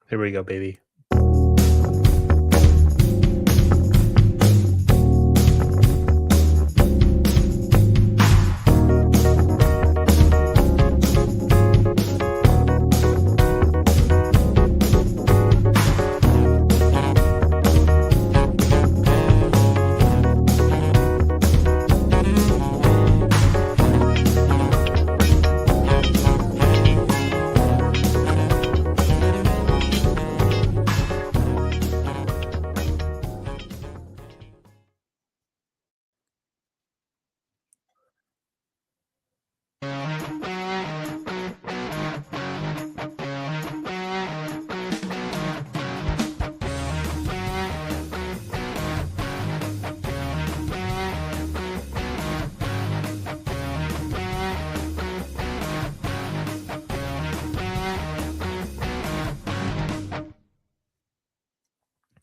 Here we go, baby.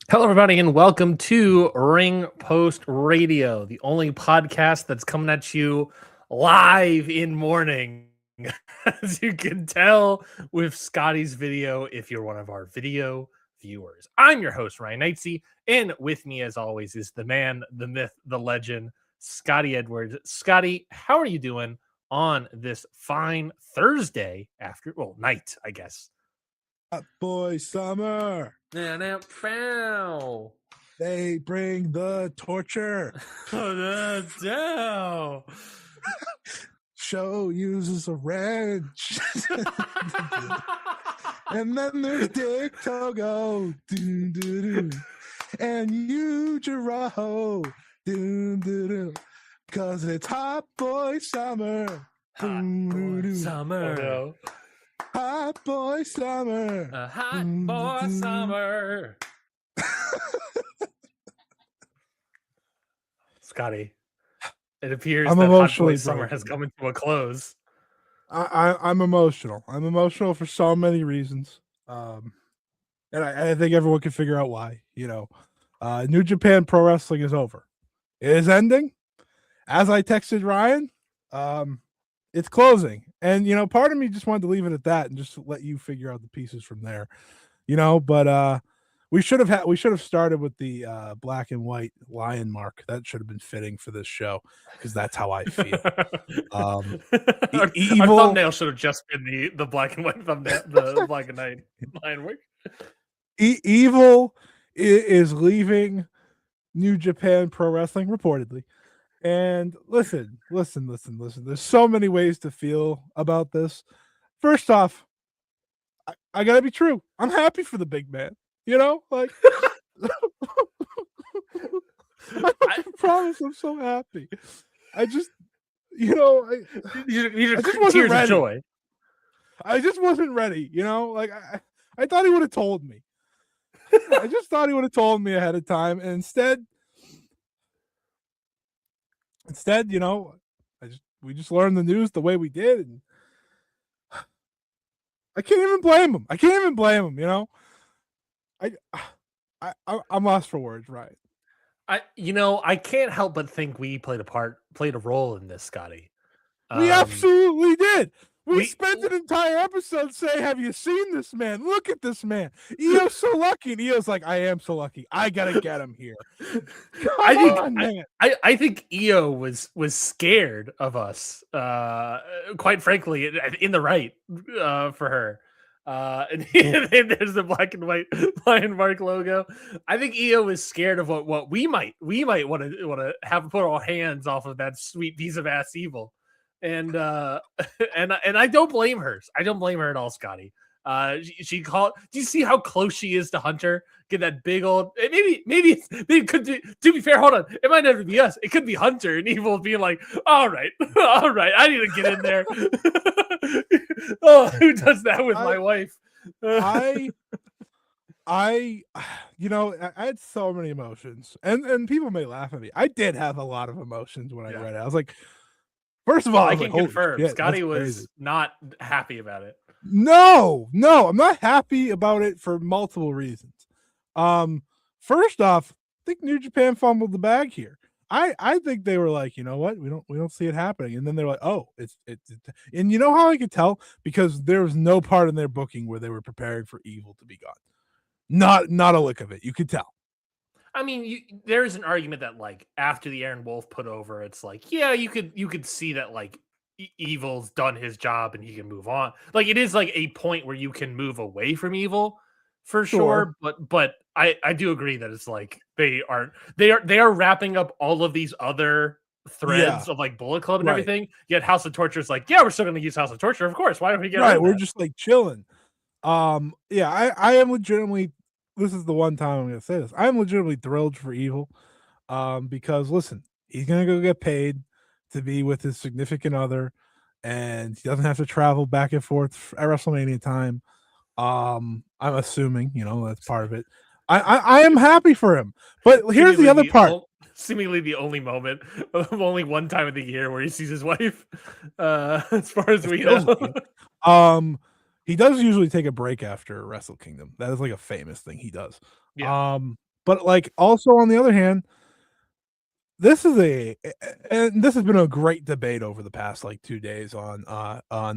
Hello, everybody, and welcome to Ring Post Radio, the only podcast that's coming at you live in morning. As you can tell with Scotty's video, if you're one of our video viewers. I'm your host, Ryan Knightsey, and with me, as always, is the man, the myth, the legend, Scotty Edwards. Scotty, how are you doing on this fine Thursday night, I guess? Boy summer. Now, They bring the torture. No. Show uses a wrench. And then there's Dick Togo. Doo, doo, doo. And you, Jiraho. Doo, doo, doo. Cause it's hot boy summer. Hot boy summer. Oh, no. Hot boy summer. A hot boy summer. Scotty, it appears that hot boy summer has come into a close. I'm emotional. I'm emotional for so many reasons. And I think everyone can figure out why. New Japan Pro Wrestling is over. It is ending. As I texted Ryan, it's closing. And, part of me just wanted to leave it at that and just let you figure out the pieces from there, but we should have started with the black and white lion mark. That should have been fitting for this show because that's how I feel. Our thumbnail should have just been the black and white thumbnail, the black and white lion mark. Evil is leaving New Japan Pro Wrestling reportedly. And listen. There's so many ways to feel about this. First off, I gotta be true. I'm happy for the big man. I promise I'm so happy. I just, you just tears of joy. I just wasn't ready. I thought he would have told me. I just thought he would have told me ahead of time, and instead, we just learned the news the way we did, and I can't even blame him. I'm lost for words, right? I can't help but think we played a role in this, Scotty. We absolutely did. We spent an entire episode saying, "Have you seen this man? Look at this man. Io's so lucky." And Io's like, "I am so lucky. I gotta get him here." I think Io was scared of us. Quite frankly, in the right for her. And there's the black and white lion mark logo. I think Io was scared of what we might want to have put our hands off of that sweet piece of ass evil. And I don't blame her. I don't blame her at all, Scotty. She called. Do you see how close she is to Hunter? Get that big old. Maybe it could be. To be fair, hold on. It might never be us. It could be Hunter and Evil being like, "All right, I need to get in there." Oh, who does that with my wife? I had so many emotions, and people may laugh at me. I did have a lot of emotions when I read it. I was like, first of all, I can confirm Scotty was not happy about it. No, I'm not happy about it for multiple reasons. First off, I think New Japan fumbled the bag here. I think they were like, you know what, we don't see it happening, and then they're like, oh, it's and you know how I could tell? Because there was no part in their booking where they were preparing for Evil to be gone. Not a lick of it. You could tell. I mean, there's an argument that like after the Aaron Wolf put over, it's like, yeah, you could see that like Evil's done his job and he can move on. Like it is like a point where you can move away from Evil for Sure. sure. But I do agree that it's like they are wrapping up all of these other Yeah. threads of like Bullet Club and Right. everything. Yet House of Torture is like, yeah, we're still going to use House of Torture, of course. Why don't we get rid Right. of We're that? just like chilling. Yeah, I am legitimately, this is the one time I'm gonna say this. I am legitimately thrilled for Evil. Because listen, he's gonna go get paid to be with his significant other, and he doesn't have to travel back and forth at WrestleMania time. I'm assuming, that's part of it. I am happy for him. But here's the Seemingly other part. seemingly the only moment, only one time of the year where he sees his wife, as far as It we feels know. like it. Um, he does usually take a break after Wrestle Kingdom. That is like a famous thing he does. Yeah, But like also on the other hand, this is and this has been a great debate over the past like 2 days on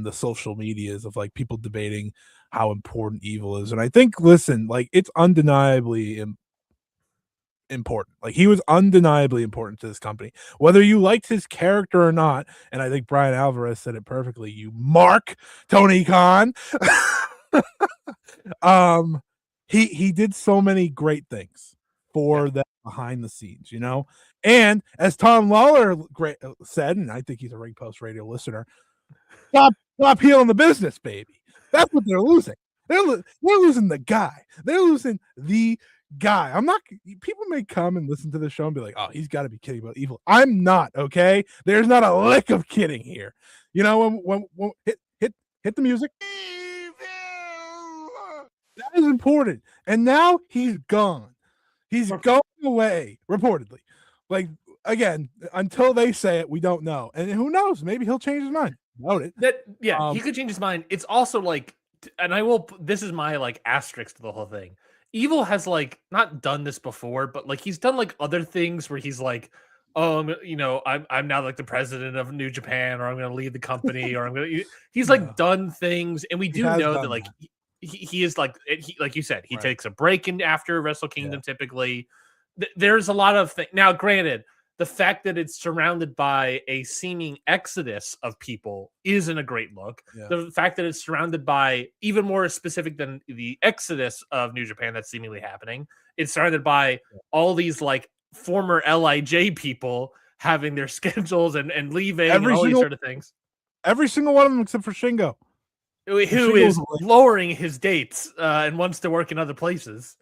the social medias of like people debating how important Evil is. And I think, listen, like it's undeniably important. Like he was undeniably important to this company, whether you liked his character or not. And I think Brian Alvarez said it perfectly. You mark Tony Khan. um, he did so many great things yeah. for that behind the scenes, And as Tom Lawler said, and I think he's a Ring Post Radio listener, stop healing the business, baby. That's what they're losing. They're losing the guy. They're losing the guy. I'm not. People may come and listen to the show and be like, "Oh, he's got to be kidding about Evil." I'm not. Okay, there's not a lick of kidding here. When hit the music. That is important. And now he's gone. He's going away, reportedly. Like again, until they say it, we don't know. And who knows? Maybe he'll change his mind. Doubt it. He could change his mind. It's also like, and this is my like asterisk to the whole thing. Evil has like not done this before, but like he's done like other things where he's like, oh, I'm now like the president of New Japan, or I'm going to lead the company, or he's Yeah, like done things, and we he do has know that done like that. he is like you said, he Right. takes a break in after Wrestle Yeah. Kingdom typically. There's a lot of things. Now, granted, the fact that it's surrounded by a seeming exodus of people isn't a great look. Yeah. The fact that it's surrounded by, even more specific than the exodus of New Japan that's seemingly happening, it's surrounded by all these like former LIJ people having their schedules and leaving and all these sort of things. Every single one of them except for Shingo. Who is lowering his dates and wants to work in other places.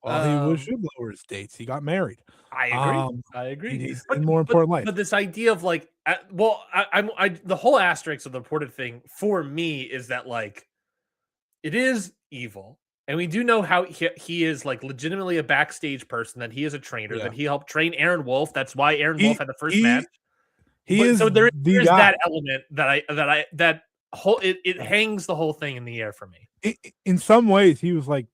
Well, he should lower his dates. He got married. I agree. I agree. He's in more important life. But this idea of like, the whole asterisk of the reported thing for me is that like, it is Evil, and we do know how he is like legitimately a backstage person. That he is a trainer. Yeah. That he helped train Aaron Wolf. That's why Aaron Wolf had the first he match. So there's guy. that element that whole it hangs the whole thing in the air for me. In some ways, he was like,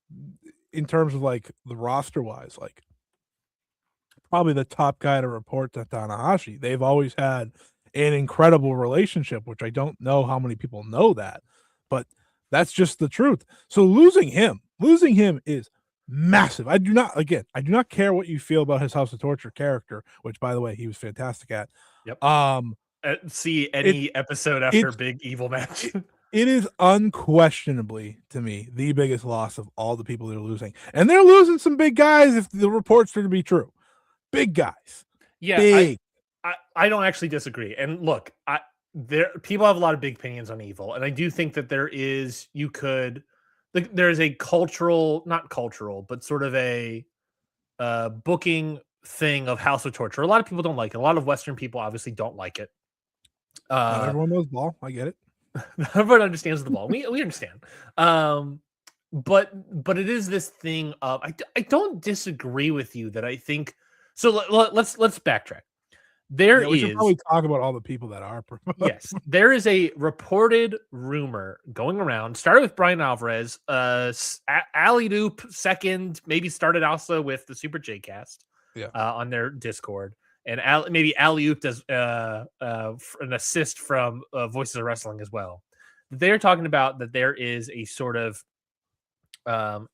in terms of like the roster wise, like probably the top guy to report to Tanahashi. They've always had an incredible relationship, which I don't know how many people know that, but that's just the truth. So losing him is massive. I do not care what you feel about his House of Torture character, which by the way, he was fantastic at. Yep. See any episode after a big Evil match. It is unquestionably, to me, the biggest loss of all the people they're losing. And they're losing some big guys if the reports are to be true. Big guys. Yeah, big. I don't actually disagree. And look, people have a lot of big opinions on Evil, and I do think that there's a not cultural, but sort of a booking thing of House of Torture. A lot of people don't like it. A lot of Western people obviously don't like it. Not everyone knows ball. I get it. Everyone understands the ball. We understand. But it is this thing of I don't disagree with you that I think so. Let's backtrack. We should probably talk about all the people that are. Yes, there is a reported rumor going around. Started with Brian Alvarez, Ali Doop second, maybe started also with the Super J Cast, on their Discord, and maybe Ali Oop does an assist from Voices of Wrestling as well. They're talking about that there is a sort of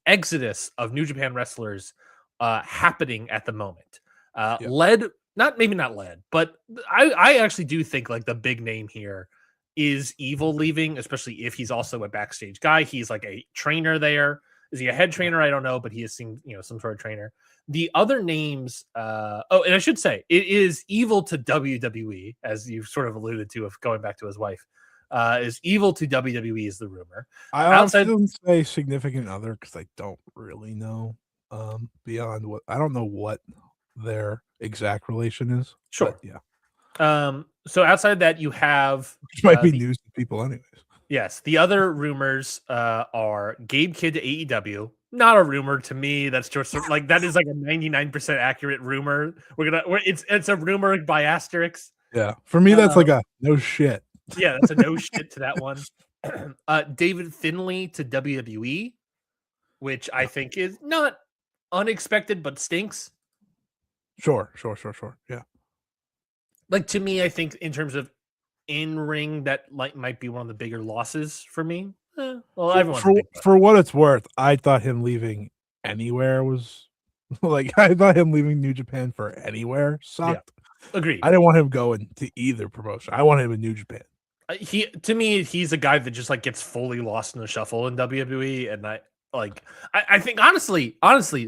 exodus of New Japan wrestlers happening at the moment. Yeah. Led, not led, but I actually do think like the big name here is Evil leaving, especially if he's also a backstage guy. He's like a trainer there. Is he a head trainer? I don't know, but he is some sort of trainer. The other names, and I should say, it is Evil to WWE, as you've sort of alluded to, of going back to his wife. Is Evil to WWE is the rumor. I honestly don't say significant other because I don't really know beyond what I don't know what their exact relation is. Sure. Yeah. So outside that, you have which might be news to people anyways. Yes, the other rumors are Gabe Kidd to AEW. Not a rumor to me. That's just like that is like a 99% accurate rumor. It's a rumor by asterisks. Yeah, for me that's like a no shit. Yeah, that's a no shit to that one. David Finlay to WWE, which I think is not unexpected but stinks. Sure. Yeah. Like to me, I think in terms of in ring, that might be one of the bigger losses for me. Well, for what it's worth, I thought him leaving anywhere was like I thought him leaving New Japan for anywhere sucked. Yeah, agreed. I didn't want him going to either promotion. I want him in New Japan. He's a guy that just like gets fully lost in the shuffle in WWE, and I think honestly,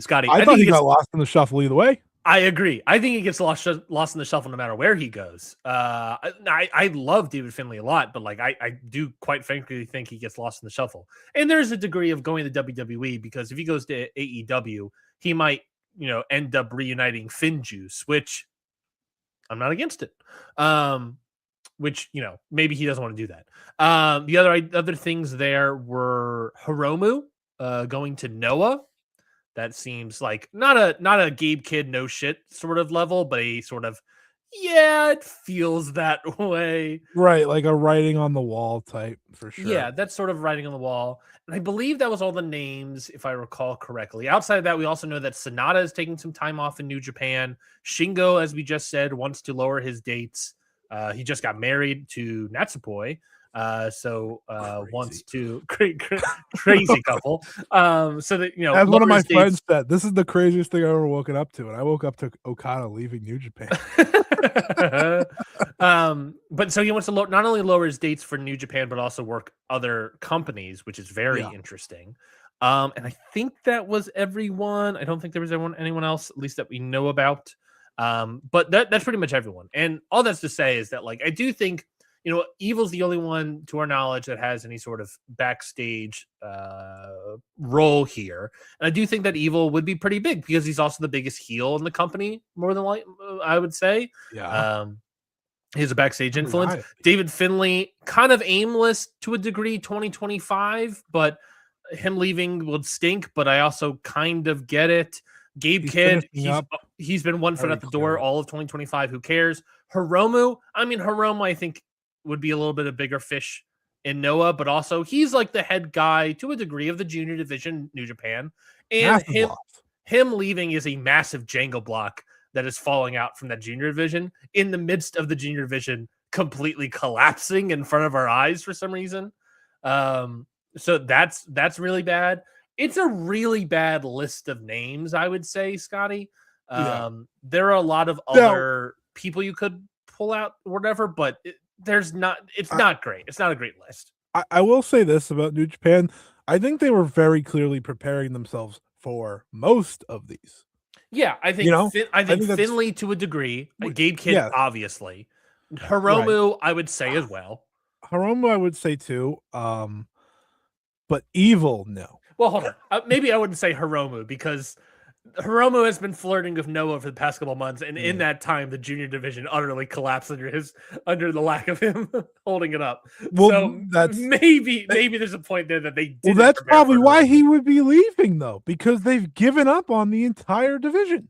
Scotty, I thought he got lost in the shuffle either way. I agree. I think he gets lost in the shuffle no matter where he goes. I love David Finlay a lot, but like I do quite frankly think he gets lost in the shuffle. And there's a degree of going to WWE because if he goes to AEW, he might end up reuniting Finn Juice, which I'm not against it. Which maybe he doesn't want to do that. The other things there were Hiromu going to Noah. That seems like not a Gabe Kidd no shit sort of level, but a sort of it feels that way. Right, like a writing on the wall type for sure. Yeah, that's sort of writing on the wall. And I believe that was all the names, if I recall correctly. Outside of that, we also know that Sonata is taking some time off in New Japan. Shingo, as we just said, wants to lower his dates. He just got married to Natsupoi. So wants to crazy couple. So that as one of my friends said, this is the craziest thing I ever woken up to, and I woke up to Okada leaving New Japan. But so he wants to not only lower his dates for New Japan, but also work other companies, which is very interesting. And I think that was everyone. I don't think there was anyone else, at least that we know about. But that's pretty much everyone. And all that's to say is that like I do think Evil's the only one to our knowledge that has any sort of backstage role here. And I do think that Evil would be pretty big because he's also the biggest heel in the company, more than I would say. Yeah. He has a backstage influence. David Finlay, kind of aimless to a degree, 2025, but him leaving would stink, but I also kind of get it. Gabe Kidd, he's been one foot at the door all of 2025. Who cares? Hiromu, I think would be a little bit of bigger fish in Noah, but also he's like the head guy to a degree of the junior division, New Japan. And him leaving is a massive Jenga block that is falling out from that junior division in the midst of the junior division completely collapsing in front of our eyes for some reason. So that's really bad. It's a really bad list of names, I would say, Scotty. There are a lot of other people you could pull out or whatever, but it's not great. It's not a great list. I will say this about New Japan. I think they were very clearly preparing themselves for most of these. Yeah, I think I think Finlay to a degree. Gabe Kidd, obviously. Hiromu, I would say as well. Hiromu, I would say too. But Evil, no. Well, hold on. Maybe I wouldn't say Hiromu because Hiromu has been flirting with Noah for the past couple of months, and in that time, the junior division utterly collapsed under the lack of him holding it up. Well, so that's maybe there's a point there that they did. Well, that's probably why he would be leaving, though, because they've given up on the entire division.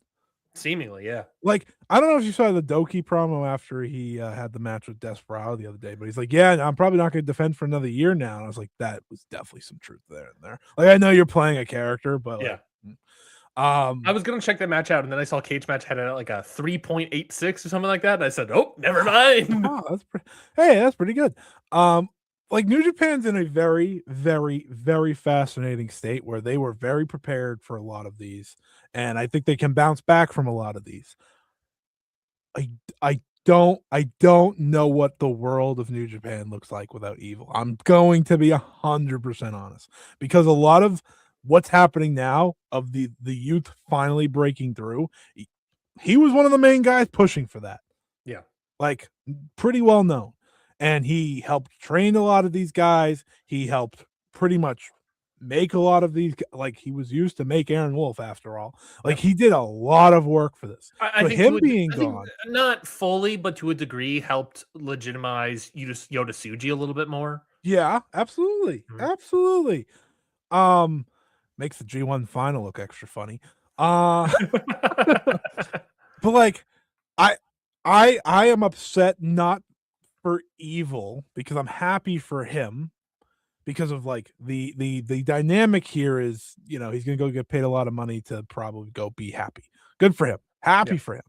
Seemingly, yeah. Like, I don't know if you saw the Doki promo after he had the match with Desperado the other day, but he's like, "Yeah, I'm probably not going to defend for another year now." And I was like, "That was definitely some truth there." Like, I know you're playing a character, but yeah. I was gonna check that match out, and then I saw Cage Match had like a 3.86 or something like that, and I said, "Oh, never mind." Oh, that's pretty good. like New Japan's in a very, very, very fascinating state where they were very prepared for a lot of these, and I think they can bounce back from a lot of these. I don't know what the world of New Japan looks like without Evil. I'm going to be 100% honest because a lot of what's happening now of the youth finally breaking through, he was one of the main guys pushing for that. Yeah. Like pretty well known. And he helped train a lot of these guys. He helped pretty much make a lot of these, like he was used to make Aaron Wolf after all. Like Yep. he did a lot of work for this. I So think him being I think gone, not fully, but to a degree, helped legitimize Yota Tsuji a little bit more. yeah, absolutely. Mhm. Absolutely. Um makes the G1 final look extra funny. Uh but like I I am upset not for Evil because I'm happy for him because of like the dynamic here is, you know, he's gonna go get paid a lot of money to probably go be happy. Good for him. Yeah. Happy for him.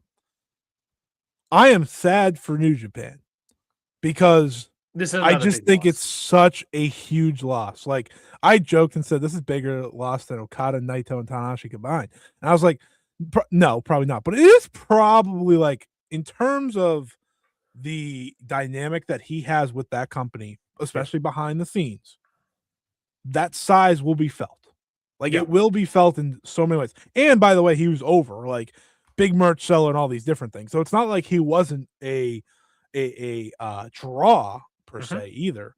I am sad for New Japan because This is I another just big think it's loss. such a huge loss. Like I joked and said this is bigger loss than Okada, Naito, and Tanahashi combined. And I was like, no, probably not. But it is probably like in terms of the dynamic that he has with that company, Yeah. especially behind the scenes, that size will be felt. Like Yeah. it will be felt in so many ways. And by the way, he was over like big merch seller and all these different things. So it's not like he wasn't a draw per Mhm. se either.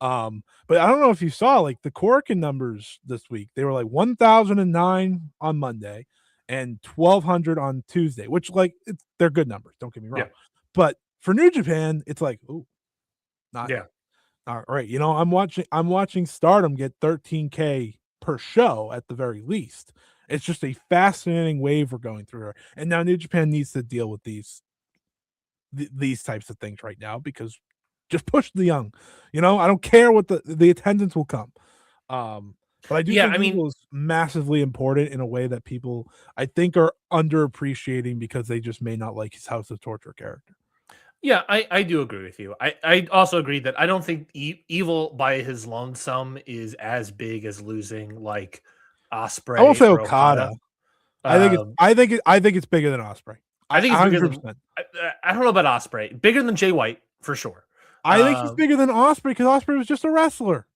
But I don't know if you saw like the Corkin numbers this week. They were like 1,009 on Monday and 1,200 on Tuesday, which like they're good numbers. Don't get me Yeah. wrong. But for New Japan, it's like, ooh, not Yeah. all right. You know, I'm watching Stardom get 13K per show at the very least. It's just a fascinating wave we're going through here. And now New Japan needs to deal with these types of things right now because just push the young. You know, I don't care what the attendance will come. But I do Yeah. think I mean, Evil is massively important in a way that people I think are underappreciating because they just may not like his House of Torture character. yeah, I do agree with you. I also agree that I don't think Evil by his lonesome is as big as losing like I won't Osprey say or Okada. Okada. I think it's bigger than Osprey. I I think it's bigger than 100%. I don't know about Osprey. Bigger than Jay White for sure. I think he's bigger than Osprey because Osprey was just a wrestler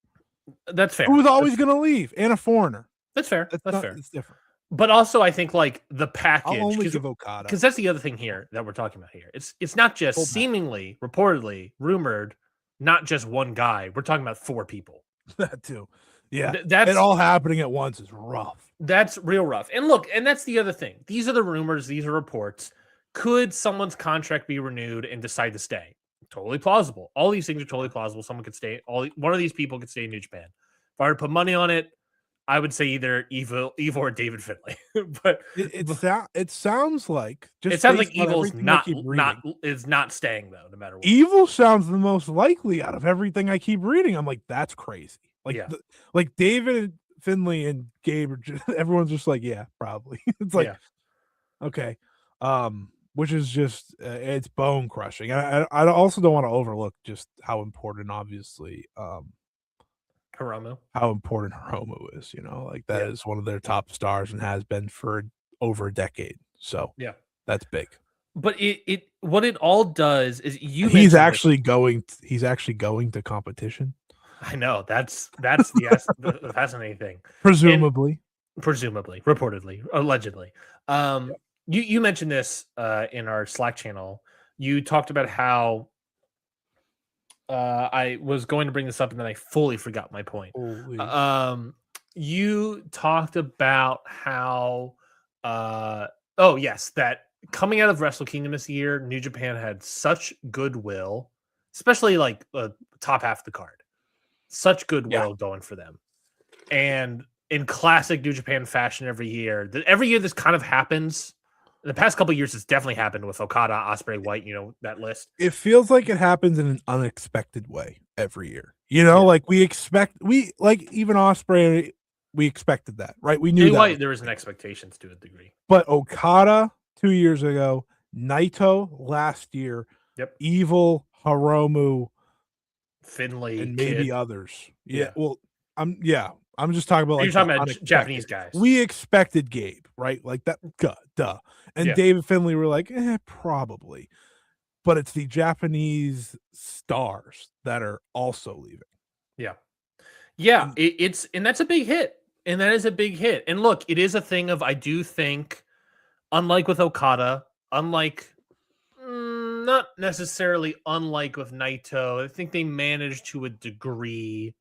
That's who fair. was always going to leave and a foreigner. That's fair. That's That's not. fair. It's different. But also, I think like the I'll package only because give Okada that's the other thing here that we're talking about here. It's not just full pack. seemingly, reportedly, rumored, not just one guy. We're talking about 4 people. That too. Yeah, it That's all happening at once is rough. That's real rough. And look, and that's the other thing. These are the rumors, these are reports. Could someone's contract be renewed and decide to stay? Totally plausible. All these things are totally plausible. Someone could stay. One of these people could stay in New Japan. If I were to put money on it, I would say either Evil or David Finlay. but, It sounds like it just sounds like based on Evil's everything I keep reading. not staying though, no matter what. Evil sounds the most likely out of everything I keep reading. I'm like, that's crazy. Like, Yeah. like David Finley and Gabe are just, everyone's just like, yeah, probably. It's like, Yeah. okay, which is just it's bone crushing. I also don't want to overlook just how important, obviously, Hiromu. how important Hiromu is. You know, like that Yeah. is one of their top stars and has been for over a decade. So Yeah. that's big. But it what it all does is He's mentioned this. actually going. He's actually going to competition. I know that's the fascinating thing. And Presumably. presumably, reportedly, allegedly. Yep. You mentioned this in our Slack channel. You talked about how I was going to bring this up and then I fully forgot my point. Holy. You talked about how oh yes, that coming out of Wrestle Kingdom this year, New Japan had such goodwill, especially like the top half of the card. Such goodwill going for them. And in classic New Japan fashion every year this kind of happens. In the past couple of years, it's definitely happened with Okada, Osprey, White, you know, that list. It feels like it happens in an unexpected way every year. You know, like we like even Osprey, we expected that, right? We knew Jay that White, there was an expectations to a degree. But Okada 2 years ago, Naito last year, Yep. Evil, Hiromu, Finley, and maybe Kid. others. Yeah. Well, I'm just talking about You're like the talking about Japanese unexpected. guys. We expected Gabe, right? Like that, duh. And Yeah. David Finley were like, probably. But it's the Japanese stars that are also leaving. Yeah. Yeah, And it's and that's a big hit. And that is a big hit. And look, it is a thing of I do think, unlike with Okada, unlike not necessarily unlike with Naito, I think they managed to a degree,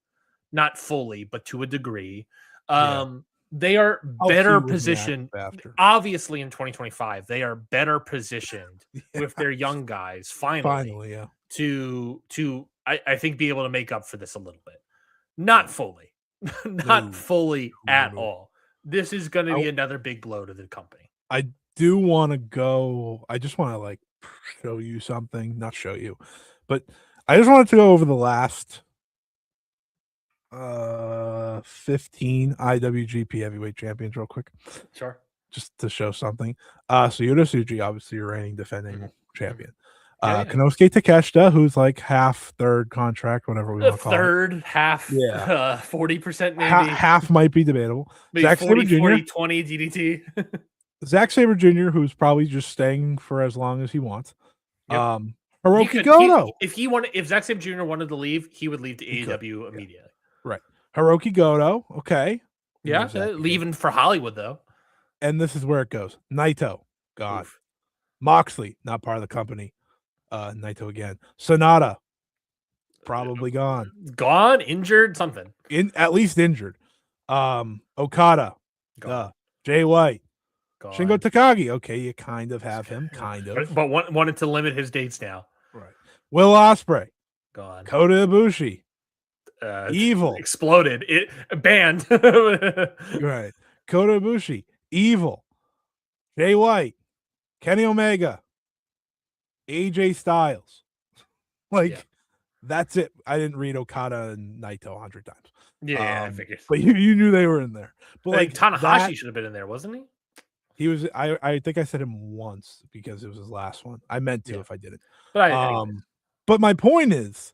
not fully, but to a degree. Yeah. They are I'll see better what he acts positioned. after. Obviously, in 2025, they are better positioned Yeah. with their young guys Finally, yeah. to I think be able to make up for this a little bit. Not fully. Not No. fully at No. all. This is going to I be another big blow to the company. I do want to go. I just want to like show you something, not show you, but I just wanted to go over the last 15 IWGP Heavyweight Champions real quick, Sure. just to show something. So Yuta Tsuji, obviously your reigning defending champion. Yeah. Konosuke Takeshita, who's like half third contract, whatever we The want to call it. third half, Yeah. 40% maybe. Half might be debatable. Maybe Zack 40, Sabre Jr. 40, 20 DDT. Zack Sabre Jr., who's probably just staying for as long as he wants. Yep. Hiroki Goto. If Zack Sabre Jr. wanted to leave, he would leave to He could, AEW immediately. Right. Hiroki Goto. Okay. Yeah. Leaving for Hollywood though. And this is where it goes. Naito. Gone. Oof. Moxley, not part of the company. Naito again. Sonata. Probably gone. Gone, injured, something. At least injured. Okada. Gone. Jay White. Gone. Shingo Takagi. Okay, you kind of have him, kind of. But wanted to limit his dates now. Right. Will Ospreay. Gone. Kota Ibushi. Evil. Exploded. It banned. Right. Kota Ibushi. Evil. Jay White. Kenny Omega. AJ Styles. That's it. I didn't read Okada and Naito 100 times. Yeah, I figured. But you knew they were in there. But like Tanahashi should have been in there, wasn't he? He was. I think I said him once because it was his last one. I meant to if I didn't. But but my point is,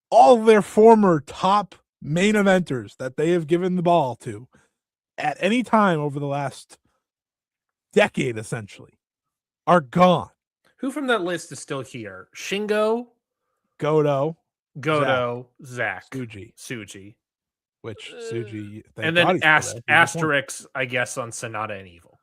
all their former top main eventers that they have given the ball to at any time over the last decade, essentially, are gone. Who from that list is still here? Shingo, Goto, Zach, Tsuji. Which Tsuji, and then asterisks, I guess, on Sonata and Evil.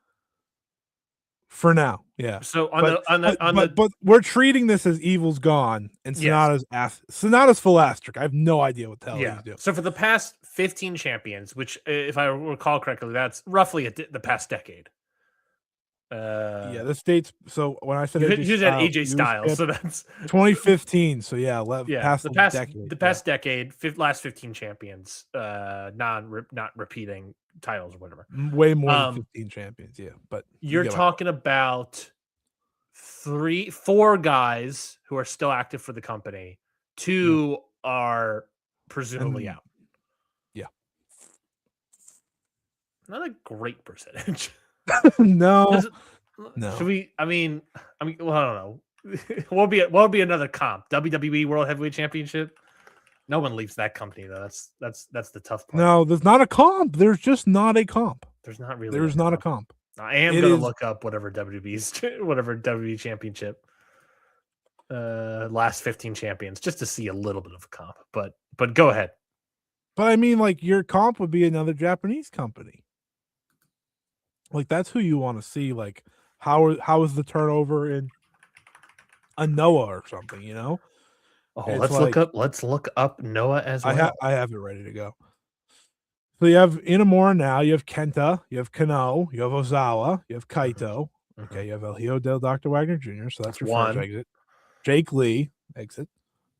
For now, yeah. So but we're treating this as Evil's gone and Sonata's Sonata's full asterisk. I have no idea what the hell he's doing. So for the past 15 champions, which if I recall correctly, that's roughly the past decade. This dates. So when I said AJ Styles, so that's 2015. So past the past decade, last 15 champions, not repeating titles or whatever. Way more than 15 champions, but you're talking about 4 guys who are still active for the company. 2 are presumably out. Yeah, not a great percentage. No. Should we? I mean, well, I don't know. What'll be another comp? WWE World Heavyweight Championship. No one leaves that company though. That's the tough part. No, there's not a comp. There's just not a comp. There's not really. There's not a comp. I am gonna look up whatever WWE Championship. Last 15 champions just to see a little bit of a comp. But go ahead. But I mean, like your comp would be another Japanese company. Like that's who you want to see. Like how is the turnover in a Noah or something? You know. Oh, let's look up Noah as well. I have it ready to go. So you have Inamura now. You have Kenta. You have Kano. You have Ozawa. You have Kaito. Mm-hmm. Okay. You have El Hijo del Dr. Wagner Jr. So that's your one. First exit. Jake Lee exit.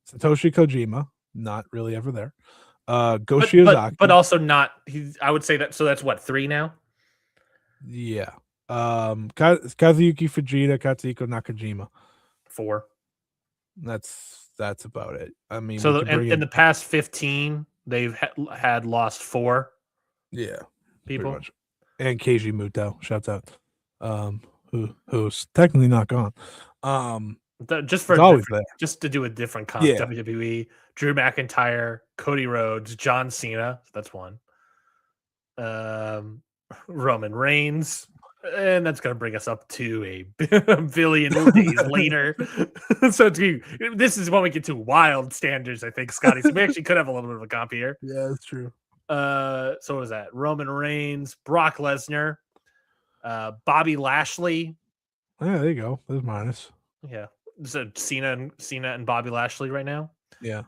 Satoshi Kojima. Not really ever there. Go Shiozaki. But also not. I would say that. So that's what 3 now. Yeah. Kazuyuki Fujita, Katsuhiko Nakajima. 4. That's about it. I mean, so in the past 15, they've had lost 4. Yeah, people. And Keiji Muto, shouts out. Who's technically not gone. Just It's always there. just to do a different comp. Yeah. WWE, Drew McIntyre, Cody Rhodes, John Cena. That's one. Roman Reigns, and that's going to bring us up to a billion days later. So this is when we get to wild standards, I think, Scotty. So we actually could have a little bit of a comp here. Yeah, that's true. So what was that? Roman Reigns, Brock Lesnar, Bobby Lashley. Yeah, there you go. There's minus. Yeah. So Cena and Bobby Lashley right now. Yeah.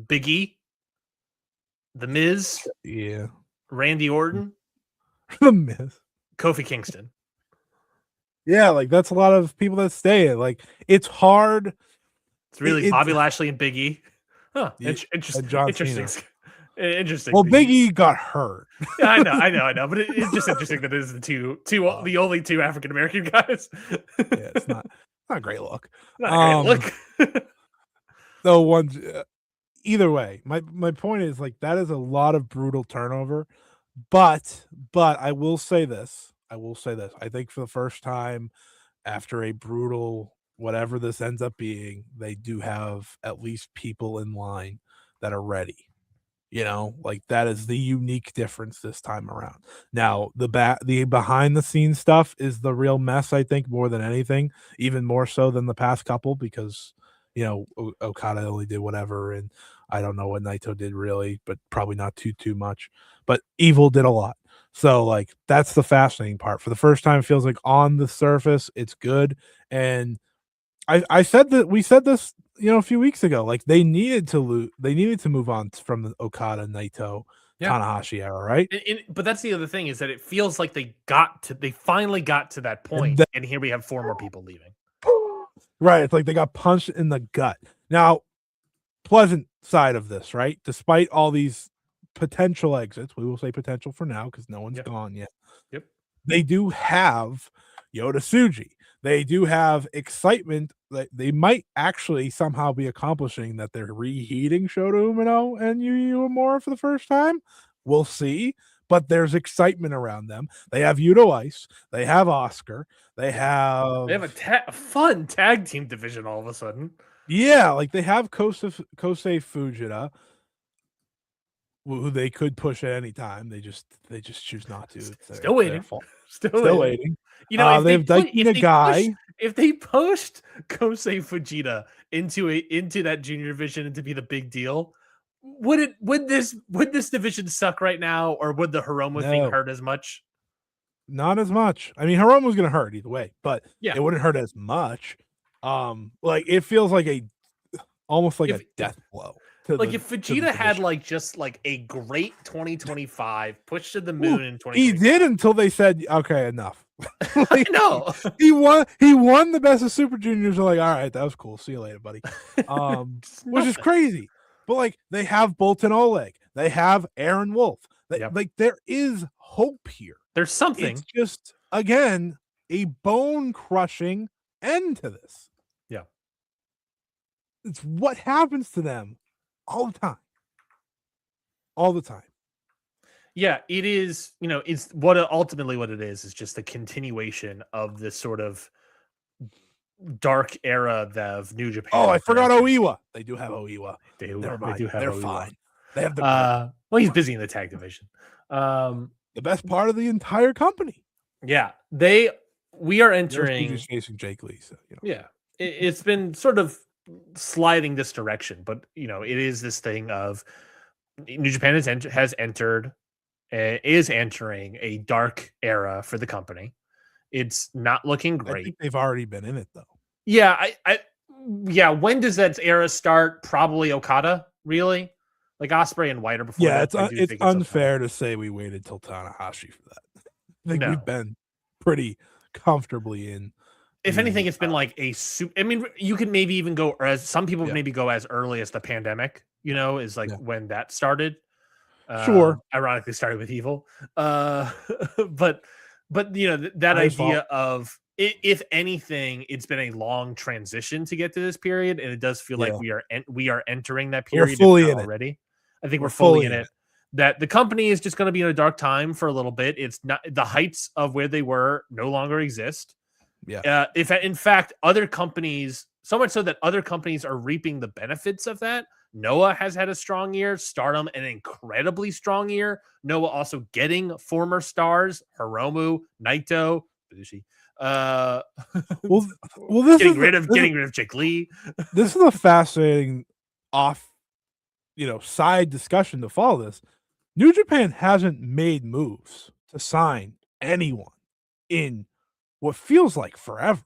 Big E, The Miz, Yeah. Randy Orton, The Miz, Kofi Kingston. Yeah, like that's a lot of people that stay. Like it's hard. It's really Bobby Lashley and Big E. Huh. Interesting. Interesting. Well, Big E got hurt. Yeah, I know. But it's just interesting that it is the only two African American guys. Yeah, it's not a great look. Not a great look. Though one's either way. My point is like that is a lot of brutal turnover. But I will say this. I think for the first time after a brutal whatever this ends up being, they do have at least people in line that are ready. You know, like that is the unique difference this time around. Now, the behind the scenes stuff is the real mess, I think, more than anything, even more so than the past couple, because you know, Okada only did whatever, and I don't know what Naito did really, but probably not too much. But Evil did a lot. So like that's the fascinating part. For the first time, it feels like on the surface, it's good. And I said that we said this, you know, a few weeks ago. Like they needed to move on from the Okada Naito Tanahashi era, right? But that's the other thing is that it feels like they finally got to that point, and here we have 4 more people leaving. Right, it's like they got punched in the gut. Now, pleasant side of this, right? Despite all these potential exits, we will say potential for now because no one's gone yet. Yep. They do have Yota Tsuji. They do have excitement that they might actually somehow be accomplishing that they're reheating Shota Umino and Yu Uemura for the first time. We'll see. But there's excitement around them. They have Yuto Ice. They have Oscar. They have a fun tag team division all of a sudden. Yeah, like they have Kosei Fujita, who they could push at any time. They just choose not to. Still waiting. Still waiting. You know, they have Daiki Nagai. If they pushed Kosei Fujita into that junior division to be the big deal, would this division suck right now, or would the Hiromu thing hurt as much? Not as much. I mean, Hiromu was going to hurt either way, but yeah, it wouldn't hurt as much. Like it feels like almost like a death blow. Like if Vegeta had like just like a great 2025 push to the moon in 2020, he did until they said, "Okay, enough." Like, I know he won the best of Super Juniors. They're like, "All right, that was cool. See you later, buddy." Which is crazy. But like they have Bolton Oleg, they have Aaron Wolf. Like there is hope here. There's something. It's just again a bone crushing end to this. Yeah, it's what happens to them all the time. Yeah, it is. You know, it's ultimately what it is just the continuation of this sort of dark era of New Japan. Oh, I forgot Oiwa. They do have Oiwa. They do have They're Oiwa. Fine. They have the well, he's busy in the tag division. The best part of the entire company. Yeah, we are entering just facing Jake Lee. So, you know. Yeah, it's been sort of sliding this direction, but you know, it is this thing of New Japan is entering a dark era for the company. It's not looking great. I think they've already been in it though. Yeah, when does that era start? Probably Okada, really? Like Ospreay and White are before. Yeah, it's unfair to say we waited till Tanahashi for that. I think we've been pretty comfortably in. If anything, it's been like I mean, you could maybe even go as some people maybe go as early as the pandemic, you know, is like when that started. Sure. Ironically started with Evil. But you know, that idea of if anything, it's been a long transition to get to this period. And it does feel like we are entering that period already. I think we're fully in it. That the company is just going to be in a dark time for a little bit. It's not the heights of where they were no longer exist. If in fact other companies, so much so that other companies are reaping the benefits of that. Noah has had a strong year. Stardom an incredibly strong year. Noah also getting former stars Hiromu, Naito, Bushi, uh, Well, this getting is rid of Jake Lee. This is a fascinating side discussion to follow this. New Japan hasn't made moves to sign anyone in what feels like forever.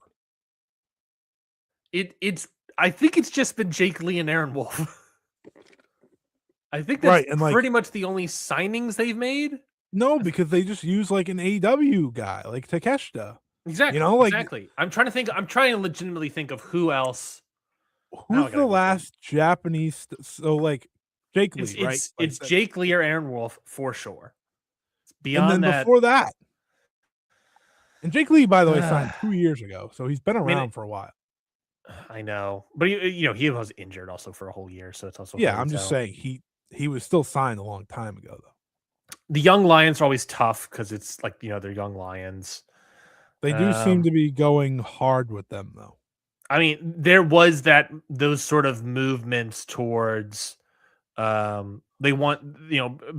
It's I think it's just been Jake Lee and Aaron Wolf. I think that's Right, and pretty much the only signings they've made. No, because they just use like an AEW guy, like Takeshita. Exactly. I'm trying to legitimately think of who else. Who's the last Japanese? So like Jake Lee, right? It's Jake Lee or Aaron Wolf for sure. Beyond and then that, before that, and Jake Lee, by the way, signed 2 years ago, so he's been around for a while. I know, but he was injured also for a whole year, so it's also I'm just saying he was still signed a long time ago though. The young lions are always tough because it's like they're young lions. They do seem to be going hard with them though. I mean, there was those sort of movements towards they want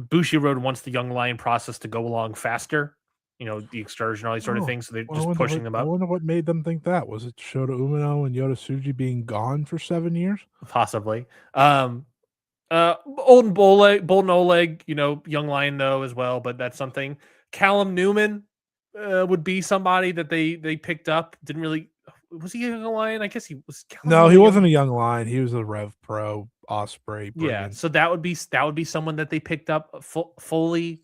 Bushiroad wants the young lion process to go along faster. The excursion, all these sort of things. So they're just pushing them up. I wonder what made them think that. Was it Shota Umino and Yota Tsuji being gone for 7 years? Possibly. Old Bolden Oleg, young lion though as well, but that's something. Callum Newman would be somebody that they picked up. Didn't really. Was he a young lion? I guess he was. No, he wasn't a young lion. He was a Rev Pro Osprey. Yeah, so that would be someone that they picked up fully.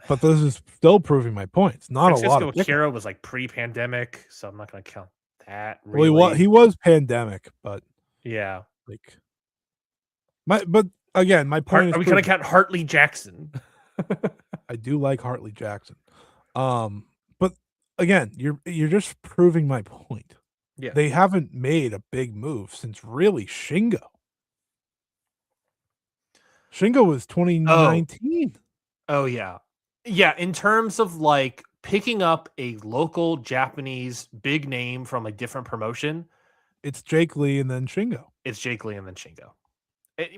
But this is still proving my point. It's not a lot. Francisco Akira was like pre-pandemic, so I'm not going to count that. Really. Well, he was pandemic, but yeah, but again, my point is, are we going to count Hartley Jackson? I do like Hartley Jackson, but again, you're just proving my point. Yeah, they haven't made a big move since really Shingo. Shingo was 2019. Oh yeah. Yeah, in terms of like picking up a local Japanese big name from a different promotion, it's Jake Lee and then Shingo.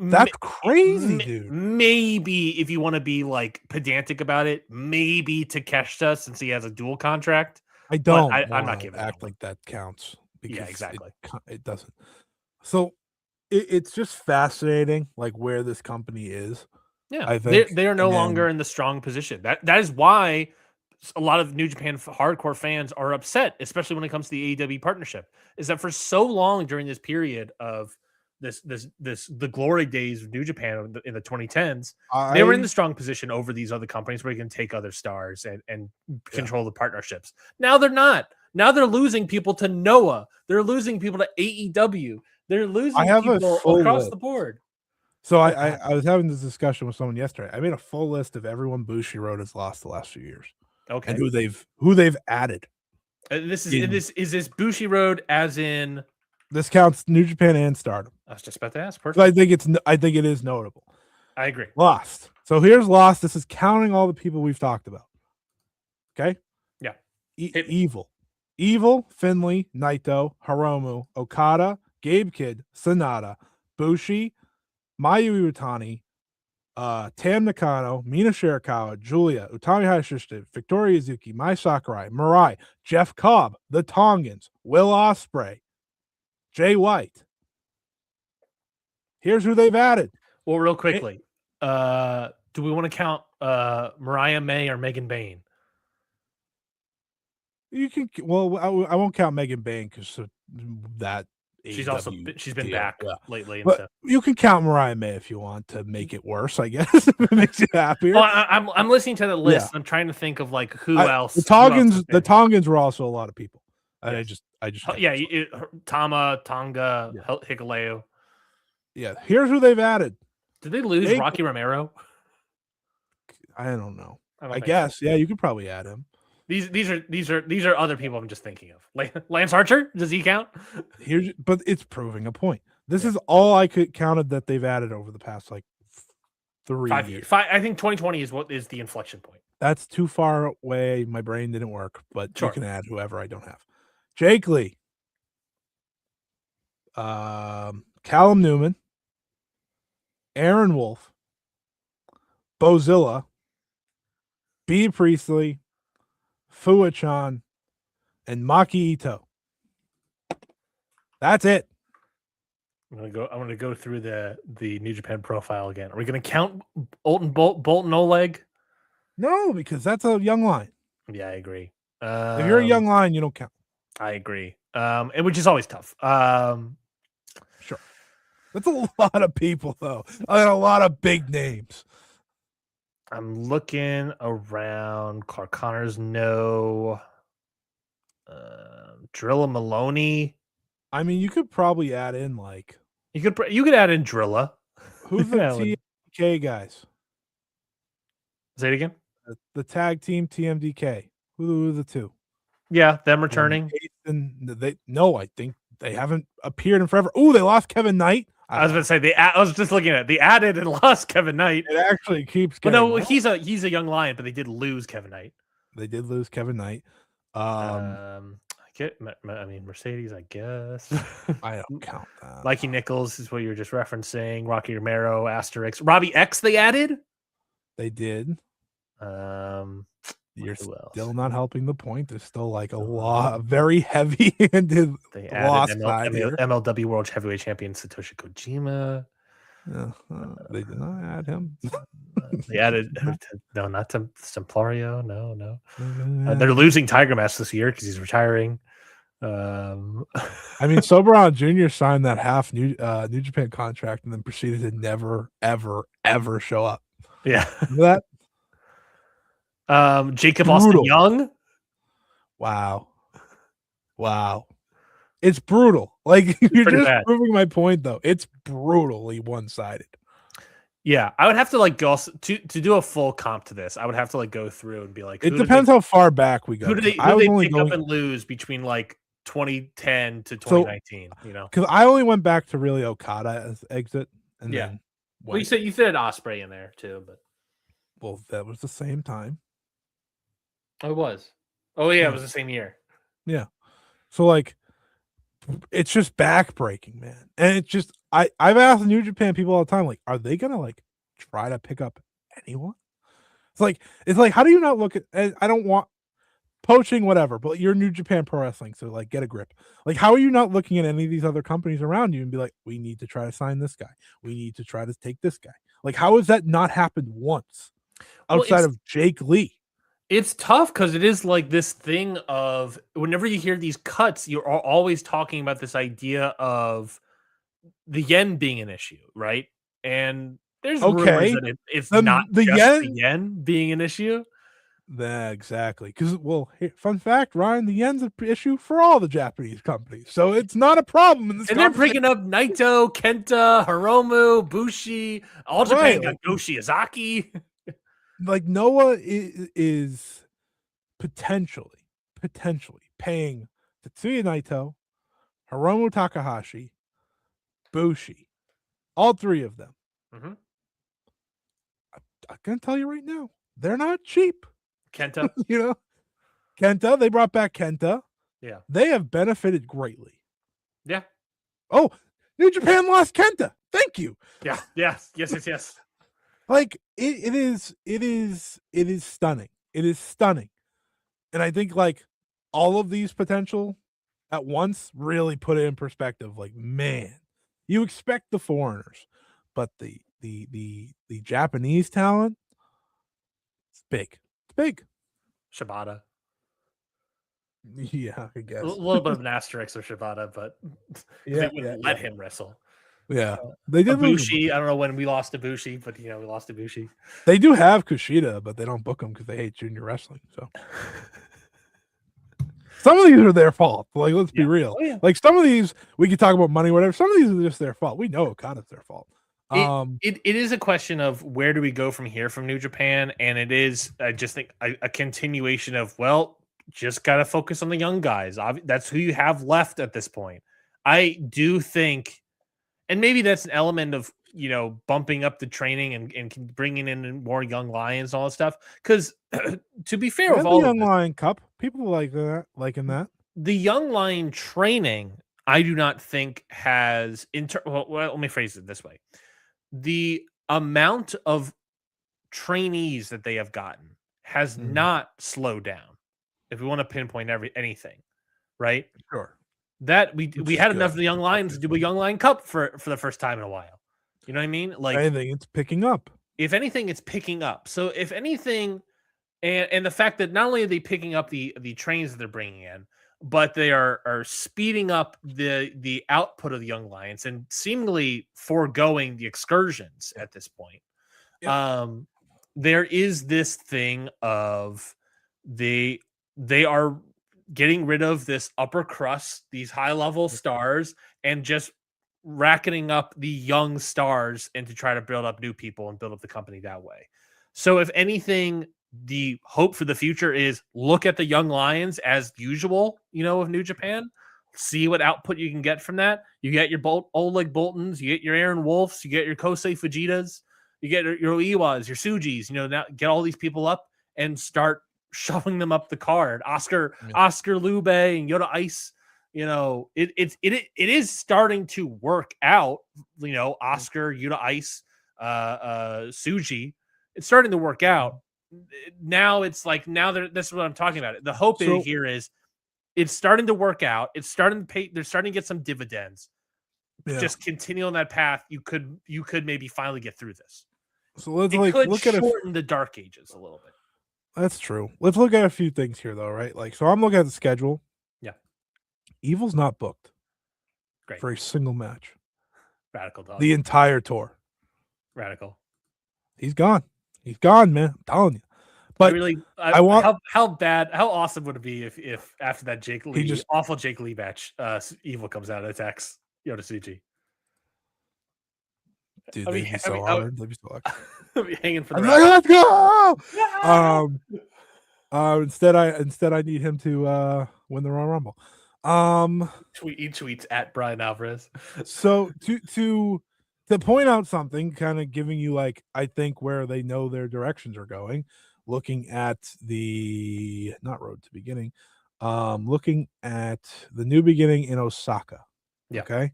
That's crazy, dude. Maybe if you want to be like pedantic about it, maybe Takeshita since he has a dual contract. I don't. I'm not giving act like that counts. Yeah, exactly. It doesn't. So it's just fascinating, like where this company is. Yeah, I think they are no longer in the strong position. That is why a lot of New Japan hardcore fans are upset, especially when it comes to the AEW partnership. Is that for so long during this period of the glory days of New Japan in the 2010s, they were in the strong position over these other companies where you can take other stars and control the partnerships. Now they're not. Now they're losing people to Noah. They're losing people to AEW. They're losing people across the board. So I was having this discussion with someone yesterday. I made a full list of everyone Bushiroad has lost the last few years. Okay. And who they've added. Is this Bushiroad as in this counts New Japan and Stardom. I was just about to ask. Perfect. I think it is notable. I agree. Lost. So here's Lost. This is counting all the people we've talked about. Okay? Yeah. Evil, Finley, Naito, Hiromu, Okada, Gabe Kidd, Sonata, Bushi, Mayu Iwatani, Tam Nakano, Mina Shirakawa, Julia, Utami Hayashishita, Victoria Izuki, Mai Sakurai, Mirai, Jeff Cobb, The Tongans, Will Ospreay, Jay White. Here's who they've added. Well, real quickly, do we want to count Mariah May or Megan Bain? You can. Well, I won't count Megan Bain because that. She's been back lately, but you can count Mariah May if you want to make it worse. I guess if it makes you happier. Well, I'm listening to the list. Yeah. I'm trying to think of like who else. The Tongans were also a lot of people. And yes. I just Tama, Tonga, Hikuleo. Yeah, here's who they've added. Did they lose Rocky Romero? I don't know. I guess so. Yeah, you could probably add him. These are other people I'm just thinking of. Lance Archer, does he count? But it's proving a point. This is all I counted that they've added over the past like 3 years. I think 2020 is the inflection point. That's too far away. My brain didn't work, but you can add whoever I don't have. Jake Lee, Callum Newman, Aaron Wolf, Bozilla, B. Priestley, Fuachan, and Maki Ito. That's it. I'm gonna go through the New Japan profile again. Are we gonna count Bolton Oleg? No, because that's a young line. Yeah, I agree. If you're a young line, you don't count. I agree. And which is always tough. Sure. That's a lot of people, though. A lot of big names. I'm looking around. Clark Connors, no. Drilla Maloney. I mean, you could probably add in like you could add in Drilla. Who's the TMDK guys? Say it again. The tag team TMDK. Who are the two? Yeah, them returning. I think they haven't appeared in forever. Oh, they lost Kevin Knight. I was about to say I was just looking at it. They added and lost Kevin Knight. It actually keeps. But no, he's a young lion, but they did lose Kevin Knight. They did lose Kevin Knight. I mean, Mercedes, I guess. I don't count that. Mikey Nichols is what you were just referencing. Rocky Romero, Asterix, Robbie X. They added. They did. You're still not helping the point. There's still like a very heavy-handed loss. MLW World Heavyweight Champion Satoshi Kojima. They did not add him. They added no, not to Templario. No. They're losing Tiger Mask this year because he's retiring. I mean, Soberon Jr. signed that half New Japan contract and then proceeded to never, ever, ever show up. Yeah, remember that. Jacob Austin Young. Wow, it's brutal. Like you're just proving my point, though. It's brutally one-sided. Yeah, I would have to like go to do a full comp to this. I would have to like go through and be like, it depends how far back we go. Who do they pick up and lose between like 2010 to 2019? You know, because I only went back to really Okada as exit, and then well, you said Osprey in there too, but that was the same time. Oh, it was. Oh yeah, it was the same year. Yeah, so like, it's just backbreaking, man, and it's just I've asked New Japan people all the time, like, are they gonna like try to pick up anyone? It's like how do you not look at? I don't want poaching, whatever, but you're New Japan Pro Wrestling, so like get a grip. Like, how are you not looking at any of these other companies around you and be like, we need to try to sign this guy, we need to try to take this guy? Like, how has that not happened once outside of Jake Lee? It's tough because it is like this thing of whenever you hear these cuts, you're always talking about this idea of the yen being an issue, right? And there's rumors that it's not the yen being an issue. Yeah, exactly. Because, fun fact, Ryan, the yen's an issue for all the Japanese companies, so it's not a problem in this. And they're bringing up Naito, Kenta, Hiromu, Bushi. All Japan got Go Shiozaki. Like Noah is potentially paying Tetsuya Naito, Hiromu Takahashi, Bushi, all three of them. Mm-hmm. I'm gonna tell you right now, they're not cheap. Kenta, Kenta. They brought back Kenta. Yeah, they have benefited greatly. Yeah. Oh, New Japan lost Kenta. Thank you. Yeah. Yes. Like it is stunning. It is stunning. And I think like all of these potential at once really put it in perspective. Like, man, you expect the foreigners, but the Japanese talent, it's big. It's big. Shibata. Yeah, I guess. A little bit of an asterisk of Shibata, but they wouldn't let him wrestle. Yeah, they did. Ibushi, I don't know when we lost Ibushi, but we lost Ibushi. They do have Kushida, but they don't book him because they hate junior wrestling. So some of these are their fault. Like, let's be real. Oh, yeah. Like some of these, we could talk about money, whatever. Some of these are just their fault. We know Okada's their fault. It is a question of where do we go from here from New Japan, and it is, I just think, a continuation of just got to focus on the young guys. That's who you have left at this point. I do think. And maybe that's an element of, bumping up the training and bringing in more young lions and all that stuff. Because to be fair, with all the young lion cup, people like that, liking that. the Young Lion training, I do not think has well, let me phrase it this way. The amount of trainees that they have gotten has not slowed down. If we want to pinpoint anything, right? Sure. That we Which is had enough good. of the Young Lions to do a Young Lion Cup for the first time in a while. You know what I mean? Like, I think it's picking up. if anything, it's picking up. So if anything, and the fact that not only are they picking up the trains that they're bringing in, but they are speeding up the output of the Young Lions and seemingly foregoing the excursions at this point. Yep. There is this thing of they are getting rid of this upper crust, these high level stars, and just racketing up the young stars and to try to build up new people and build up the company that way. So if anything, the hope for the future is look at the Young Lions as usual, of New Japan, see what output you can get from that. You get your Oleg Boltons, you get your Aaron Wolfs, you get your Kosei Fujitas, you get your Iwas, your Sujis, now get all these people up and start shoving them up the card. Oscar Lube and Yoda Ice, it is starting to work out. Oscar, Yoda Ice, Suji, it's starting to work out. Now it's like this is what I'm talking about. The hope here is it's starting to work out. It's starting to pay. They're starting to get some dividends. Yeah. Just continue on that path. You could maybe finally get through this. So let's look at the Dark Ages a little bit. That's true. Let's look at a few things here, though, right? Like, so I'm looking at the schedule. Yeah, Evil's not booked. Great. For a single match. Radical dog. The entire tour. Radical. He's gone. He's gone, man. I'm telling you. But I want how awesome would it be if after that awful Jake Lee match, Evil comes out and attacks Yoda Suji. Dude, they'd be so honored. They'd be so lucky. I'll be hanging for the let's go. Instead I need him to win the Royal Rumble. He tweets at Brian Alvarez. So to point out something, kind of giving you I think where they know their directions are going, looking at the not road to beginning, looking at the new beginning in Osaka. Yeah. Okay.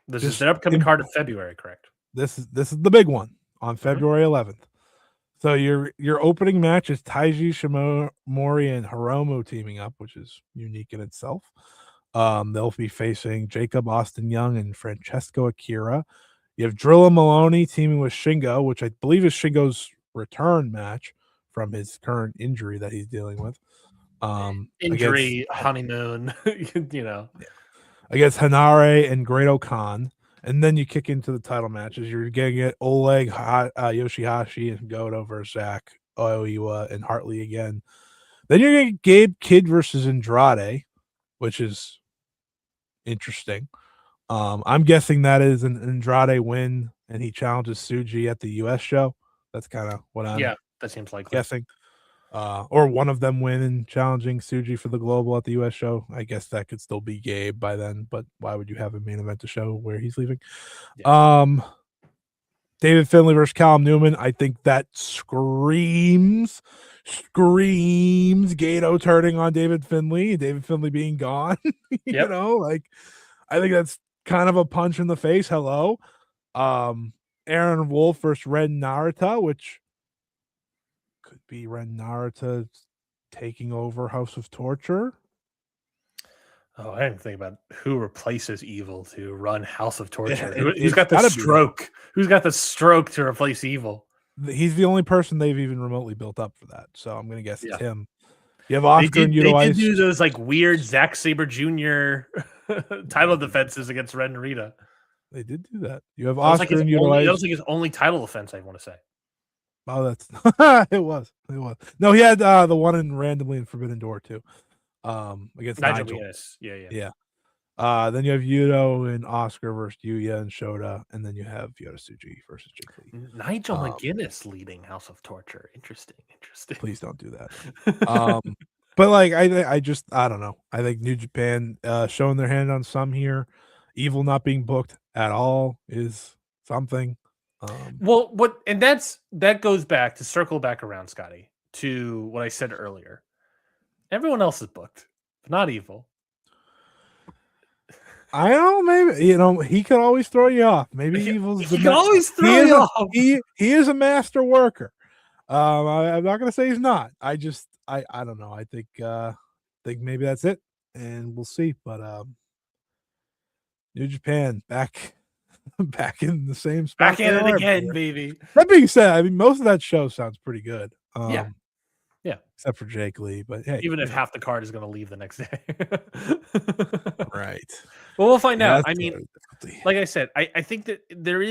This is the upcoming card of February, correct? This is the big one on February 11th. So your opening match is Taiji Shimomori and Hiromu teaming up, which is unique in itself. They'll be facing Jacob Austin Young and Francesco Akira. You have Drilla Maloney teaming with Shingo, which I believe is Shingo's return match from his current injury that he's dealing with. Injury, honeymoon, Against Hanare and Great Khan. And then you kick into the title matches. You're getting it Oleg, Yoshihashi, and Goto versus Zach, Oiwa, and Hartley again. Then you're getting Gabe Kidd versus Andrade, which is interesting. I'm guessing that is an Andrade win, and he challenges Suji at the US show. That's kind of what I'm that seems likely. Guessing. Or one of them win and challenging Suji for the global at the US show. I guess that could still be Gabe by then, but why would you have a main event to show where he's leaving? Yeah. David Finlay versus Callum Newman. I think that screams Gato turning on David Finlay being gone. I think that's kind of a punch in the face. Hello. Aaron Wolf versus Ren Narita, which could be Ren Narita taking over House of Torture. Oh, I didn't think about who replaces Evil to run House of Torture. Who's got the stroke? Who's got the stroke to replace Evil? He's the only person they've even remotely built up for that. So I'm going to guess it's him. You have Oscar and Yuto They did do those weird Zack Sabre Jr. title defenses against Ren Narita. They did do that. You have Oscar and Yuto. That was his only title defense, I want to say. Oh, that's it was. No, he had the one in randomly in Forbidden Door too. Against Nigel. Yeah. Then you have Yuto and Oscar versus Yuya and Shota, and then you have Yoda Suji versus Jake Lee. Nigel McGuinness leading House of Torture. Interesting. Please don't do that. But I don't know. I think New Japan showing their hand on some here. Evil not being booked at all is something. That goes back to circle back around, Scotty, to what I said earlier. Everyone else is booked, but not Evil. I don't know, maybe he could always throw you off. Maybe Evil's He can always throw you off. He is a master worker. I'm not gonna say he's not. I don't know. I think maybe that's it, and we'll see. But New Japan back back in the same spot. Back at it again, baby. That being said, I mean most of that show sounds pretty good. Yeah. Except for Jake Lee, but hey, even if half the card is going to leave the next day. right. Well, we'll find out. I mean, like I said, I think that they're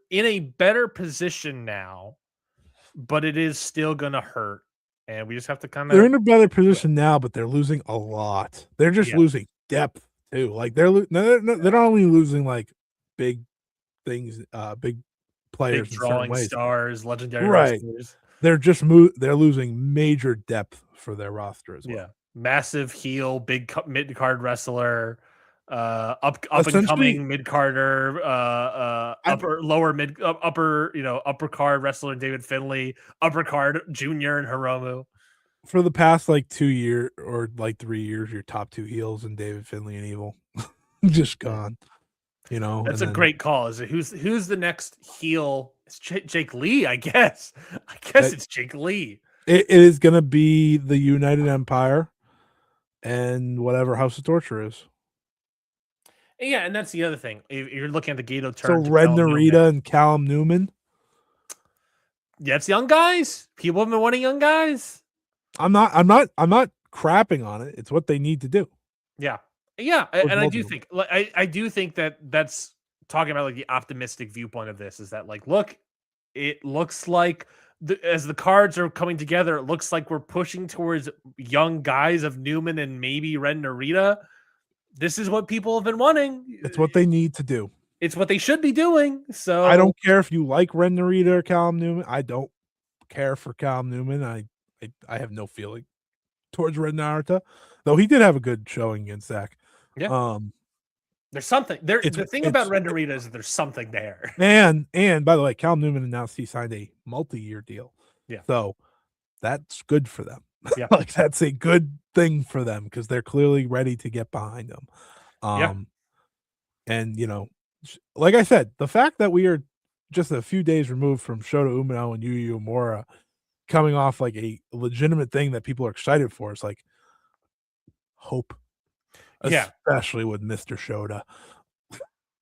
in a better position now, but it is still going to hurt. And we just have to kind of. They're in a better position now, but they're losing a lot. They're just losing depth too. Like they're not only losing like big things, big players, big drawing stars, legendary wrestlers. They're just they're losing major depth for their roster as well. Yeah, massive heel, big mid card wrestler, up and coming mid carder, upper card wrestler David Finlay, upper card junior and Hiromu. For the past like 2 years or like 3 years, your top two heels and David Finlay and Evil just gone. That's a great call. Is it who's the next heel? It's Jake Lee, I guess. It's Jake Lee. It is going to be the United Empire and whatever House of Torture is. Yeah, and that's the other thing. If you're looking at the Gato turn. So Red Narita and Callum Newman. Yeah, it's young guys. People have been wanting young guys. I'm not crapping on it. It's what they need to do. Yeah. Yeah, and I do think I do think that that's talking about like the optimistic viewpoint of this is that like, look, it looks like as the cards are coming together, it looks like we're pushing towards young guys of Newman and maybe Ren Narita. This is what people have been wanting. It's what they need to do. It's what they should be doing. So I don't care if you like Ren Narita or Callum Newman. I don't care for Callum Newman. I have no feeling towards Ren Narita, though he did have a good showing against Zach. Yeah. There's something there. The thing about Ren Narita is that there's something there. And by the way, Callum Newman announced he signed a multi-year deal. Yeah. So that's good for them. Yeah. Like that's a good thing for them because they're clearly ready to get behind them. And like I said, the fact that we are just a few days removed from Shota Umino and Yuya Uemura coming off like a legitimate thing that people are excited for is like hope. Especially with Mr. Shota.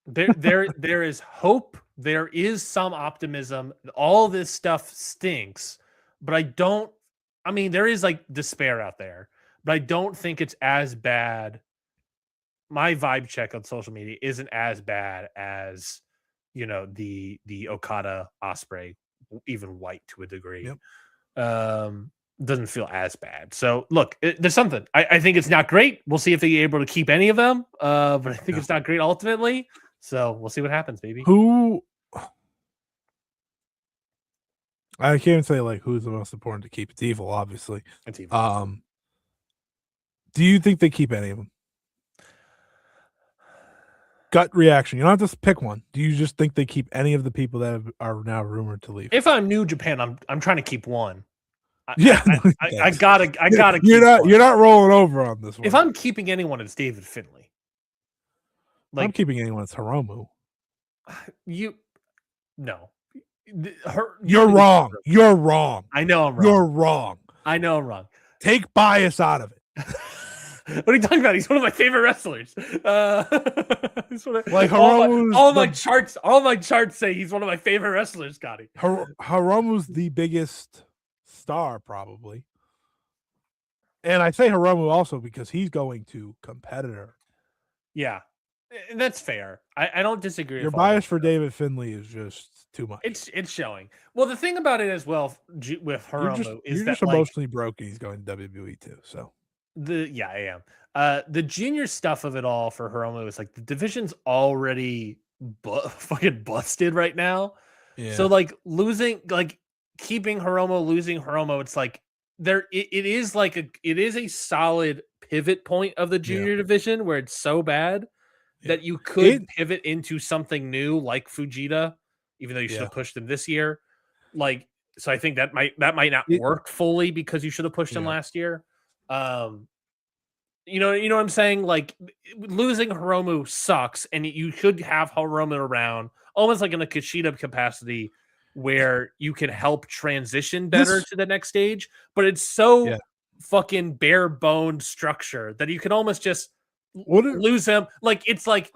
There is hope. There is some optimism. All this stuff stinks, but there is like despair out there, but I don't think it's as bad. My vibe check on social media isn't as bad as, the Okada Ospreay, even White to a degree. Yep. Doesn't feel as bad. So look, there's something. I think it's not great. We'll see if they're able to keep any of them. But I think it's not great ultimately. So we'll see what happens, baby. I can't say like who's the most important to keep. It's Evil, obviously. It's Evil. Do you think they keep any of them? Gut reaction. You don't have to pick one. Do you just think they keep any of the people that are now rumored to leave? If I'm New Japan, I'm trying to keep one. I gotta. You're not rolling over on this one. If I'm keeping anyone, it's David Finlay. Like, I'm keeping anyone, it's Hiromu. No. You're wrong. You're wrong. I know I'm wrong. You're wrong. I know I'm wrong. Take bias out of it. What are you talking about? He's one of my favorite wrestlers. Like all my charts say he's one of my favorite wrestlers, Scotty. Hiromu's the biggest star, probably. And I say Hiromu also because he's going to competitor. Yeah, and that's fair. I don't disagree. Your bias for David Finlay is just too much. It's showing. Well, the thing about it as well with Hiromu is that just emotionally broken. He's going to WWE too. So I am. The junior stuff of it all for Hiromu is like the division's already fucking busted right now. Yeah. So like keeping Hiromu, losing Hiromu, it's like it is a solid pivot point of the junior division where it's so bad that you could pivot into something new like Fujita, even though you should have pushed him this year. Like, so I think that might not work fully because you should have pushed him last year. You know what I'm saying? Like losing Hiromu sucks, and you should have Hiromu around, almost like in a Kushida capacity, where you can help transition better This, to the next stage. But it's yeah. so fucking bare boned structure that you can almost just What if, lose him. Like it's like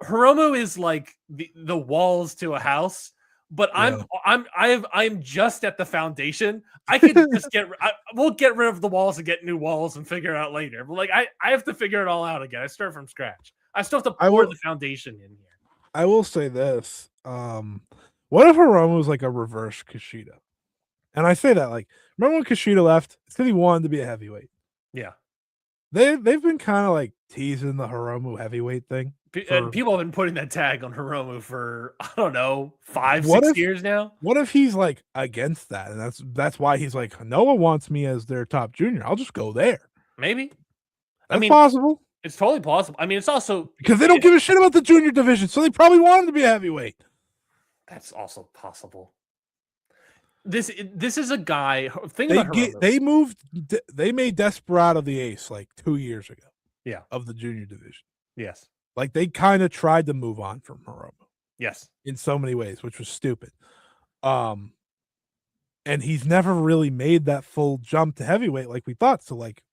Hiromu is like the walls to a house, but yeah. I'm just at the foundation. I could just we'll get rid of the walls and get new walls and figure it out later. But like I have to figure it all out again. I start from scratch. I still have to I pour will the foundation in here. I will say this. What if Hiromu was like a reverse Kushida? And I say that like, remember when Kushida left? It's because he wanted to be a heavyweight. Yeah. They've been kind of like teasing the Hiromu heavyweight thing. And For people have been putting that tag on Hiromu for I don't know 5, what 6 if years now. what if he's like against that, and that's why he's like, no one wants me as their top junior. I'll just go there. Maybe. I That's mean, possible it's totally possible. I mean, it's also because they don't give a shit about the junior division, so they probably want him to be a heavyweight. that's also possible. This is a guy. Think about Hiromu. They made Desperado the ace like 2 years ago. Yeah. Of the junior division. Yes. Like they kind of tried to move on from Hiromu. Yes. In so many ways, which was stupid. And he's never really made that full jump to heavyweight like we thought. So like,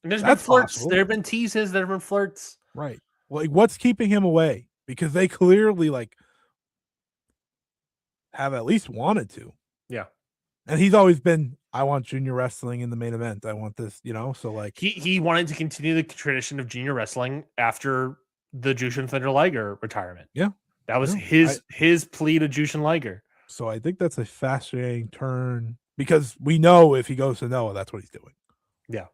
and there's been flirts. Possible. There have been teases. There have been flirts. Right. Like, what's keeping him away? Because they clearly like have at least wanted to. Yeah. And he's always been, I want junior wrestling in the main event. I want this, so like he wanted to continue the tradition of junior wrestling after the Jushin Thunder Liger retirement. Yeah. That was his plea to Jushin Liger. So I think that's a fascinating turn because we know if he goes to Noah, that's what he's doing. Yeah.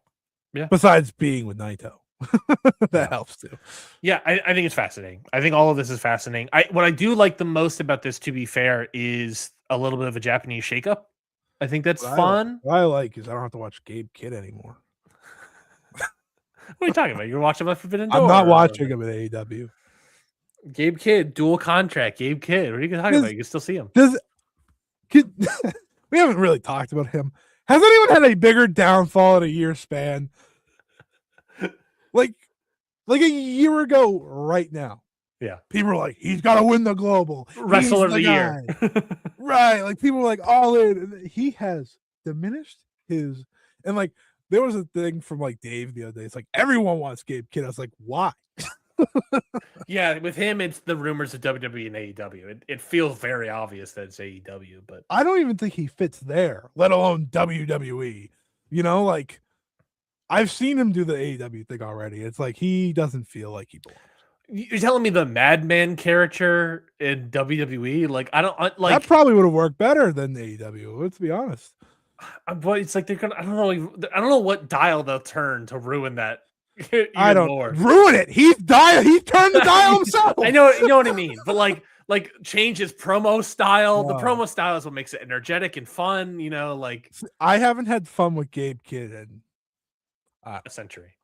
Yeah. Besides being with Naito. That helps too. Yeah, I think it's fascinating. I think all of this is fascinating. What I do like the most about this, to be fair, is a little bit of a Japanese shakeup. I think that's fun. What I like is I don't have to watch Gabe Kidd anymore. What are you talking about? You're watching Left Forbidden Door. I'm not watching him at AEW. Gabe Kidd, dual contract. Gabe Kidd. What are you talking about? You can still see him. We haven't really talked about him. Has anyone had a bigger downfall in a year span? like a year ago right now. Yeah. People are like, he's got to win the global. Wrestler of the year. Right. Like people were like all in. He has diminished his, and like there was a thing from like Dave the other day. It's like everyone wants Gabe Kidd. I was like, why? Yeah, with him, it's the rumors of WWE and AEW. It feels very obvious that it's AEW, but I don't even think he fits there, let alone WWE. Like I've seen him do the AEW thing already. It's like he doesn't feel like he belongs. You're telling me the Madman character in WWE? Like I don't like that probably would have worked better than AEW. Let's be honest. But it's like they're gonna. I don't know what dial they'll turn to ruin that. I don't ruin it. He turned the dial himself. I know, you know what I mean. But like change his promo style. The promo style is what makes it energetic and fun. Like I haven't had fun with Gabe Kidd in a century.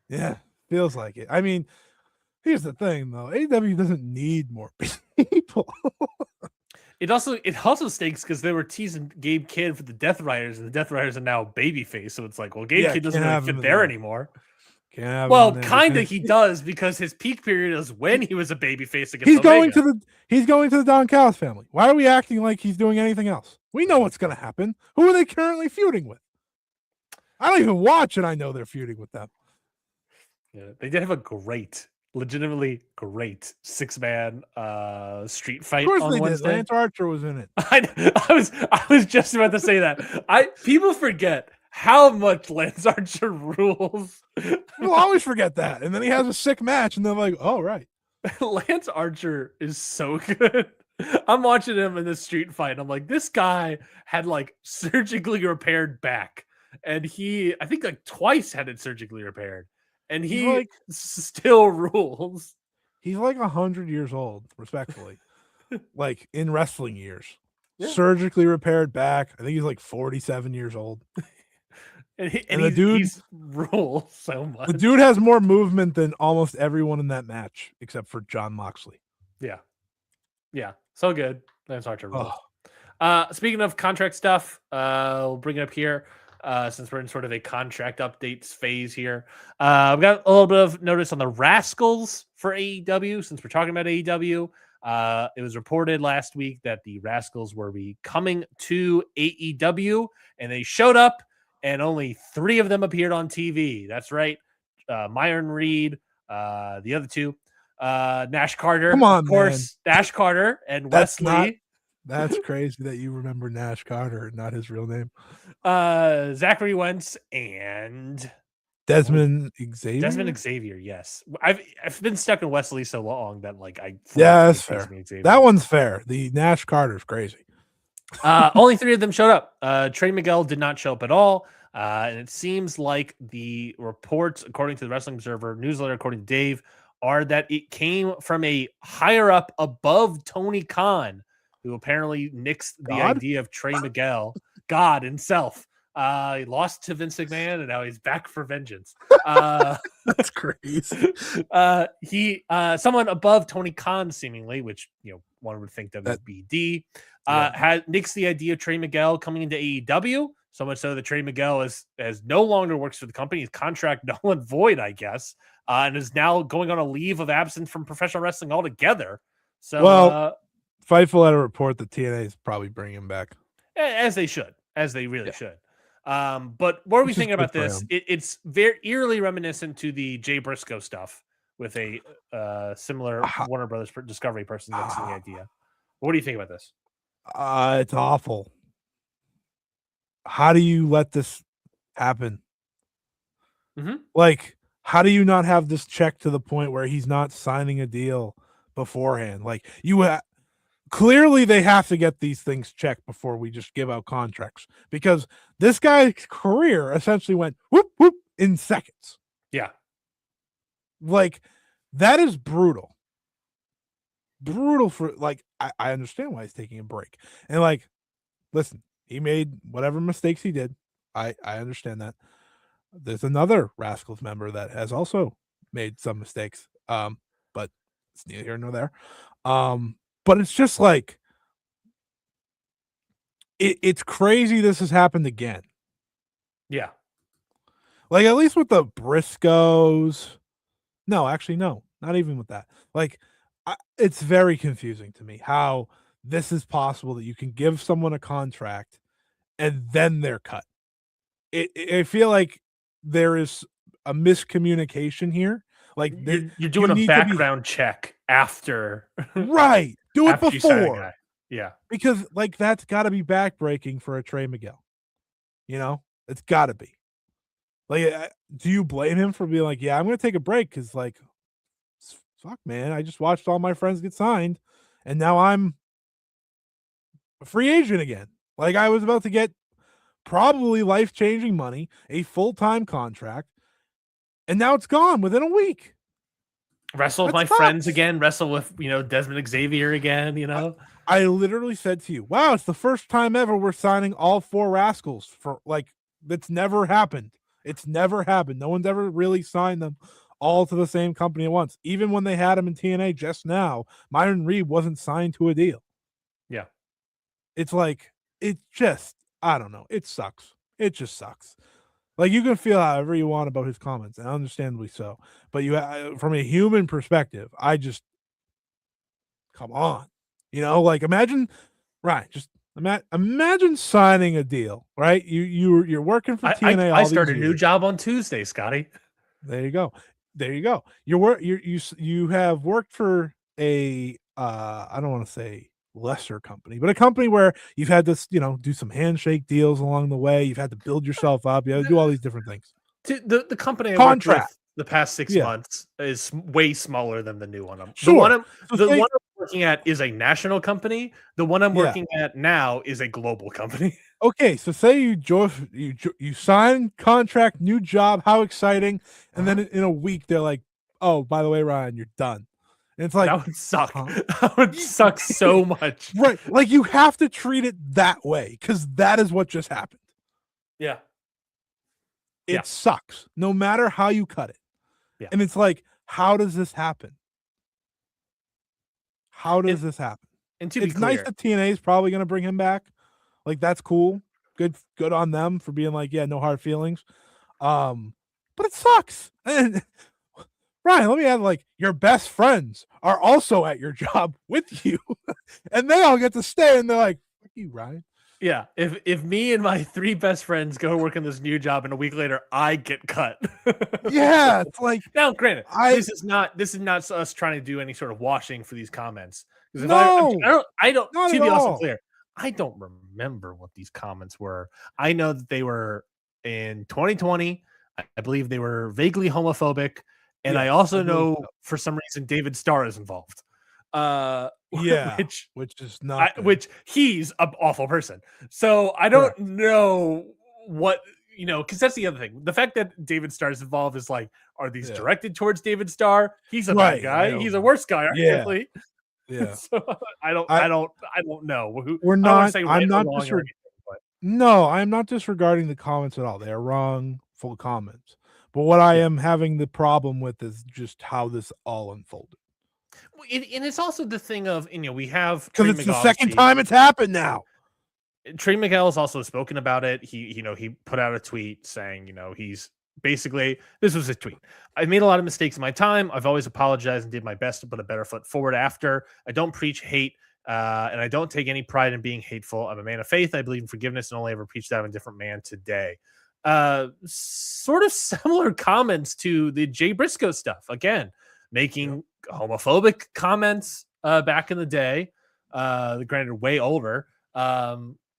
Yeah, feels like it. I mean, here's the thing though: AEW doesn't need more people. It also stinks because they were teasing Gabe Kidd for the Death Riders, and the Death Riders are now babyface. So it's like, well, Gabe Kidd doesn't really fit there anymore. Well, kind of he does because his peak period is when he was a babyface against Omega. He's going to the Don Callis family. Why are we acting like he's doing anything else? We know what's going to happen. Who are they currently feuding with? I don't even watch, and I know they're feuding with them. Yeah, they did have a legitimately great 6-man street fight on Wednesday. Lance Archer was in it. I was just about to say that. People forget how much Lance Archer rules. We'll always forget that. And then he has a sick match, and they're like, oh, right. Lance Archer is so good. I'm watching him in this street fight. I'm like, this guy had like surgically repaired back. And I think like twice had it surgically repaired. And he still rules. He's like 100 years old, respectfully. Like in wrestling years. Yeah. Surgically repaired back. I think he's like 47 years old. And the dude rules so much. The dude has more movement than almost everyone in that match, except for Jon Moxley. Yeah. Yeah. So good. Lance Archer rules. Speaking of contract stuff, we'll bring it up here. since we're in sort of a contract updates phase here. We've got a little bit of notice on the Rascals for AEW since we're talking about AEW. It was reported last week that the Rascals were coming to AEW, and they showed up, and only 3 of them appeared on TV. That's right. Myron Reed, the other 2, Nash Carter, Come on, of course, man. Nash Carter and That's Wesley. That's crazy that you remember Nash Carter, not his real name. Zachary Wentz and Desmond Xavier. Desmond Xavier, yes. I've been stuck in Wesley so long that like I Yeah, that's fair. Desmond Xavier. That one's fair. The Nash Carter's crazy. Only 3 of them showed up. Trey Miguel did not show up at all. And it seems like the reports, according to the Wrestling Observer newsletter, according to Dave, are that it came from a higher up above Tony Khan, who apparently nixed the idea of Trey Miguel, God himself. He lost to Vince McMahon, and now he's back for vengeance. That's crazy. Someone above Tony Khan, seemingly, which one would think WBD, had nixed the idea of Trey Miguel coming into AEW. So much so that Trey Miguel has no longer works for the company. His contract null and void, I guess, and is now going on a leave of absence from professional wrestling altogether. So, Fightful had a report that TNA is probably bringing him back, as they should, as they really should. But what are we thinking about this? It's very eerily reminiscent to the Jay Briscoe stuff with a similar Warner Brothers Discovery person nixing the idea. What do you think about this? It's awful. How do you let this happen? Mm-hmm. Like, how do you not have this check to the point where he's not signing a deal beforehand? Like, clearly they have to get these things checked before we just give out contracts, because this guy's career essentially went whoop whoop in seconds. Yeah. Like, that is brutal. Brutal for, like, I understand why he's taking a break. And, like, listen, he made whatever mistakes he did. I understand that. There's another Rascals member that has also made some mistakes. But it's neither here nor there. But it's just like, it's crazy this has happened again. Yeah. Like, at least with the Briscoes. No, actually, no. Not even with that. Like, it's very confusing to me how this is possible that you can give someone a contract and then they're cut. I feel like there is a miscommunication here. Like, you're doing a background check after. Right. Do it before. Yeah. Because, like, that's got to be backbreaking for a Trey Miguel. It's got to be. Like, do you blame him for being like, yeah, I'm going to take a break because, like, fuck, man, I just watched all my friends get signed, and now I'm a free agent again. Like, I was about to get probably life-changing money, a full-time contract, and now it's gone within a week. Wrestle with my friends again, wrestle with, Desmond Xavier again, I literally said to you, wow, it's the first time ever we're signing all 4 Rascals for, like, that's never happened. It's never happened. No one's ever really signed them all to the same company at once. Even when they had him in TNA just now, Myron Reed wasn't signed to a deal. Yeah. It's like, it just, I don't know. It sucks. It just sucks. Like, you can feel however you want about his comments, and understandably so. But from a human perspective, come on. Like, imagine, right, just imagine signing a deal, right? You're working for TNA. I start a new job on Tuesday, Scotty. There you go. You have worked for a I don't want to say lesser company, but a company where you've had to do some handshake deals along the way. You've had to build yourself up. You have to do all these different things. The company I worked with the past 6 months is way smaller than the new one. The one I'm working at is a national company. The one I'm working at now is a global company. Okay, so say you sign contract, new job, how exciting, and then in a week they're like, "Oh, by the way, Ryan, you're done." And it's like, that would suck. That would suck so much. Right? Like, you have to treat it that way because that is what just happened. Yeah. It sucks, no matter how you cut it. Yeah. And it's like, how does this happen? How does this happen? And to be it's clear, nice that TNA is probably going to bring him back. Like, that's cool. Good on them for being like, yeah, no hard feelings. But it sucks. And Ryan, let me add, like, your best friends are also at your job with you, and they all get to stay, and they're like, fuck you, Ryan. Yeah, if me and my 3 best friends go work in this new job and a week later I get cut. Yeah, it's like, now, granted, I this is not us trying to do any sort of washing for these comments. Because no, I don't not to at be also all. clear, I don't remember what these comments were. I know that they were in 2020. I believe they were vaguely homophobic, and I Yes, also I believe know so. for some reason David Starr is involved. Yeah, which is not good. which he's an awful person. So I don't know what, because that's the other thing. The fact that David Starr is involved is like, are these directed towards David Starr? He's a bad guy. He's a worse guy, Yeah. arguably. Yeah. So I don't know who. We're I don't not. want to say right I'm or not wrong or anything, but No, I'm not disregarding the comments at all. They are wrongful comments. But what I am having the problem with is just how this all unfolded. and it's also the thing of, we have Because it's the second time it's happened now. Trey Miguel has also spoken about it. He put out a tweet saying, he's basically, this was a tweet. I made a lot of mistakes in my time. I've always apologized and did my best to put a better foot forward after. I don't preach hate, and I don't take any pride in being hateful. I'm a man of faith. I believe in forgiveness and only ever preach that I'm a different man today. Sort of similar comments to the Jay Briscoe stuff. Again, making homophobic comments back in the day. Granted, way older.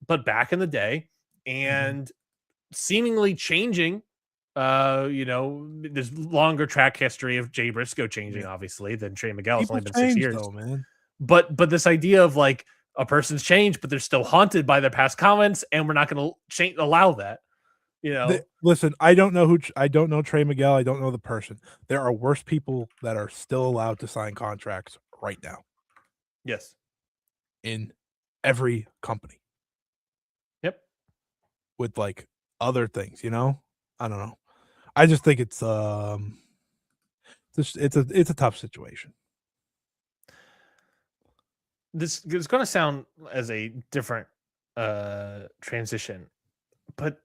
But back in the day, and seemingly changing, there's longer track history of Jay Briscoe changing, obviously, than Trey Miguel. It's only been 6 years. Though, man. But this idea of like a person's changed, but they're still haunted by their past comments, and we're not going to allow that. Listen, I don't know Trey Miguel. I don't know the person. There are worse people that are still allowed to sign contracts right now. Yes. In every company. Yep. With like other things, I don't know. I just think it's it's a tough situation. This is going to sound as a different transition, but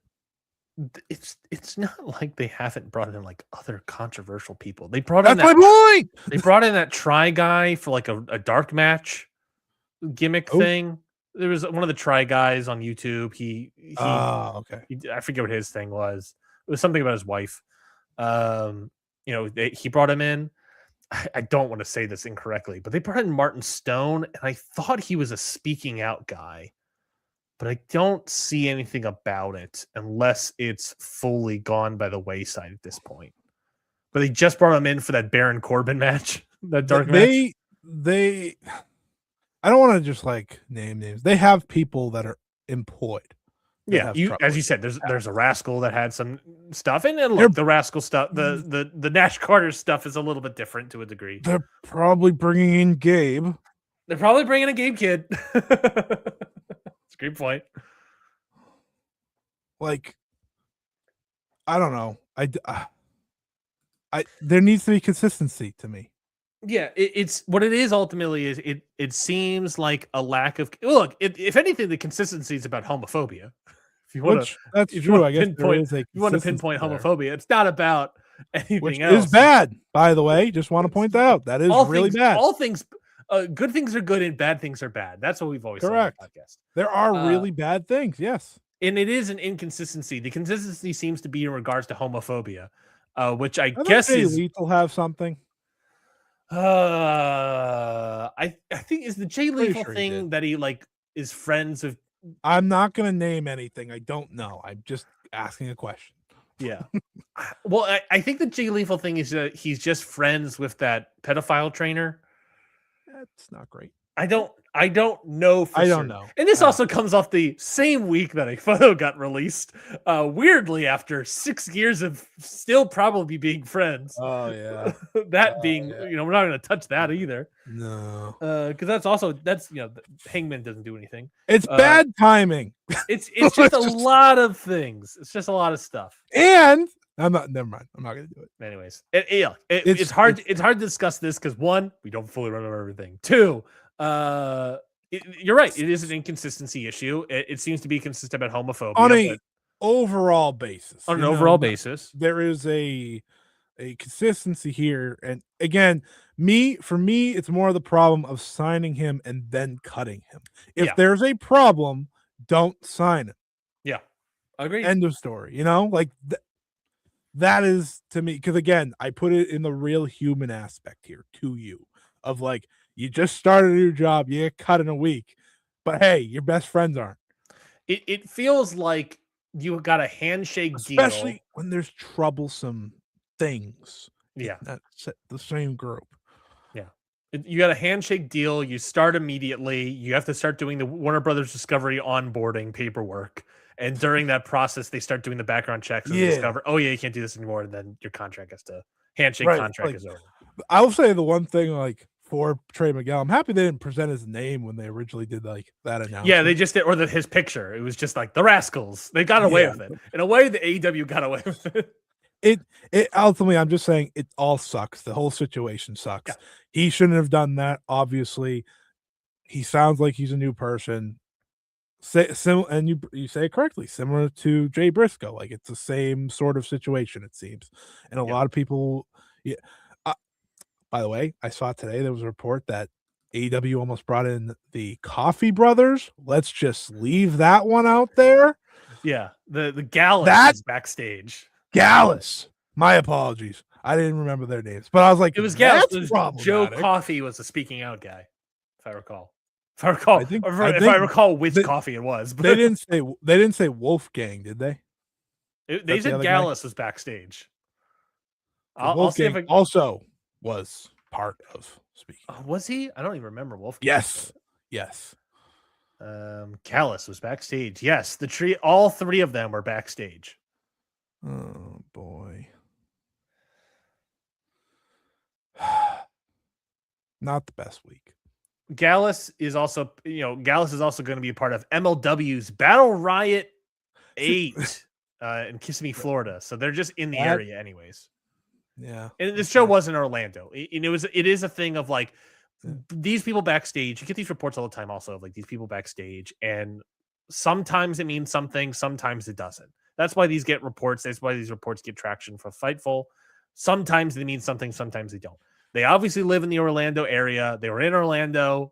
it's not like they haven't brought in like other controversial people. They brought in my point. They brought in that Try guy for like a dark match gimmick thing. There was one of the Try guys on YouTube. Okay. I forget what his thing was. It was something about his wife. He brought him in. I don't want to say this incorrectly, but they brought in Martin Stone, and I thought he was a speaking out guy, but I don't see anything about it unless it's fully gone by the wayside at this point. But they just brought him in for that Baron Corbin match, that dark match. I don't want to just like name names. They have people that are employed. Yeah, as you said, there's a Rascal that had some stuff, and look, the Rascal stuff, the Nash Carter stuff is a little bit different to a degree. They're probably bringing in Gabe. They're probably bringing a Gabe Kid. That's a great point. Like, I don't know. There needs to be consistency to me. Yeah, it's what it is ultimately is it seems like a lack of look. If anything, the consistency is about homophobia. If you want to, that's true. I guess you want to pinpoint homophobia. It's not about anything else. Which is bad, by the way. Just want to point that out. That is really bad. All things, good things are good and bad things are bad. That's what we've always said on the podcast. There are really bad things. Yes, and it is an inconsistency. The consistency seems to be in regards to homophobia, which I guess Jay Lethal have something. I think is the Jay Lethal thing that he like is friends with. I'm not going to name anything. I don't know. I'm just asking a question. Yeah. Well, I think the Jay Lethal thing is that he's just friends with that pedophile trainer. That's not great. I don't know. I don't know. And this also comes off the same week that a photo got released. Weirdly, after 6 years of still probably being friends. Oh yeah. We're not going to touch that either. No. Because that's Hangman doesn't do anything. It's bad timing. It's just a lot of things. It's just a lot of stuff. And never mind. I'm not going to do it. Anyways, it's hard to discuss this because one, we don't fully remember everything. Two, You're right. It is an inconsistency issue. It seems to be consistent about homophobia on but a overall basis. on an overall basis. There is a consistency here, and again, for me, it's more of the problem of signing him and then cutting him. If Yeah. there's a problem, don't sign him. Yeah. Agreed. End of story. Like that is to me, because again, I put it in the real human aspect here to you of like you just started a new job, you get cut in a week, but hey, your best friends aren't. It feels like you got a handshake Especially deal. when there's troublesome things. Yeah. The same group. Yeah. You got a handshake deal. You start immediately. You have to start doing the Warner Brothers Discovery onboarding paperwork. And during that process, they start doing the background checks and discover, oh, yeah, you can't do this anymore. And then your contract has to, contract is over. I will say the one thing, like, for Trey Miguel, I'm happy they didn't present his name when they originally did, like, that announcement. Yeah, they just did, or his picture. It was just like, the Rascals. They got away with it. In a way, the AEW got away with it. It ultimately, I'm just saying, it all sucks. The whole situation sucks. Yeah. He shouldn't have done that, obviously. He sounds like he's a new person. And you say it correctly, similar to Jay Briscoe. Like, it's the same sort of situation, it seems. And a lot of people, by the way, I saw today there was a report that AEW almost brought in the Coffee Brothers. Let's just leave that one out there. Yeah, the Gallus is backstage. Gallus. My apologies. I didn't remember their names, but I was like, it was Gallus. Joe Coffey was the speaking out guy, if I recall. If I recall which coffee it was. But they didn't say Wolfgang, did they? They said Gallus was backstage. I'll see if I also was part of speaking. Was he? I don't even remember Wolfgang. Yes. Gallus was backstage. Yes, all three of them were backstage. Oh boy. Not the best week. Gallus is also going to be a part of MLW's Battle Riot 8 in Kissimmee, Florida. So they're just in the area anyways. Yeah. And this show was in Orlando. It is a thing of like these people backstage. You get these reports all the time also of like these people backstage, and sometimes it means something, sometimes it doesn't. That's why these get reports. That's why these reports get traction for Fightful. Sometimes they mean something, sometimes they don't. They obviously live in the Orlando area. They were in Orlando,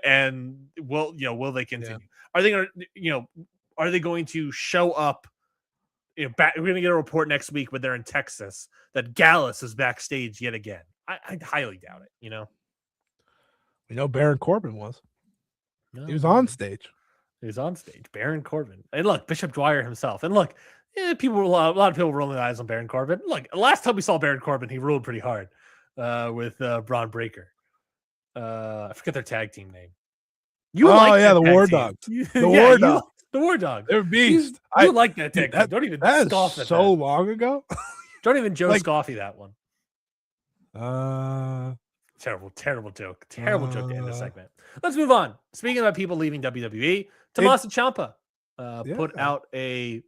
and will they continue? Yeah. Are they going to show up? We're going to get a report next week when they're in Texas that Gallus is backstage yet again. I highly doubt it. We know Baron Corbin was. No. He was on stage. Baron Corbin. And look, Bishop Dwyer himself. And look, a lot of people rolling their eyes on Baron Corbin. Look, last time we saw Baron Corbin, he ruled pretty hard with Braun Breaker. I forget their tag team name. The War Dogs. The War Dogs. The War Dogs. They're beast. You like that tag team. Don't even scoff at that. So long ago. Don't even Joe Scoffy that one. Terrible joke. Terrible joke to end the segment. Let's move on. Speaking about people leaving WWE, Tommaso Ciampa put out a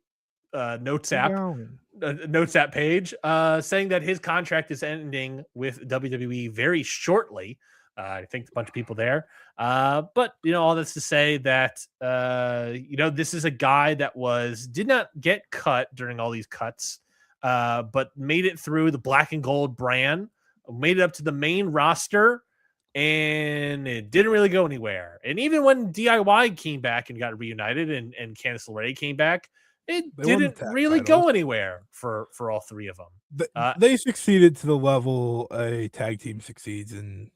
notes app page saying that his contract is ending with WWE very shortly. I think a bunch of people there. But all that's to say that this is a guy that did not get cut during all these cuts, but made it through the Black and Gold brand, made it up to the main roster, and it didn't really go anywhere. And even when DIY came back and got reunited and Candice LeRae came back, it didn't really go anywhere for all three of them. They succeeded to the level a tag team succeeds in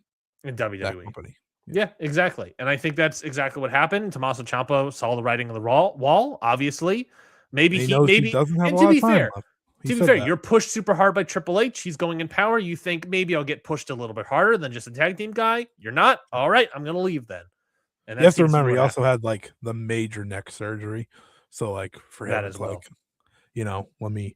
WWE. Company. Yeah, exactly. And I think that's exactly what happened. Tommaso Ciampa saw the writing on the wall, obviously. Maybe he doesn't have a lot of time left. To be fair, you're pushed super hard by Triple H. He's going in power. You think maybe I'll get pushed a little bit harder than just a tag team guy. You're not. All right, I'm going to leave then. And you have to remember, he also had like the major neck surgery. So like for him, it's like, let me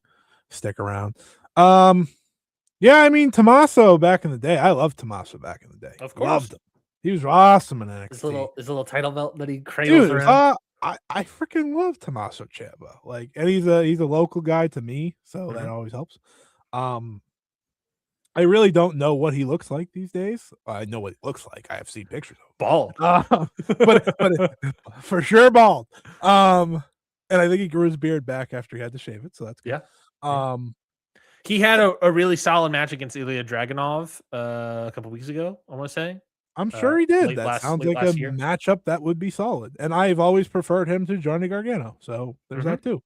stick around. Yeah, I mean, Tommaso back in the day. I loved Tommaso back in the day. Of course. Loved him. He was awesome in NXT. His little title belt that he cradles around. I freaking love Tommaso Ciampa. Like, and he's a local guy to me, so that always helps. I really don't know what he looks like these days. I know what he looks like. I have seen pictures Bald. of him. But for sure bald. And I think he grew his beard back after he had to shave it, so that's good. Yeah. He had a really solid match against Ilya Dragunov a couple weeks ago, I want to say. I'm sure he did. Late That sounds late like a last year. matchup that would be solid. And I've always preferred him to Johnny Gargano. So there's Mhm. that too.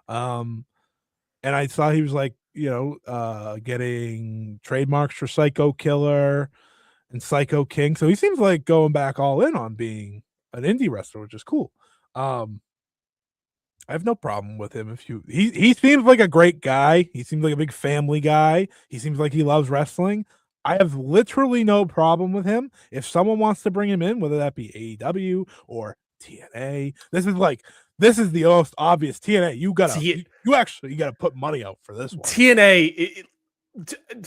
And I saw he was like, getting trademarks for Psycho Killer and Psycho King. So he seems like going back all in on being an indie wrestler, which is cool. I have no problem with him. He seems like a great guy. He seems like a big family guy. He seems like he loves wrestling. I have literally no problem with him. If someone wants to bring him in, whether that be AEW or TNA, this is the most obvious. TNA, you gotta put money out for this one. TNA,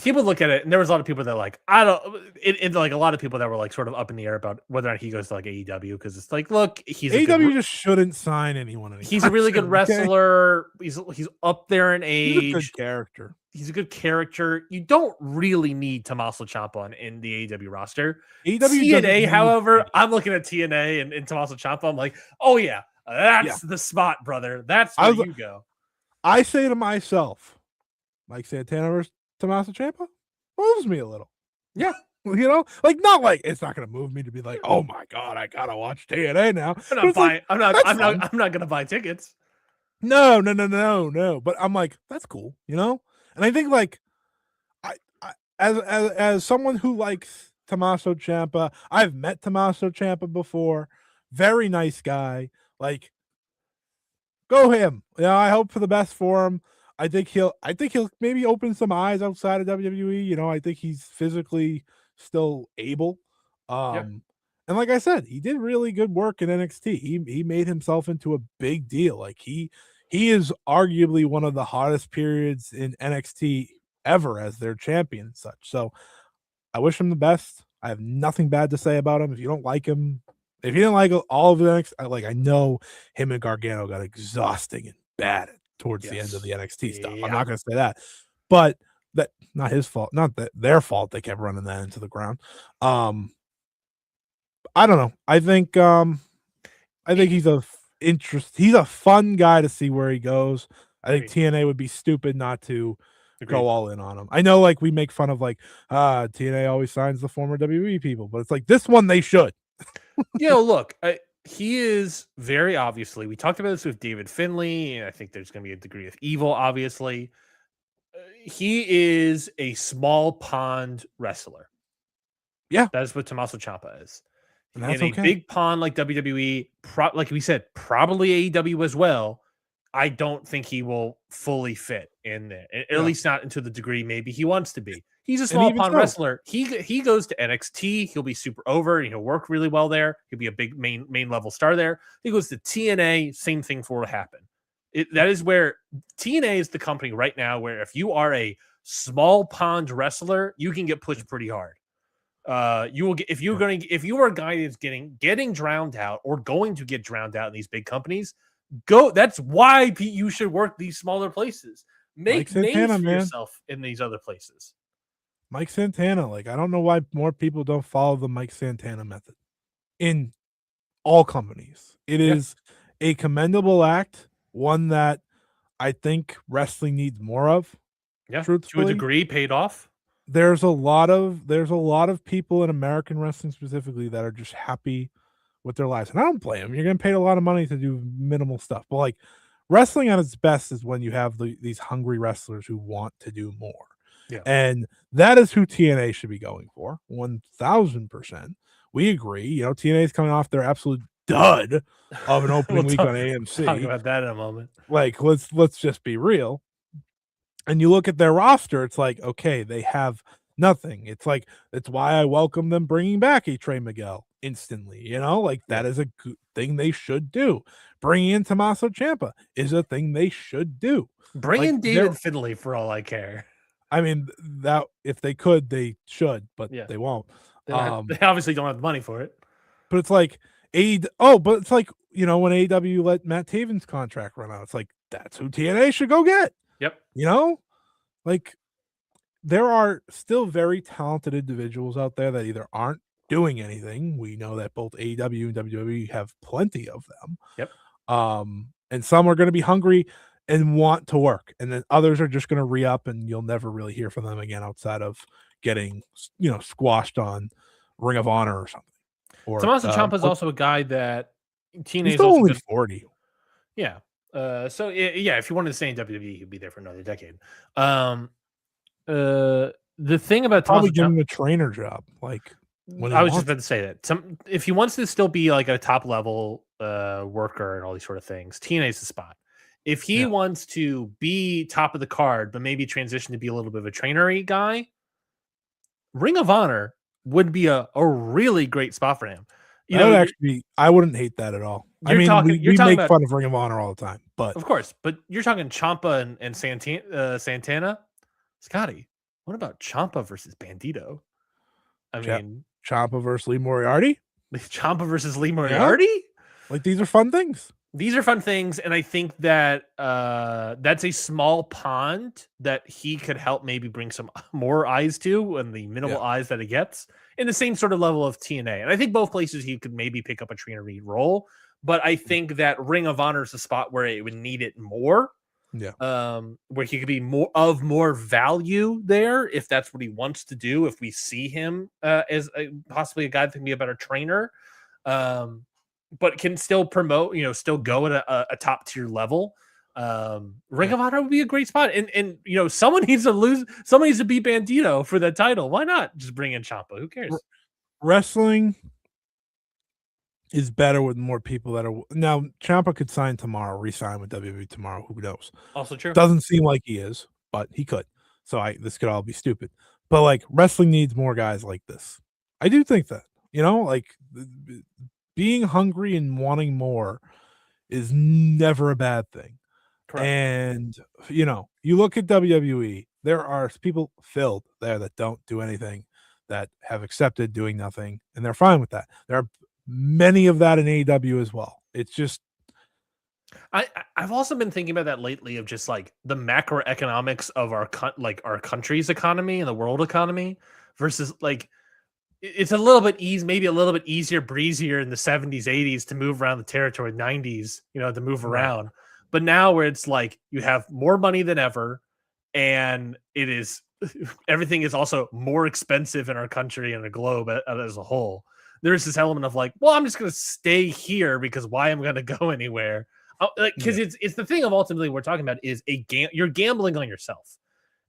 people look at it, and there was a lot of people that like, I don't, like a lot of people that were like sort of up in the air about whether or not he goes to like AEW, because it's like, look, AEW just shouldn't sign anyone. He's a really good wrestler. He's up there in age. He's a good character. He's a good character. You don't really need Tommaso Ciampa in the AEW roster. AEW TNA, however, I'm looking at TNA and Tommaso Ciampa. I'm like, oh yeah, that's the spot, brother. That's where you go. I say to myself, Mike Santana versus Tommaso Ciampa moves me a little. Yeah. Like not like it's not going to move me to be like, oh my god, I gotta watch TNA now. I'm not gonna buy tickets. No. But I'm like, that's cool, And I think like, I as someone who likes Tommaso Ciampa, I've met Tommaso Ciampa before. Very nice guy. Like, go him. I hope for the best for him. I think he'll maybe open some eyes outside of WWE. I think he's physically still able. And like I said, he did really good work in NXT. He made himself into a big deal. Like he is arguably one of the hottest periods in NXT ever as their champion and such. So I wish him the best. I have nothing bad to say about him. If you don't like him, if you didn't like all of the NXT, I know him and Gargano got exhausting and bad towards the end of the NXT stuff. I'm not going to say that, but that not his fault, not that their fault. They kept running that into the ground. I don't know. I think he's he's a fun guy to see where he goes. I think TNA would be stupid not to go all in on him. I know, like, we make fun of TNA always signs the former WWE people, but it's like this one they should. Look, he is very obviously. We talked about this with David Finlay, and I think there's going to be a degree of evil. Obviously, he is a small pond wrestler. Yeah, that is what Tommaso Ciampa is. And that's in a big pond like WWE, like we said, probably AEW as well. I don't think he will fully fit in there, at least not to the degree maybe he wants to be. He's a small pond wrestler. He goes to NXT. He'll be super over, and he'll work really well there. He'll be a big main level star there. He goes to TNA. Same thing will happen. That is where TNA is the company right now where if you are a small pond wrestler, you can get pushed pretty hard. You will get if you are a guy that's getting drowned out or going to get drowned out in these big companies. That's why you should work these smaller places. Make names for yourself in these other places. Mike Santana, I don't know why more people don't follow the Mike Santana method in all companies. It is a commendable act, one that I think wrestling needs more of. Yeah, to a degree, paid off. There's a lot of people in American wrestling specifically that are just happy with their lives, and I don't blame them. You're getting paid a lot of money to do minimal stuff, but wrestling at its best is when you have these hungry wrestlers who want to do more. Yeah. And that is who TNA should be going for. 1000%. We agree. TNA is coming off their absolute dud of an opening week on AMC. Talk about that in a moment. Let's just be real. And you look at their roster, it's like, okay, they have nothing. It's why I welcome them bringing back a Trey Miguel instantly. That is a good thing they should do. Bringing in Tommaso Ciampa is a thing they should do. Bring in David Finlay for all I care. I mean, that if they could, they should, but they won't. They obviously don't have the money for it. But it's like when AEW let Matt Taven's contract run out, it's like that's who TNA should go get. Yep. there are still very talented individuals out there that either aren't doing anything. We know that both AEW and WWE have plenty of them. Yep. And some are going to be hungry and want to work, and then others are just going to re-up, and you'll never really hear from them again outside of getting squashed on Ring of Honor or something. Or Tommaso Ciampa is also a guy that TNA he's is still also only been, 40. yeah. So yeah, if you wanted to stay in WWE, he'd be there for another decade. The thing about Probably Tommaso give Ciampa, him a trainer job, like when he I was just wants. about to say that. If he wants to still be like a top level worker and all these sort of things, TNA's the spot. If he Yeah. wants to be top of the card, but maybe transition to be a little bit of a trainery guy, Ring of Honor would be a really great spot for him. You That would know, actually be, I wouldn't hate that at all. I you're mean, talking we make about, fun of Ring of Honor all the time, but of course, but you're talking Ciampa and Santana. Scotty, what about Ciampa versus Bandito? I mean, Ciampa versus Lee Moriarty, Ciampa versus Lee yeah, Moriarty. like these are fun things. These are fun things, and I think that that's a small pond that he could help maybe bring some more eyes to, and the minimal eyes that it gets in the same sort of level of TNA. And I think both places he could maybe pick up a trainery role, but I think that Ring of Honor is a spot where it would need it more. Yeah. Where he could be more value there if that's what he wants to do. If we see him as possibly a guy that can be a better trainer. But can still promote, still go at a top tier level. Ring of Honor would be a great spot. And someone needs to beat Bandito for that title. Why not just bring in Ciampa? Who cares? Wrestling is better with more people that are now. Ciampa could sign tomorrow, resign with WWE tomorrow. Who knows? Also true. Doesn't seem like he is, but he could. So this could all be stupid. But like wrestling needs more guys like this. I do think that, like being hungry and wanting more is never a bad thing. Correct. And you look at WWE, there are people filled there that don't do anything, that have accepted doing nothing, and they're fine with that. There are many of that in AEW as well. It's just I've also been thinking about that lately, of just like the macroeconomics of our country's economy and the world economy versus like it's a little bit maybe a little bit easier, breezier in the 70s, 80s to move around the territory, 90s, to move around. But now where it's like you have more money than ever, and it is everything is also more expensive in our country and the globe as a whole. There's this element of like, well, I'm just going to stay here because why am I going to go anywhere? Because it's the thing of ultimately we're talking about is you're gambling on yourself.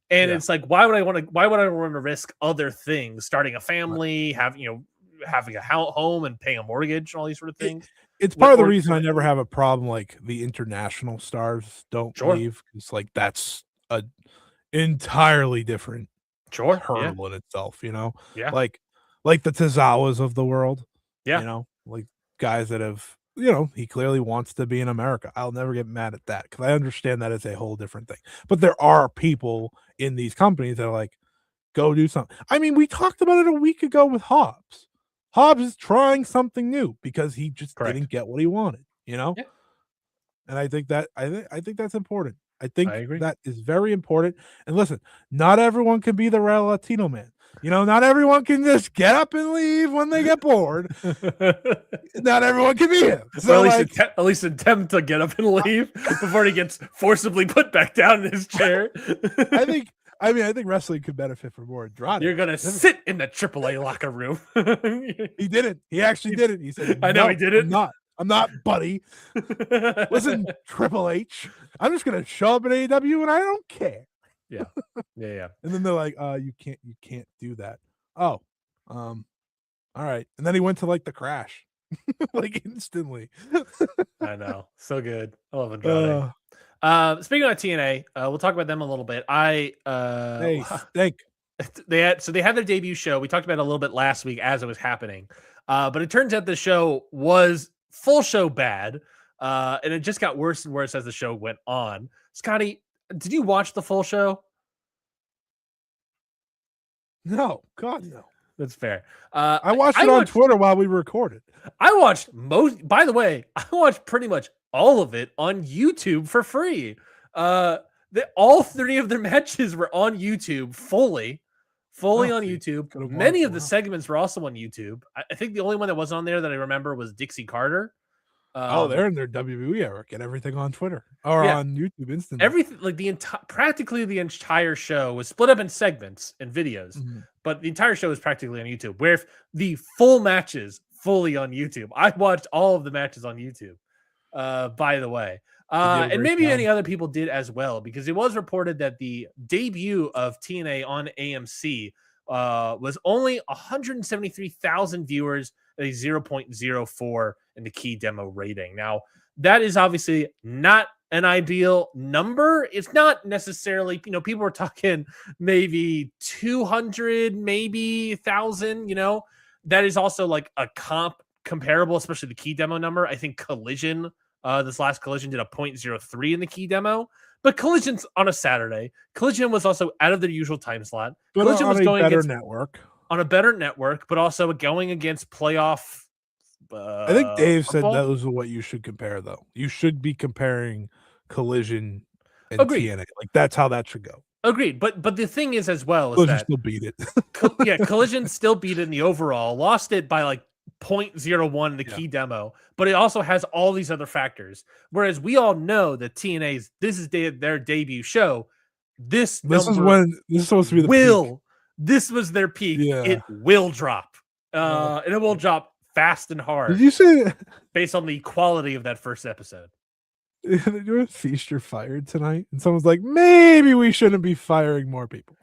And it's like, why would I want to risk other things, starting a family, having a home and paying a mortgage and all these sort of things? It's part of the reason I never have a problem like the international stars don't leave. It's like that's a entirely different hurdle in itself, Yeah. Like the Tozawas of the world. Yeah. Like guys that have he clearly wants to be in America. I'll never get mad at that because I understand that it's a whole different thing. But there are people in these companies that are like, go do something. I mean, we talked about it a week ago with Hobbs. Hobbs is trying something new because he just didn't get what he wanted, And I think that I think that's important. I think that is very important. And listen, not everyone can be the Real Latino man. Not everyone can just get up and leave when they get bored. Not everyone can be him. So at least attempt to get up and leave before he gets forcibly put back down in his chair. I think wrestling could benefit from more Andrade. You're gonna sit in the AAA locker room. He didn't. He actually didn't. He said, "I know he didn't. I'm not, buddy. Listen, Triple H. I'm just gonna show up at AEW and I don't care." Yeah. And then they're like, you can't do that. Oh, all right. And then he went to like the Crash, like instantly. I know, so good. I love Andrade. Speaking of TNA, we'll talk about them a little bit. They had their debut show. We talked about it a little bit last week as it was happening, but it turns out the show was full show bad, and it just got worse and worse as the show went on. Scotty, did you watch the full show? No, God, no. That's fair. I watched it on Twitter while we recorded. I watched by the way, I watched pretty much all of it on YouTube for free. all 3 of their matches were on YouTube fully on see, YouTube. could've Many watched, of the wow. segments were also on YouTube. I think the only one that wasn't on there that I remember was Dixie Carter. Oh, they're in their WWE era. Get everything on Twitter or Yeah, on YouTube instantly. everything, like practically the entire show was split up in segments and videos, Mhm. but the entire show is practically on YouTube. Where if the full matches fully on YouTube, I watched all of the matches on YouTube. By the way, Did you have a and great maybe time? any other people did as well, because it was reported that the debut of TNA on AMC was only 173,000 viewers at a 0.04 in the key demo rating. Now, that is obviously not an ideal number. It's not necessarily, people were talking maybe 200, maybe 1,000, that is also like a comparable, especially the key demo number. I think Collision, this last Collision did a 0.03 in the key demo, but Collision's on a Saturday. Collision was also out of their usual time slot. But Collision was on a going better against network. on a better network, but also going against playoff I think Dave said football. those are what you should compare, though. You should be comparing Collision and Agreed. TNA. Like, that's how that should go. Agreed. But the thing is as well is Collision that still beat it. Collision still beat it in the overall, lost it by like 0.01 in the Yeah. key demo, but it also has all these other factors. Whereas we all know that TNA's this is their debut show. This This is supposed to be the peak. This was their peak. Yeah. It will drop. Oh, And it will drop fast and hard. Did you say based on the quality of that first episode? you're feast you're fired tonight? And someone's like, maybe we shouldn't be firing more people.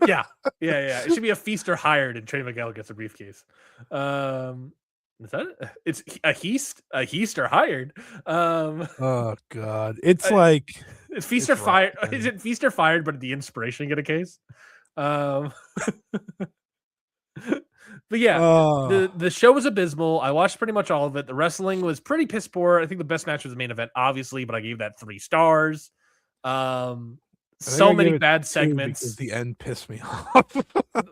Yeah. It should be a feaster hired and Trey Miguel gets a briefcase. Is that it? It's a heaster hired. Oh god. It's like Is feaster rough, fired? man. Is it feaster fired, but the inspiration get a case? But yeah, the show was abysmal. I watched pretty much all of it. The wrestling was pretty piss poor. I think the best match was the main event, obviously, but I gave that 3 stars. So many bad segments. Because the end pissed me off.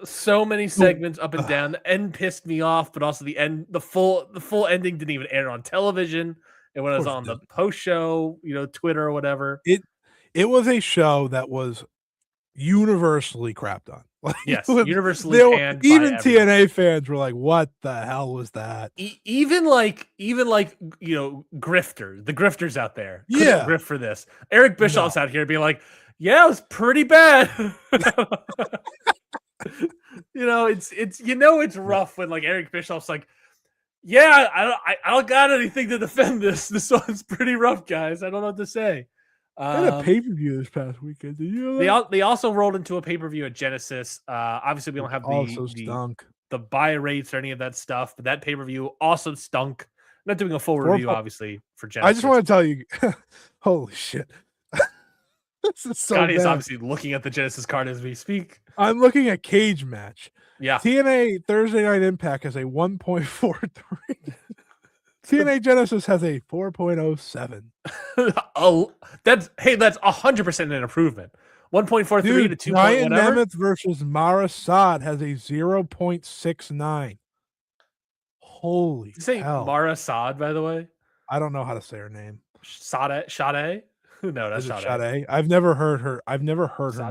So many segments up and down. The end pissed me off, but also the end, the full ending didn't even air on television. It was on the post show, Twitter or whatever. It was a show that was universally crapped on. Like, yes, universally panned. Even TNA fans were like, "What the hell was that?" Even like grifters, the grifters out there, yeah, grift for this. Eric Bischoff's out here being like, "Yeah, it was pretty bad." It's rough when like Eric Bischoff's like, "Yeah, I don't got anything to defend this. This one's pretty rough, guys. I don't know what to say." I had a pay-per-view this past weekend. Did you know that? They also rolled into a pay-per-view at Genesis. Obviously, we don't have the buy rates or any of that stuff, but that pay-per-view also stunk. I'm not doing a full review, obviously, for Genesis. I just want to tell you, holy shit. This is so Scotty is bad. obviously looking at the Genesis card as we speak. I'm looking at Cage Match. Yeah. TNA Thursday Night Impact has a 1.43. TNA Genesis has a 4.07. Oh, that's 100% an improvement. 1.43 to 2. Ryan Nemeth versus Mara Saad has a 0.69. Holy Did you say hell. Mara Saad, by the way? I don't know how to say her name. Sade? No, that's Sade. I've never heard her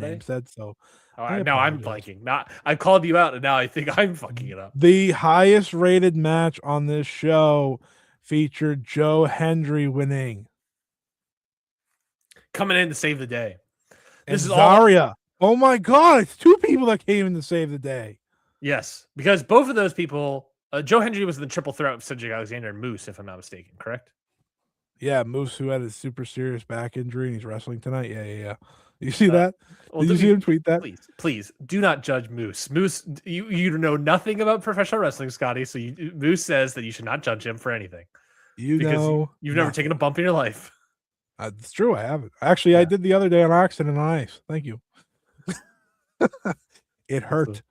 name said, so now I'm blanking. I called you out and now I think I'm fucking it up. The highest rated match on this show featured Joe Hendry winning. Coming in to save the day. This is Zarya. Oh my god, it's 2 people that came in to save the day. Yes, because both of those people, Joe Hendry was in the triple threat with Cedric Alexander and Moose, if I'm not mistaken, correct? Yeah, Moose, who had a super serious back injury and he's wrestling tonight. Yeah. You see that? Did you see him tweet that? Please, do not judge Moose. Moose, you know nothing about professional wrestling, Scotty. So Moose says that you should not judge him for anything. You've never taken a bump in your life. It's true, I haven't. Actually, I did the other day on oxygen and ice. Thank you. It hurt.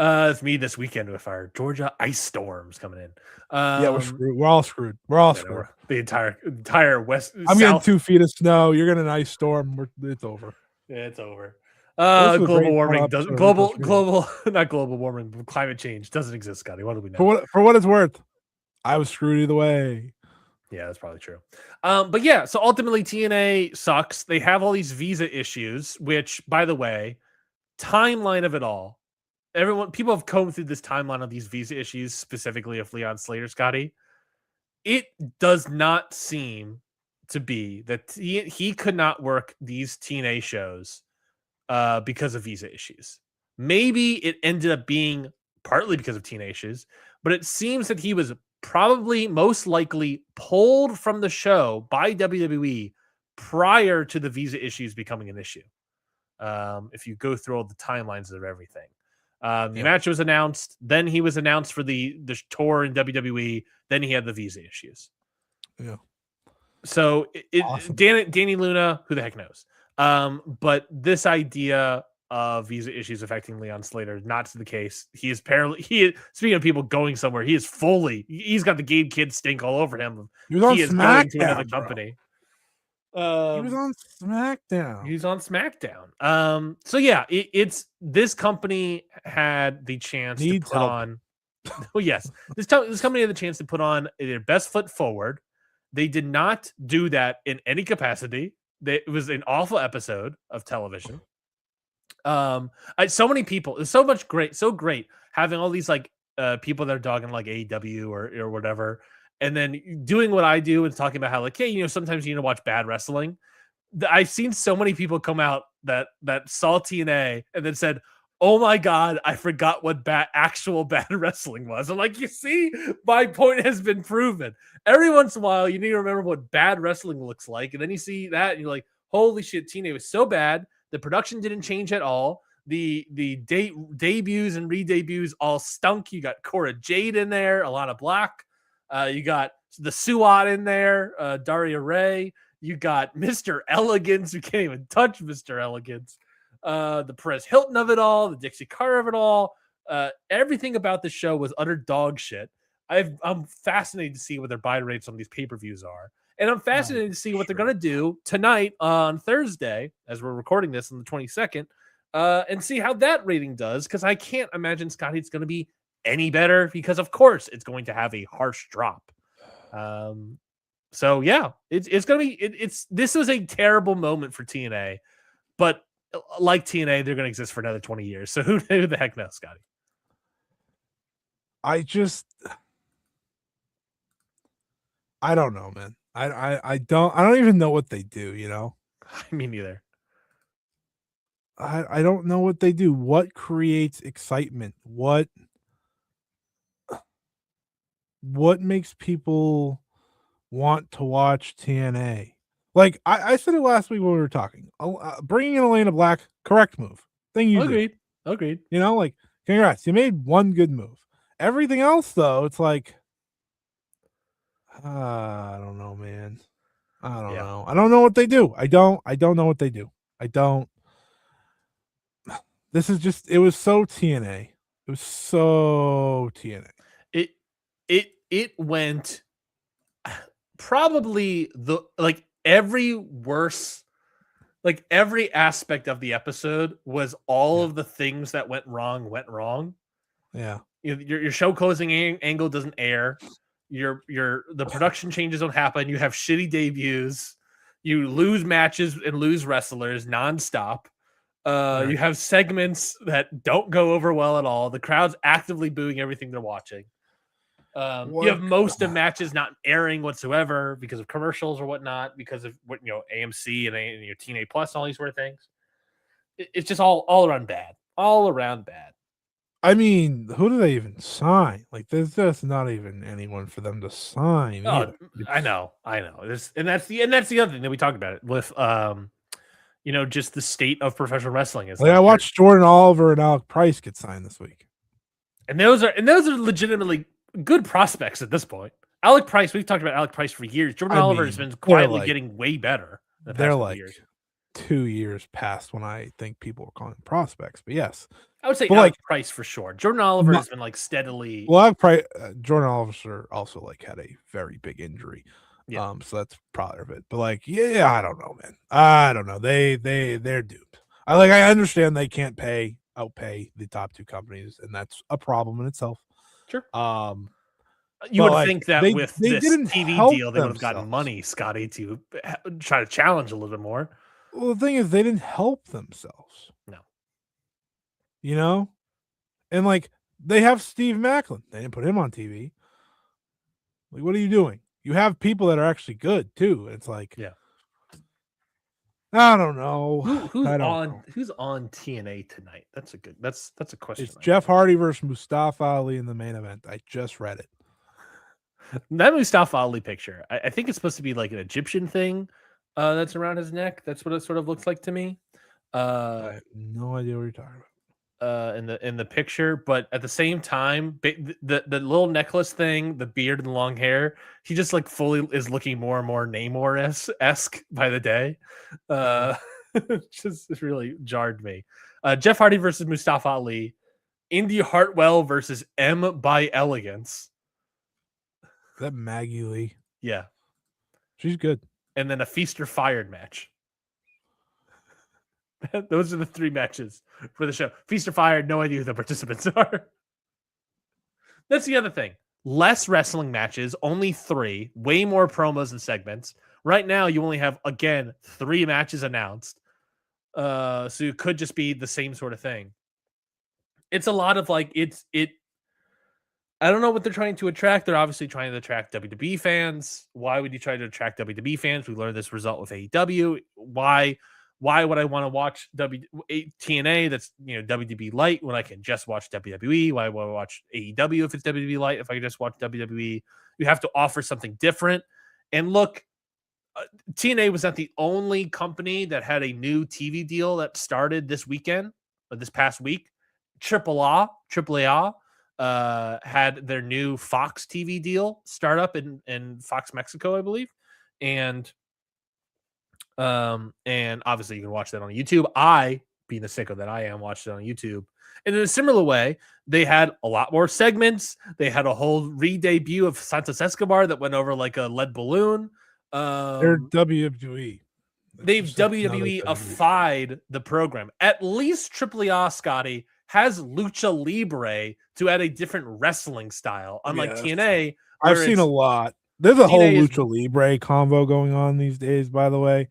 It's me this weekend with our Georgia ice storms coming in. Yeah, we're screwed. We're all screwed. We're all screwed. The entire west. I'm getting 2 feet of snow. You're getting an ice storm. It's over. Yeah, it's over. Global warming doesn't. Not global warming. But climate change doesn't exist, Scotty. What do we know? For what it's worth, I was screwed either way. Yeah, that's probably true. But yeah, so ultimately TNA sucks. They have all these visa issues, which, by the way, timeline of it all. People have combed through this timeline of these visa issues, specifically of Leon Slater, Scotty. It does not seem to be that he could not work these TNA shows because of visa issues. Maybe it ended up being partly because of TNA issues, but it seems that he was probably most likely pulled from the show by WWE prior to the visa issues becoming an issue. If you go through all the timelines of everything. The match was announced, then he was announced for the tour in WWE, then he had the visa issues. Yeah. So Awesome. Danny Luna, who the heck knows? But this idea of visa issues affecting Leon Slater is not the case. He is apparently speaking of people going somewhere, he's got the Gabe Kidd stink all over him. He was on He is going to SmackDown, another bro. company. He was on SmackDown. He's on SmackDown. So yeah, it's this company had the chance to put on. Oh yes, this company had the chance to put on their best foot forward. They did not do that in any capacity. It was an awful episode of television. So many people. It's so great having all these like people that are dogging like AEW or whatever, and then doing what I do and talking about how like, hey, sometimes you need to watch bad wrestling. I've seen so many people come out that saw TNA and then said, "Oh my god, I forgot what actual bad wrestling was." I'm like, you see, my point has been proven. Every once in a while, you need to remember what bad wrestling looks like, and then you see that, and you're like, "Holy shit, TNA was so bad. The production didn't change at all. The debuts and re-debuts all stunk. You got Cora Jade in there, Alana Black. You got the SWAT in there, Daria Ray. You got Mr. Elegance. We can't even touch Mr. Elegance. The Perez Hilton of it all, the Dixie Carter of it all. Everything about the show was utter dog shit. I'm fascinated to see what their buy rates on these pay-per-views are. And I'm fascinated to see what they're going to do tonight on Thursday, as we're recording this on the 22nd, and see how that rating does. Because I can't imagine, Scotty, it's going to be any better because, of course, it's going to have a harsh drop. So yeah, it's gonna be this was a terrible moment for TNA, but like TNA, they're gonna exist for another 20 years. So who the heck knows, Scotty? I don't know, man. I don't even know what they do, Me neither. I don't know what they do. What creates excitement? What makes people want to watch TNA? Like I said it last week when we were talking. Bringing in Elena Black, correct move. Thing you did. Agreed. Like congrats, you made one good move. Everything else though, it's like I don't know, man. I don't know. I don't know what they do. I don't know what they do. I don't. This is just. It was so TNA. It was so TNA. It went probably every aspect of the episode was all of the things that went wrong. Yeah. Your show closing angle doesn't air. The production changes don't happen. You have shitty debuts. You lose matches and lose wrestlers nonstop. You have segments that don't go over well at all. The crowd's actively booing everything they're watching. You have most of matches not airing whatsoever because of commercials or whatnot, because of AMC and TNA Plus and all these sort of things. It's just all around bad. All around bad. I mean, who do they even sign? Like, there's just not even anyone for them to sign. Either. I know. And that's the other thing that we talked about it with. Just the state of professional wrestling is. I watched Jordan Oliver and Alec Price get signed this week, and those are legitimately good prospects at this point. Alec Price, we've talked about Alec Price for years. Jordan Oliver has been quietly getting way better. They're like years. 2 years past when I think people were calling them prospects, but yes, I would say Alec Price for sure. Jordan Oliver has been steadily. Well, Alec Price, Jordan Oliver also had a very big injury. Yeah. So that's probably of it. But I don't know, man. I don't know. They're doomed. I understand they can't outpay the top two companies, and that's a problem in itself. Sure. You would think that they with they this didn't TV help deal, they would have gotten themselves. money, Scotty, to try to challenge a little bit more. Well, the thing is, they didn't help themselves. No. You know, and like they have Steve Macklin. They didn't put him on TV. Like, what are you doing? You have people that are actually good too. It's like, Yeah. I don't know. Who's I don't on know. who's on TNA tonight? That's a question. It's I Jeff think. Hardy versus Mustafa Ali in the main event. I just read it. That Mustafa Ali picture. I think it's supposed to be like an Egyptian thing that's around his neck. That's what it sort of looks like to me. I have no idea what you're talking about. In the picture, but at the same time, the little necklace thing, the beard and the long hair, he just like fully is looking more and more Namor esque by the day. Just really jarred me. Jeff Hardy versus Mustafa Ali, Indy Hartwell versus M by Elegance. Is that Maggie Lee? Yeah, She's good. and then a Feast or Fired match. Those are the 3 matches for the show. Feast or Fired, no idea who the participants are. That's the other thing. Less wrestling matches, only 3, way more promos and segments. Right now, you only have, again, 3 matches announced. So it could just be the same sort of thing. It's a lot of like, I don't know what they're trying to attract. They're obviously trying to attract WWE fans. Why would you try to attract WWE fans? We learned this result with AEW. Why would I want to watch TNA that's WWE light when I can just watch WWE? Why would I watch AEW if it's WWE light if I can just watch WWE? You have to offer something different. And look, TNA was not the only company that had a new TV deal that started this weekend or this past week. AAA had their new Fox TV deal start up in Fox Mexico, I believe, and obviously you can watch that on YouTube. I, being the sicko that I am, watched it on YouTube. And in a similar way, they had a lot more segments. They had a whole re-debut of Santos Escobar that went over like a lead balloon. They're WWE. They've WWE-ified the program. At least AAA, Scotty, has Lucha Libre to add a different wrestling style, unlike TNA. I've seen a lot. There's a whole TNA Lucha Libre convo going on these days, by the way.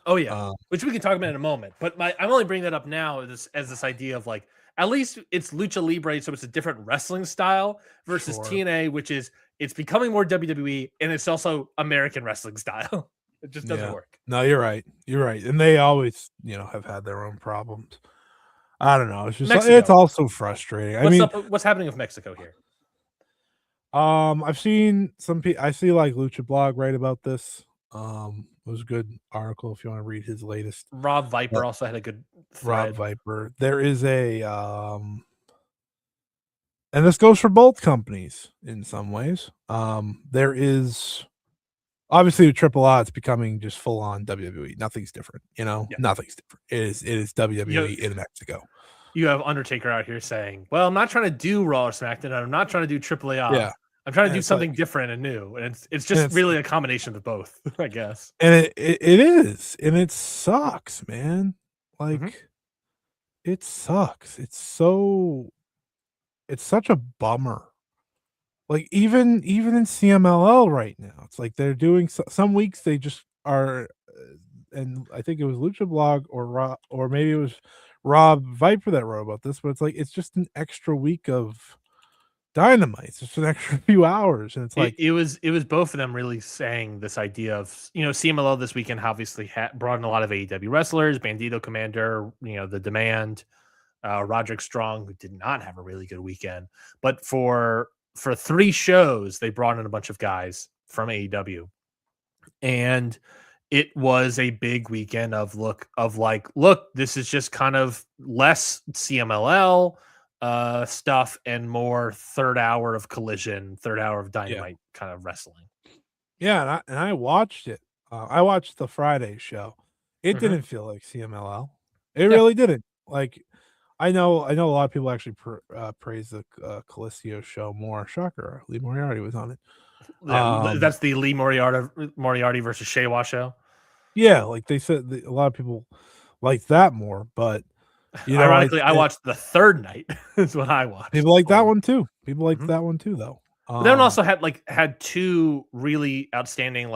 Oh yeah, which we can talk about in a moment. But I'm only bringing that up now as this idea of like, at least it's Lucha Libre, so it's a different wrestling style versus TNA, which is it's becoming more WWE and it's also American wrestling style. It just doesn't work. No, you're right. You're right. And they always, have had their own problems. I don't know. It's just it's also frustrating. What's happening with Mexico here? I've seen some people. I see like Lucha Blog write about this. It was a good article if you want to read his latest. Rob Viper also had a good thread. Rob Viper. There is a and this goes for both companies in some ways. There is obviously with AAA, it's becoming just full on WWE. Nothing's different, Nothing's different. It is WWE in Mexico. You have Undertaker out here saying, "Well, I'm not trying to do Raw or SmackDown. I'm not trying to do AAA. Yeah. I'm trying to do something different and new." And it's just really a combination of both, I guess. And it is, and it sucks, man. Like it sucks. It's such a bummer. Like even in CMLL right now, it's like they're doing some weeks they just are, and I think it was Lucha Blog or maybe it was Rob Viper that wrote about this, but it's like it's just an extra week of Dynamite. It's just an extra few hours, and it's like it was both of them really saying this idea of CMLL this weekend obviously brought in a lot of AEW wrestlers, Bandito Commander, the Demand, Roderick Strong, who did not have a really good weekend, but for 3 shows they brought in a bunch of guys from AEW, and it was a big weekend of look, this is just kind of less CMLL stuff and more third hour of Collision, third hour of Dynamite kind of wrestling. Yeah, and I watched it. I watched the Friday show. It didn't feel like CMLL. It really didn't. Like I know a lot of people actually praise the Calistio show more. Shocker, Lee Moriarty was on it. Yeah, that's the Lee Moriarty versus Shewa show. Yeah, like they said, a lot of people like that more, but ironically, I watched the third night. Is what I watched. People like that one too. People like that one too, though. But then also had two really outstanding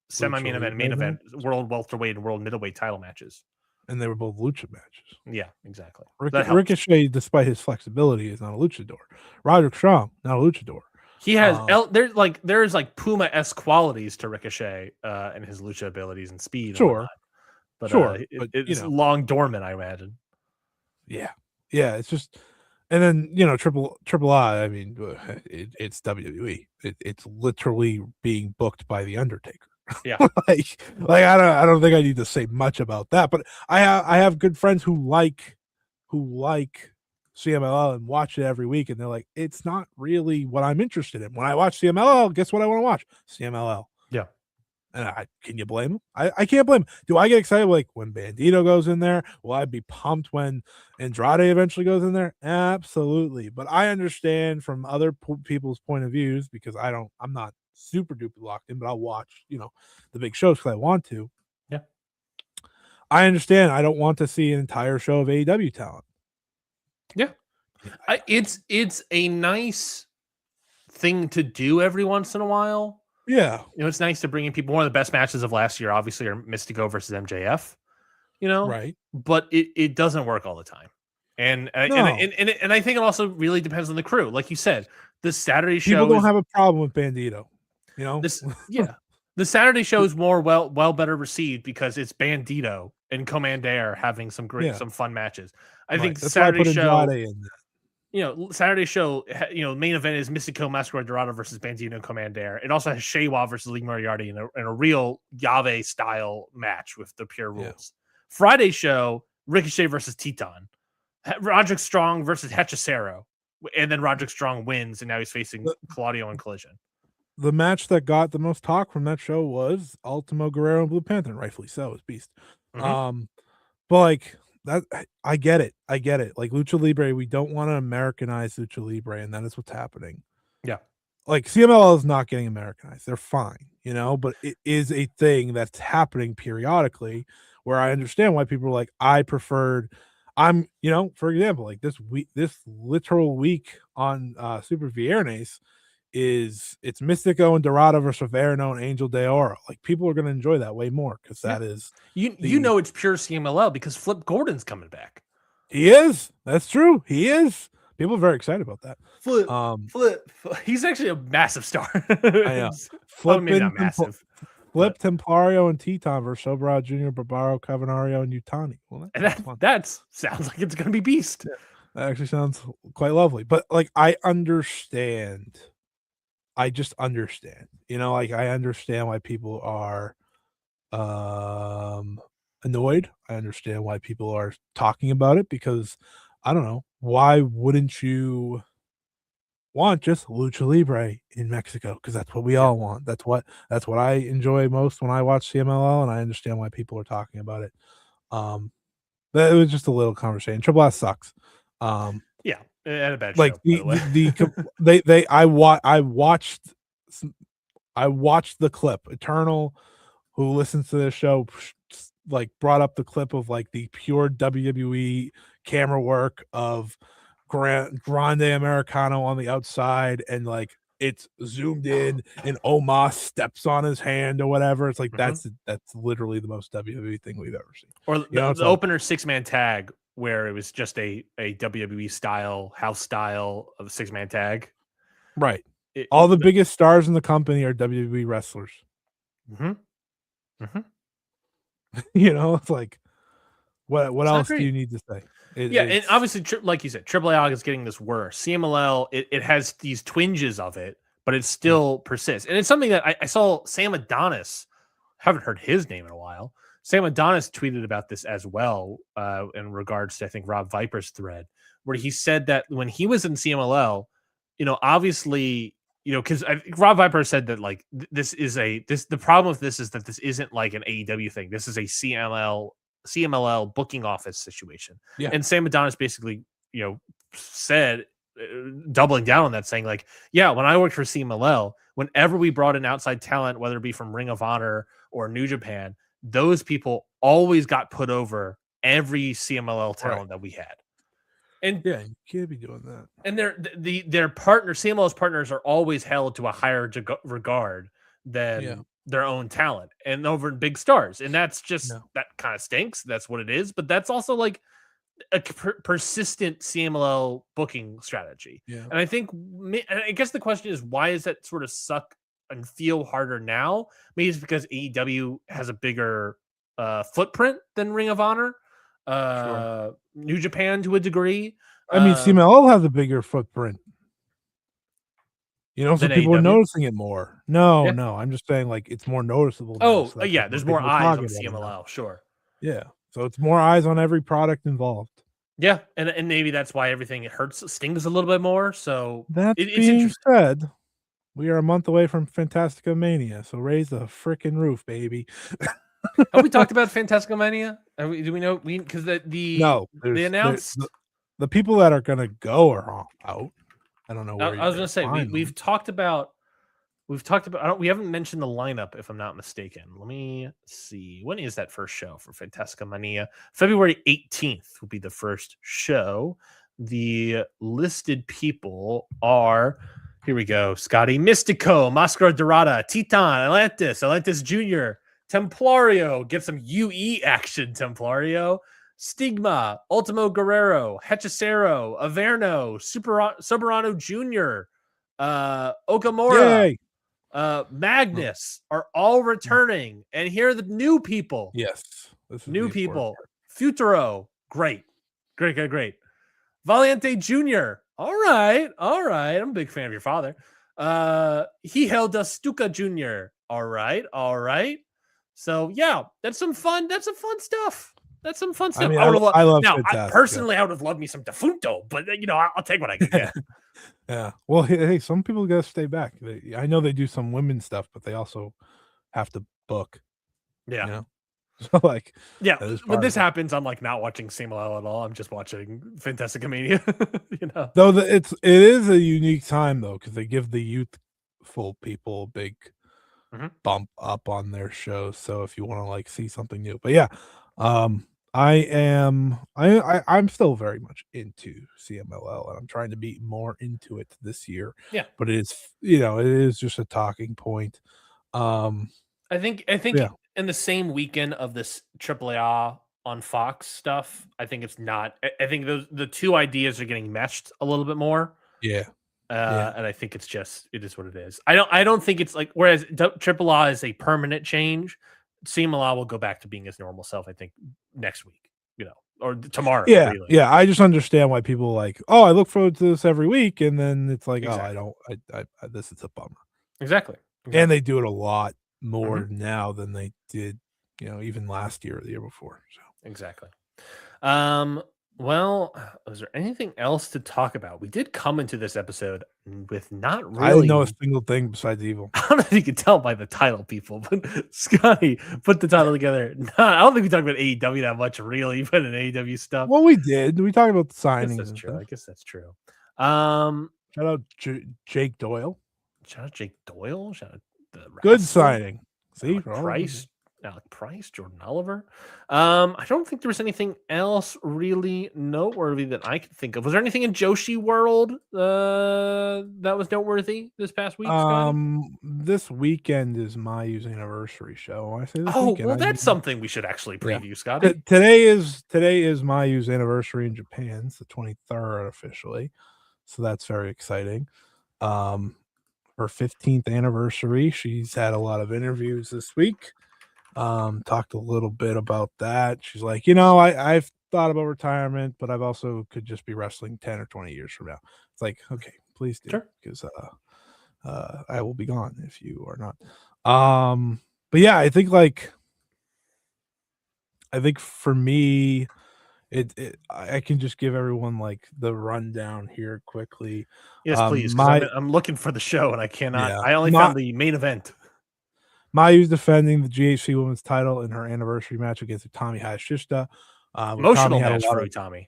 semi-main event, main event, world welterweight and world middleweight title matches. And they were both lucha matches. Yeah, exactly. Ricochet, despite his flexibility, is not a luchador. Roderick Strong, not a luchador. He has there's Puma-esque qualities to Ricochet and his lucha abilities and speed. Sure, but it's long dormant, I imagine. Yeah, it's just, and then Triple I. I mean, it's WWE. It's literally being booked by the Undertaker. Yeah, I don't think I need to say much about that. But I have good friends who like CMLL and watch it every week, and they're like, it's not really what I'm interested in. When I watch CMLL, guess what I want to watch? CMLL. Yeah. And can you blame him? I can't blame him. Do I get excited when Bandito goes in there? Will I be pumped when Andrade eventually goes in there? Absolutely. But I understand from other people's point of views, because I'm not super duper locked in, but I'll watch, the big shows because I want to. Yeah. I understand. I don't want to see an entire show of AEW talent. Yeah. It's a nice thing to do every once in a while. Yeah. It's nice to bring in people. One of the best matches of last year, obviously, are Mystico versus MJF. Right. But it doesn't work all the time. And I think it also really depends on the crew. Like you said, the Saturday show. People don't have a problem with Bandito. The Saturday show is more better received because it's Bandito and Commander having some fun matches. I think Saturday show. Saturday show, main event is Mystico Masquerade Dorado versus Bandito and Commander. It also has Shewa versus Lee Moriarty in a real Yave style match with the pure rules. Yeah. Friday show, Ricochet versus Teton. Roderick Strong versus Hechicero. And then Roderick Strong wins, and now he's facing Claudio in Collision. The match that got the most talk from that show was Ultimo Guerrero and Blue Panther, and rightfully so, as Beast. Mm-hmm. But that, I get it. Like Lucha Libre, we don't want to Americanize Lucha Libre, and that is what's happening. Yeah. Like CMLL is not getting Americanized. They're fine, but it is a thing that's happening periodically where I understand why people are like, for example, like this literal week on Super Viernes it's Mystico and Dorado versus Verno and Angel de Oro. Like people are going to enjoy that way more because that is it's pure CMLL because Flip Gordon's coming back. He is. That's true. He is. People are very excited about that. Flip. He's actually a massive star. I know. Flip, maybe not massive. Flip, Templario, and Teton versus Sobrado Jr., Barbaro, Cavanario, and Utani. Well, that sounds like it's going to be beast. Yeah, that actually sounds quite lovely. But I understand. I just understand. I understand why people are annoyed. I understand why people are talking about it because I don't know. Why wouldn't you want just Lucha Libre in Mexico? Because that's what we all want. That's what I enjoy most when I watch CMLL, and I understand why people are talking about it. It was just a little conversation. Triple S sucks. Yeah, at a bad show. I watched the clip. Eternal, who listens to this show, brought up the clip of the pure WWE camera work of Grande Americano on the outside, and it's zoomed in, and Omos steps on his hand or whatever. It's that's literally the most WWE thing we've ever seen. Or the opener 6-man tag where it was just a WWE style, house style of a 6-man tag. Right. All the biggest stars in the company are WWE wrestlers. Mm-hmm. Mm-hmm. It's what else do you need to say? And obviously, like you said, AAA is getting this worse. CMLL, it has these twinges of it, but it still persists. And it's something that I saw Sam Adonis, haven't heard his name in a while. Sam Adonis tweeted about this as well in regards to, I think, Rob Viper's thread, where he said that when he was in CMLL, obviously, because Rob Viper said that the problem with this is that this isn't like an AEW thing. This is a CMLL booking office situation. Yeah. And Sam Adonis basically, said, doubling down on that, saying when I worked for CMLL, whenever we brought in outside talent, whether it be from Ring of Honor or New Japan, those people always got put over every CMLL talent that we had. And Yeah, you can't be doing that. And their partners, CMLL's partners, are always held to a higher regard than their own talent and over big stars. And that's just that kind of stinks. That's what it is. But that's also like a persistent CMLL booking strategy. Yeah. And I think, I guess the question is, why does that sort of suck and feel harder now? Maybe it's because AEW has a bigger footprint than Ring of Honor, New Japan to a degree. I mean, CMLL has a bigger footprint. So people are noticing it more. No, I'm just saying, like, it's more noticeable. Oh, so yeah, there's more eyes on CMLL, sure. Yeah, so it's more eyes on every product involved. Yeah, and maybe that's why everything stings a little bit more. So that being said, we are a month away from Fantastica Mania, so raise the freaking roof, baby. Have we talked about Fantastica Mania? Do we know? Because they announced the people that are gonna go are out. I don't know where I was gonna say we've talked about. We haven't mentioned the lineup, if I'm not mistaken. Let me see. When is that first show for Fantastica Mania? February 18th will be the first show. The listed people are, here we go: Scotty Mystico, Mascara Dorada, Titan, Atlantis Jr., Templario. Get some UE action, Templario. Stigma, Ultimo Guerrero, Hechicero, Averno, Soberano Jr., Okamura, Yay! Magnus are all returning. And here are the new people. Yes. New people. Futuro. Great. Valiente Jr. All right. I'm a big fan of your father. Hihel da Stuka Jr. All right. So yeah, that's some fun stuff. That's some fun stuff. I mean, I love now, I would have loved me some Defunto, but I'll take what I can get. Yeah. Well, hey, some people gotta stay back. I know they do some women's stuff, but they also have to book. Yeah. So like, when this happens, I'm like not watching CMLL at all. I'm just watching Fantastica Mania. Though it is a unique time though, because they give the youthful people a big bump up on their shows. So if you want to like see something new, but yeah, I'm still very much into CMLL, and I'm trying to be more into it this year. Yeah, but it is just a talking point. I think in the same weekend of this AAA on Fox stuff, I think it's not. I think the two ideas are getting meshed a little bit more. Yeah. And I think it is what it is. I don't think it's like, whereas AAA is a permanent change, CMLL will go back to being his normal self, I think, next week, or tomorrow. Yeah, really. Yeah. I just understand why people like, oh, I look forward to this every week, and then it's like, exactly. oh, this is a bummer. Exactly. And they do it a lot more now than they did, even last year or the year before. So exactly. Well, is there anything else to talk about? We did come into this episode with not really. I didn't know a single thing besides evil. I don't know if you can tell by the title, people, but Scotty put the title together. I don't think we talked about AEW that much, really, but in AEW stuff. Well, we did. We talked about the signings. I guess that's true. Shout out Jake Doyle. Shout out Jake Doyle. Shout out the good signing. See, Alec Price, Jordan Oliver. I don't think there was anything else really noteworthy that I could think of. Was there anything in Joshi World that was noteworthy this past week, Scotty? This weekend is Mayu's anniversary show. I say this weekend. Well, that's something we should actually preview, Scotty. Today is Mayu's anniversary in Japan. It's the 23rd officially, so that's very exciting. Her 15th anniversary. She's had a lot of interviews this week. Talked a little bit about that. She's like, I've thought about retirement, but I've also could just be wrestling 10 or 20 years from now. It's like, okay, please do, because I will be gone if you are not. But yeah, I think for me, I can just give everyone like the rundown here quickly. Yes, please. I'm looking for the show and I cannot. Yeah, I only found the main event. Mayu's defending the GHC Women's title in her anniversary match against Utami Hayashishita. Emotional match for Utami.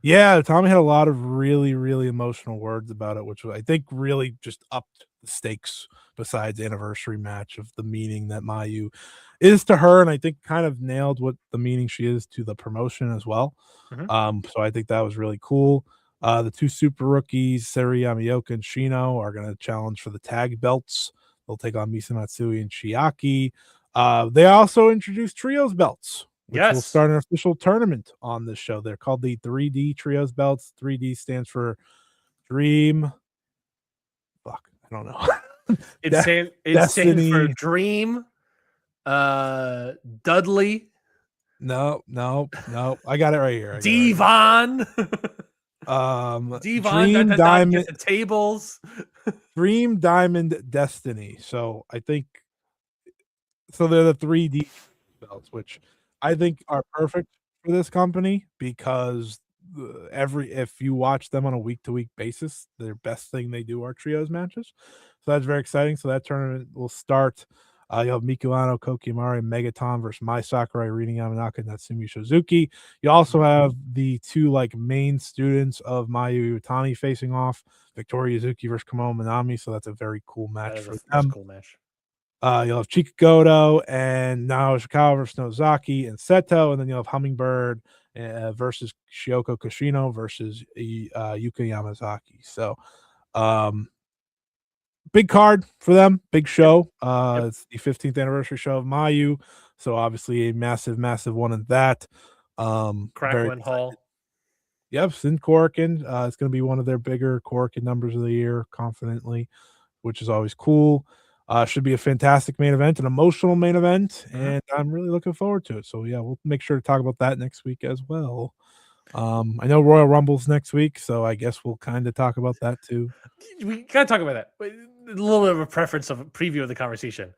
Yeah, Tommy had a lot of really, really emotional words about it, which I think really just upped the stakes besides anniversary match of the meaning that Mayu is to her, and I think kind of nailed what the meaning she is to the promotion as well. Mhm. So I think that was really cool. The two super rookies, Seri Yamaoka and Shino, are going to challenge for the tag belts. They'll take on Misa Matsui and Chiaki. They also introduced trios belts, which will Yes. start an official tournament on this show. They're called the 3D trios belts. 3D stands for Dream. Fuck, I don't know. It stands for Destiny. Dream, Dudley, No. I got it right here. I got it right here. Devon, Devon. Dream Get Diamond, the tables. Dream Diamond Destiny. So I think so. They're the 3D belts, which I think are perfect for this company because if you watch them on a week to week basis, their best thing they do are trios matches. So that's very exciting. So that tournament will start. You have Mikulano, Kokimari, Megaton versus Mai Sakurai, Rina Yamanaka, and Natsumi Suzuki. You also have the two like main students of Mayu Iwatani facing off, Victoria Yuzuki versus Kamo Minami. So that's a very cool match for That's a them. cool match. You'll have Chikagoto and Nao Ishikawa versus Nozaki and Seto, and then you'll have Hummingbird versus Shioko Kashino versus Yuka Yamazaki. So, big card for them, big show. Yep. It's the 15th anniversary show of Mayu, so obviously a massive, massive one in that. Very Cracklin Hall. Yep, Sin Korakuen. It's going to be one of their bigger Korakuen numbers of the year, confidently, which is always cool. Should be a fantastic main event, an emotional main event, and I'm really looking forward to it. So yeah, we'll make sure to talk about that next week as well. I know Royal Rumble's next week, so I guess we'll kind of talk about that too. We gotta talk about that. A little bit of a preference of a preview of the conversation.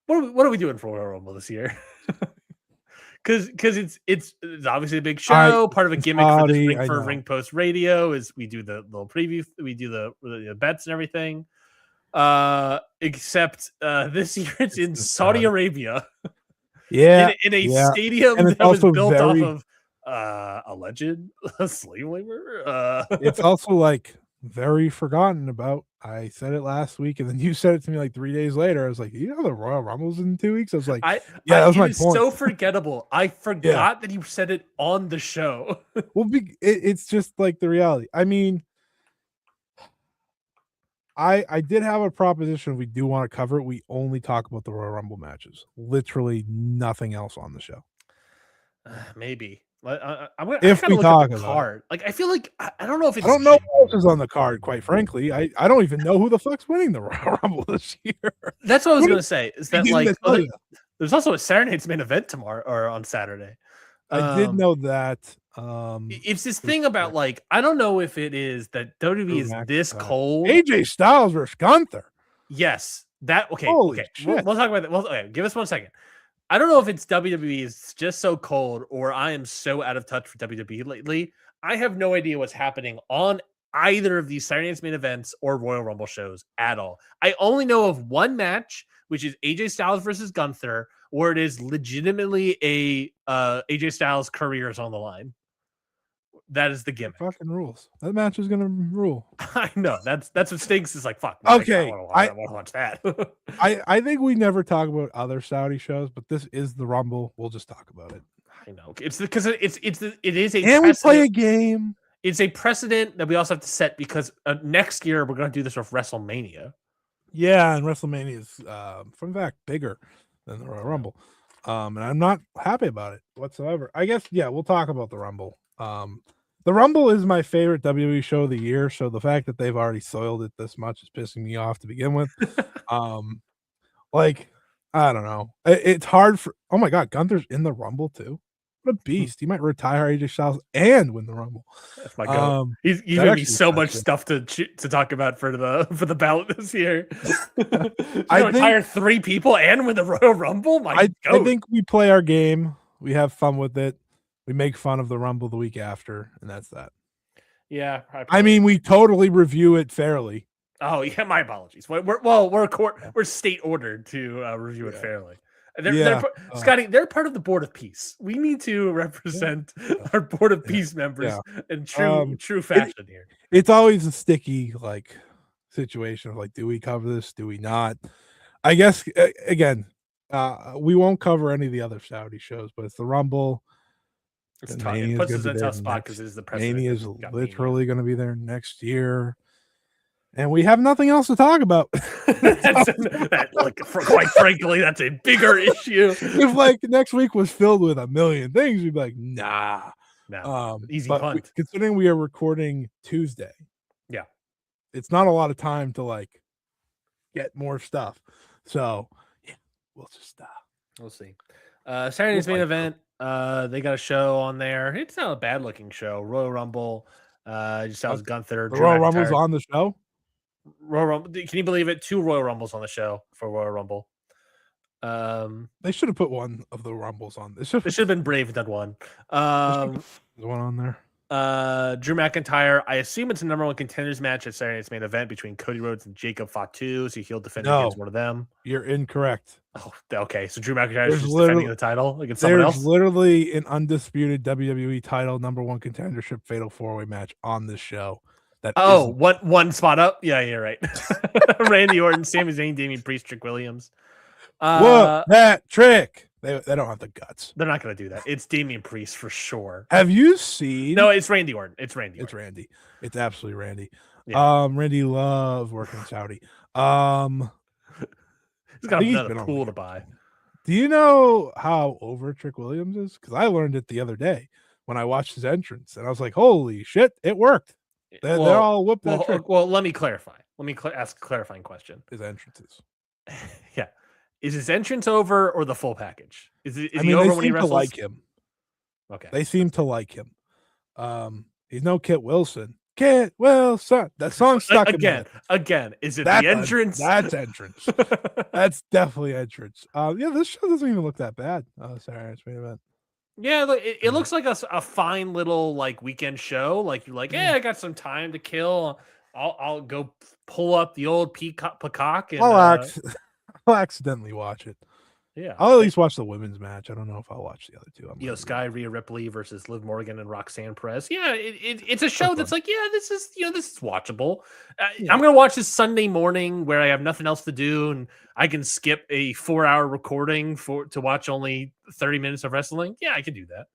What are we doing for Royal Rumble this year? Because it's obviously a big show. Part of a gimmick for this ring post radio is we do the little preview, we do the bets and everything. Except this year it's in Saudi Arabia. Yeah, in a stadium and it's that was also built very, off of alleged slave labor. it's also like very forgotten about. I said it last week, and then you said it to me like 3 days later. I was like, "You know, the Royal Rumble's in 2 weeks." I was like, "Yeah, that was my point." So forgettable. I forgot that you said it on the show. Well, it's just like the reality. I mean, I did have a proposition. We do want to cover it. We only talk about the Royal Rumble matches. Literally nothing else on the show. Maybe. I'm gonna If we look talk at the about card. Like I feel like I don't know if it's I don't know what else is on the card, quite frankly. I don't even know who the fuck's winning the Royal Rumble this year. That's what I was gonna say. Is that like you. there's also a Saturday Night's main event tomorrow or on Saturday. I did know that. It's this thing about like I don't know if it is that WWE is this cold. AJ Styles versus Gunther. Yes, that okay. Holy okay, shit. we'll talk about that. Well, okay, give us 1 second. I don't know if it's WWE is just so cold or I am so out of touch with WWE lately. I have no idea what's happening on either of these Saturday Night's main events or Royal Rumble shows at all. I only know of one match, which is AJ Styles versus Gunther, where it is legitimately a AJ Styles career is on the line. That is the gimmick. Fucking rules. That match is gonna rule. I know that's what stinks. Is like fuck. Okay, I want to watch that. I think we never talk about other Saudi shows, but this is the Rumble. We'll just talk about it. I know it's because it is a and we play a game. It's a precedent that we also have to set because next year we're going to do this with WrestleMania. Yeah, and WrestleMania is, fun fact, bigger than the Royal Rumble, and I'm not happy about it whatsoever. I guess we'll talk about the Rumble. The Rumble is my favorite WWE show of the year, so the fact that they've already soiled it this much is pissing me off to begin with. Like, I don't know. It's hard for. Oh my God, Gunther's in the Rumble too. What a beast! He might retire AJ Styles and win the Rumble. That's my goat. He's giving me so much stuff to talk about for the ballot this year. I retire 3 people and win the Royal Rumble. I think we play our game. We have fun with it. We make fun of the Rumble the week after, and that's that. Yeah, I mean, we totally review it fairly. Oh yeah, my apologies. We're state ordered to review it fairly. Scotty, they're part of the Board of Peace. We need to represent our Board of Peace members in true fashion here. It's always a sticky situation of do we cover this? Do we not? I guess again, we won't cover any of the other Saudi shows, but it's the Rumble. It puts us in a tough spot because it is the president. Mania is literally going to be there next year. And we have nothing else to talk about. Quite frankly, that's a bigger issue. If next week was filled with a million things, we'd be like, nah. Easy punt. Considering we are recording Tuesday, it's not a lot of time to get more stuff. So we'll just we'll see. Saturday's main event. They got a show on there. It's not a bad looking show. Royal Rumble. Just sounds Gunther. The Royal Rumble's on the show. Royal Rumble. Can you believe it? 2 Royal Rumbles on the show for Royal Rumble. They should have put one of the Rumbles on. It should have been brave and done one. There's one on there. Drew McIntyre. I assume it's a number 1 contenders match at Saturday's main event between Cody Rhodes and Jacob Fatu. So he'll defend against one of them. You're incorrect. Oh, okay. So Drew McIntyre is just defending the title against someone else. There's literally an undisputed WWE title number 1 contendership fatal 4-way match on this show. One spot up. Yeah, you're right. Randy Orton, Sami Zayn, Damian Priest, Trick Williams. What that trick? They don't have the guts. They're not going to do that. It's Damian Priest for sure. Have you seen? No, it's Randy Orton. It's Randy. It's absolutely Randy. Yeah. Randy loves working Saudi. He's got another pool to buy. Do you know how over Trick Williams is? Because I learned it the other day when I watched his entrance, and I was like, "Holy shit, it worked!" They're all whooped that trick. Well, let me clarify. Let me ask a clarifying question. His entrances. Yeah. Is his entrance over or the full package? Is he over they when he seem wrestles? To like him. Okay. They seem to like him. He's no Kit Wilson. Kit Wilson. That song stuck again. Is it the entrance? That's entrance. That's definitely entrance. This show doesn't even look that bad. Sorry, it's main event. Yeah, it looks like a fine little weekend show. You're I got some time to kill. I'll go pull up the old Peacock and I'll accidentally watch it. Yeah, I'll at least watch the women's match. I don't know if I'll watch the other two. Sky Rhea Ripley versus Liv Morgan and Roxanne Perez. Yeah, it's a show that's this is watchable. I'm gonna watch this Sunday morning where I have nothing else to do and I can skip a 4-hour recording to watch only 30 minutes of wrestling. Yeah, I can do that.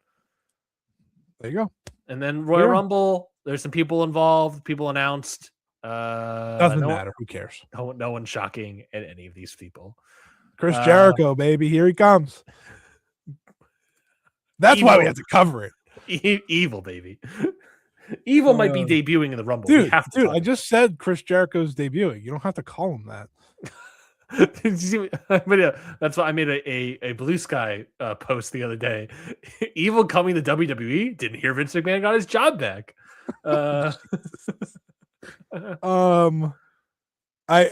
There you go. And then Royal Rumble. There's some people involved. People announced. Doesn't matter. Who cares? No one's shocking at any of these people. Chris Jericho, baby, here he comes. That's why we have to cover it. Evil, baby. Evil might be debuting in the Rumble. Dude, I just said Chris Jericho's debuting. You don't have to call him that. That's why I made a Blue Sky post the other day. Evil coming to WWE. Didn't hear Vince McMahon got his job back.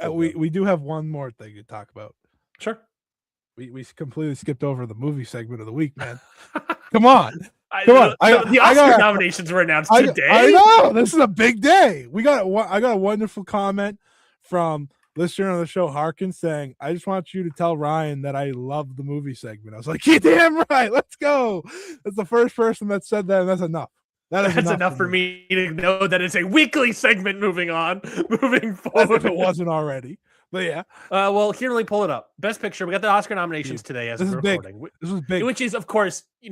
We do have one more thing to talk about. Sure. We completely skipped over the movie segment of the week, man. Come on. The Oscar nominations were announced today. I know. This is a big day. I got a wonderful comment from listener on the show, Harkin, saying, I just want you to tell Ryan that I love the movie segment. I was like, you're damn right. Let's go. That's the first person that said that, and that's enough. That's enough for me to know that it's a weekly segment moving forward. If it wasn't already. But yeah. Well, here, let me pull it up. Best Picture. We got the Oscar nominations today as we're recording. This is big. Which is, of course, we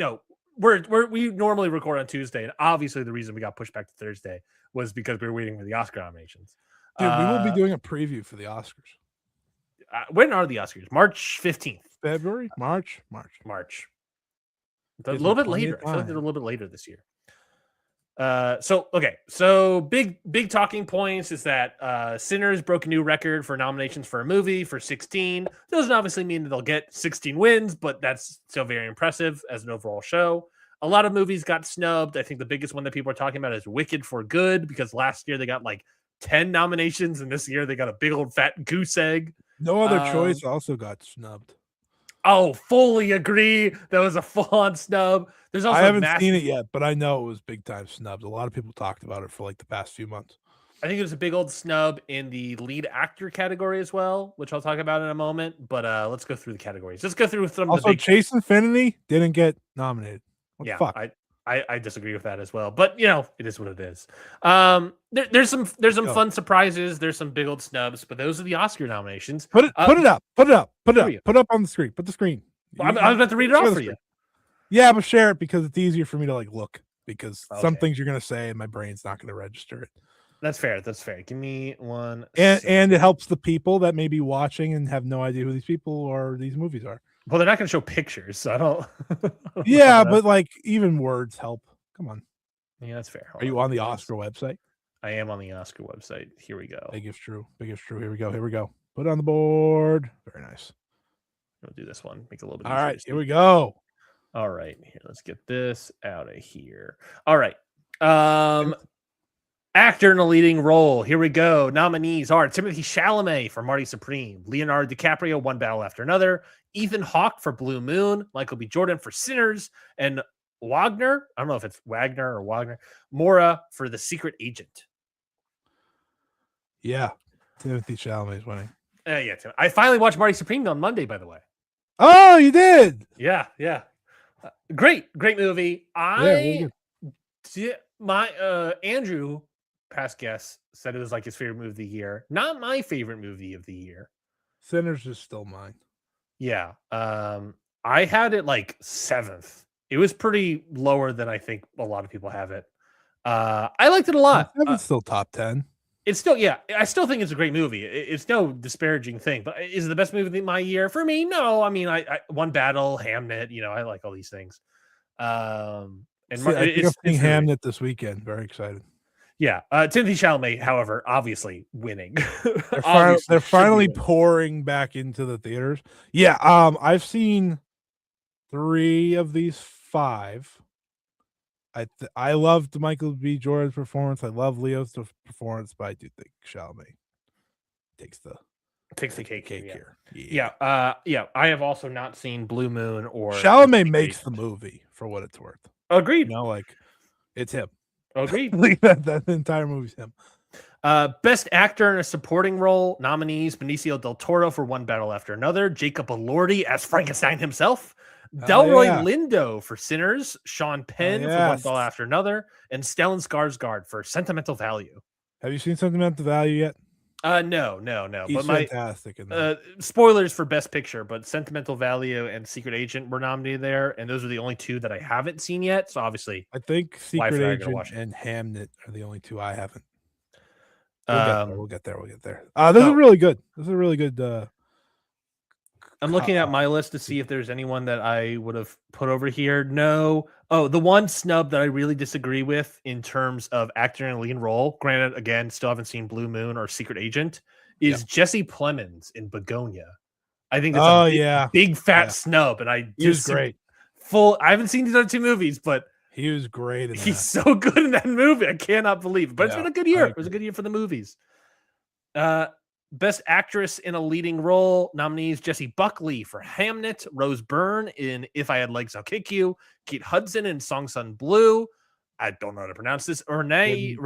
normally record on Tuesday, and obviously the reason we got pushed back to Thursday was because we were waiting for the Oscar nominations. Dude, we will be doing a preview for the Oscars. When are the Oscars? March 15th. February? March. A little bit later. I feel like they're a little bit later this year. So big talking points is that Sinners broke a new record for nominations for a movie for 16. Doesn't obviously mean that they'll get 16 wins, but that's still very impressive as an overall show. A lot of movies got snubbed. I think the biggest one that people are talking about is Wicked for Good, because last year they got 10 nominations, and this year they got a big old fat goose egg. No Other Choice also got snubbed. Oh, fully agree. That was a full-on snub. I haven't seen it yet, but I know it was big time snubs. A lot of people talked about it for the past few months. I think it was a big old snub in the lead actor category as well, which I'll talk about in a moment. But let's go through the categories. Let's go through some of the Also, big. Chase Infinity didn't get nominated. What the Yeah, fuck? I disagree with that as well. But it is what it is. There's some Go. fun surprises. There's some big old snubs. But those are the Oscar nominations. Put it up. Put it up. Put it Here up. we go. Put it up on the screen. Put the screen. I was about to read it share off the for you. screen. Yeah, but share it because it's easier for me to like look because some Okay. things you're gonna say and my brain's not gonna register it. That's fair. That's fair. Give me one. And it helps the people that may be watching and have no idea who these people or these movies are. Well, they're not going to show pictures, so I don't. Yeah, but like even words help. Come on. Yeah, that's fair. Are you on the Oscar website? I am on the Oscar website. Here we go. Big if true. Big if true. Here we go. Here we go. Put it on the board. Very nice. We'll do this one. Make it a little bit All easier. right. Here we go. All right. Here, let's get this out of here. All right. Actor in a leading role. Here we go. Nominees are Timothée Chalamet for Marty Supreme, Leonardo DiCaprio, One Battle After Another, Ethan Hawke for Blue Moon, Michael B. Jordan for Sinners, and Wagner. I don't know if it's Wagner or Wagner. Mora for The Secret Agent. Yeah. Timothée Chalamet is winning. Yeah. I finally watched Marty Supreme on Monday, by the way. Oh, you did? Yeah. Great movie. Really My Andrew, past guest, said it was like his favorite movie of the year. Not my favorite movie of the year. Sinners is still mine. Yeah. I had it like 7th. It was pretty lower than I think a lot of people have it. I liked it a lot. It's still top 10. It's still, I still think it's a great movie. It's no disparaging thing, but is it the best movie of my year? For me, no. I mean, I One Battle, Hamnet, I like all these things. And I think I'm seeing Hamnet this weekend. Very excited. Yeah. Timothée Chalamet, however, obviously winning. They're finally pouring back into the theaters. Yeah. I've seen 3 of these 5. I loved Michael B. Jordan's performance. I love Leo's performance, but I do think Chalamet takes the cake here. Yeah. I have also not seen Blue Moon or Chalamet makes the movie for what it's worth. Agreed. It's him. Agreed. that entire movie's him. Best actor in a supporting role nominees: Benicio del Toro for One Battle After Another, Jacob Elordi as Frankenstein himself, Delroy Lindo for Sinners, Sean Penn for One Battle After Another, and Stellan Skarsgård for Sentimental Value. Have you seen Sentimental Value yet? No. He's fantastic in that. Spoilers for Best Picture, but Sentimental Value and Secret Agent were nominated there, and those are the only 2 that I haven't seen yet. So obviously, I think Secret Agent and Hamnet are the only 2 I haven't. We'll get there. This is really good. I'm looking at my list to see if there's anyone that I would have put over here. No. Oh, the one snub that I really disagree with in terms of actor in a lead role, granted, again, still haven't seen Blue Moon or Secret Agent, is Jesse Plemons in Begonia. I think that's a big fat snub, and he was great. I haven't seen these other 2 movies, but he was great. He's so good in that movie. I cannot believe it. But it's been a good year. It was a good year for the movies. Best actress in a leading role nominees: Jessie Buckley for Hamnet, Rose Byrne in If I Had Legs, I'll Kick You, Kate Hudson in Song Sun Blue. I don't know how to pronounce this. Renee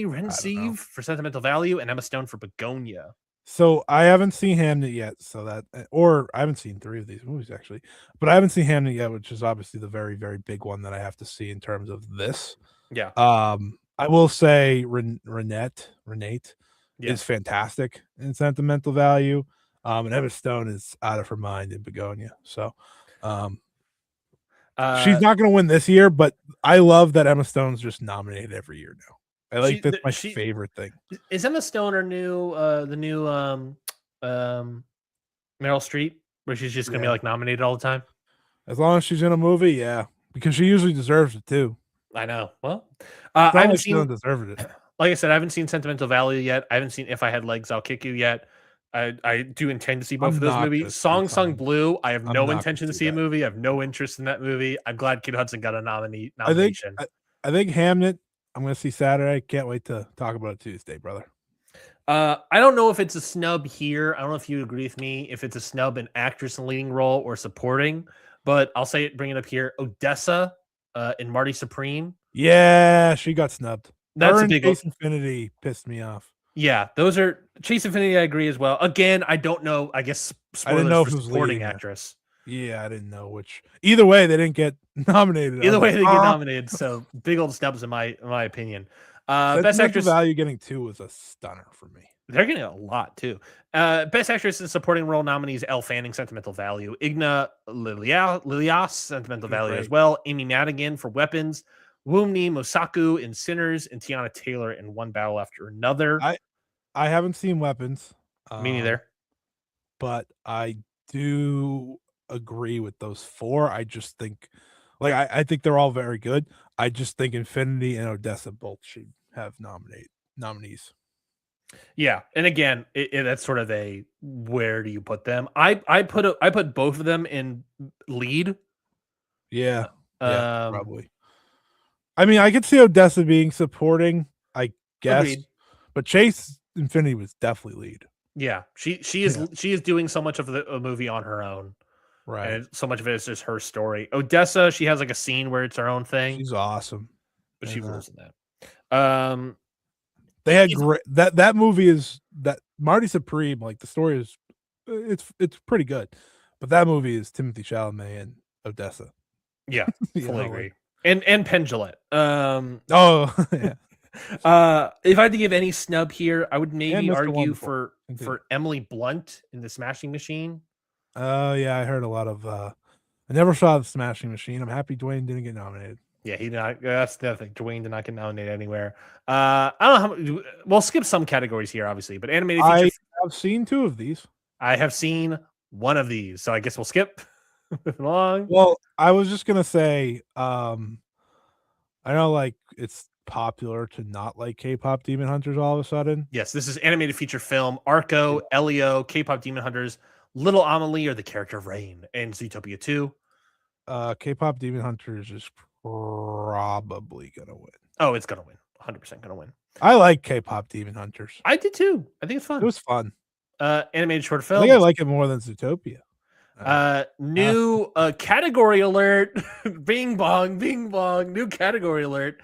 Rensive for Sentimental Value, and Emma Stone for Begonia. So I haven't seen Hamnet yet. I haven't seen 3 of these movies actually, but I haven't seen Hamnet yet, which is obviously the very, very big one that I have to see in terms of this. Yeah. I will say Renate is fantastic in Sentimental Value. And Emma Stone is out of her mind in Begonia. So she's not going to win this year, but I love that Emma Stone's just nominated every year now. I like that's my favorite thing. Is Emma Stone the new Meryl Streep, where she's just going to be like nominated all the time? As long as she's in a movie, yeah, because she usually deserves it too. I know. Well, I haven't seen. Deserved it. Like I said, I haven't seen Sentimental Value yet. I haven't seen If I Had Legs, I'll Kick You yet. I do intend to see both of those movies. Song Sung Blue, I have no intention to see a movie. I have no interest in that movie. I'm glad Kate Hudson got a nomination. I think Hamnet, I'm going to see Saturday. Can't wait to talk about it Tuesday, brother. I don't know if it's a snub here. I don't know if you agree with me, if it's a snub in actress in leading role or supporting, but I'll bring it up here. Odessa in Marty Supreme. Yeah, she got snubbed. That's Her a and big. Chase Infinity pissed me off. Yeah, those are Chase Infinity. I agree as well. Again, I don't know. I guess I didn't spoilers know for if it was supporting leading her. actress. Yeah, I didn't know which. Either way, they didn't get nominated. I Either was way, like, they get nominated. So big old snubs in my opinion. Best Sentimental actress. Value getting 2 was a stunner for me. They're getting a lot too. Best actress in supporting role nominees: Elle Fanning, Sentimental Value; Igna Lilias, Sentimental Value as Great. well; Amy Madigan for Weapons; Wumni Mosaku in Sinners; and Tiana Taylor in One Battle After Another. I haven't seen Weapons, Me neither. but I do agree with those 4. I just think, like, I think they're all very good. I just think Infinity and Odessa both should have nominees. Yeah, and again, that's sort of a where do you put them? I put both of them in lead. Yeah, yeah, Um, probably. I mean, I could see Odessa being supporting, I guess, Agreed. but Chase Infinity was definitely lead. Yeah, Yeah, she is doing so much of the movie on her own, right. and so much of it is just her story. Odessa, she has like a scene where it's her own thing, She's awesome. but she And rules in that. they had It's great that movie is that Marty Supreme, like the story is it's pretty good. But that movie is Timothy Chalamet and Odessa. yeah, You fully know, agree. like And Penn Jillette. oh yeah. If I had to give any snub here, I would And maybe Mr. argue Wonderful. Continue. for Emily Blunt in The Smashing Machine. Oh yeah, I heard a lot of I never saw the Smashing Machine. I'm happy Dwayne didn't get nominated. Yeah, he did not. That's the other thing. Dwayne did not get nominated anywhere. I don't know how. We'll skip some categories here, obviously, but animated feature. I have seen 2 of these. I have seen one of these, so I guess we'll skip moving along. Well, I was just gonna say, I know like it's popular to not like K-pop Demon Hunters all of a sudden. Yes, this is animated feature film. Arco, Elio, K-pop Demon Hunters, Little Amelie, or The Character of Rain, and Zootopia 2. K-pop Demon Hunters is probably gonna win. Oh, it's gonna win. 100% gonna win. I like K-pop Demon Hunters. I did too. I think it's It fun. was fun. Animated short I film. think I like it more than Zootopia. New category alert. Bing bong, bing bong. New category alert.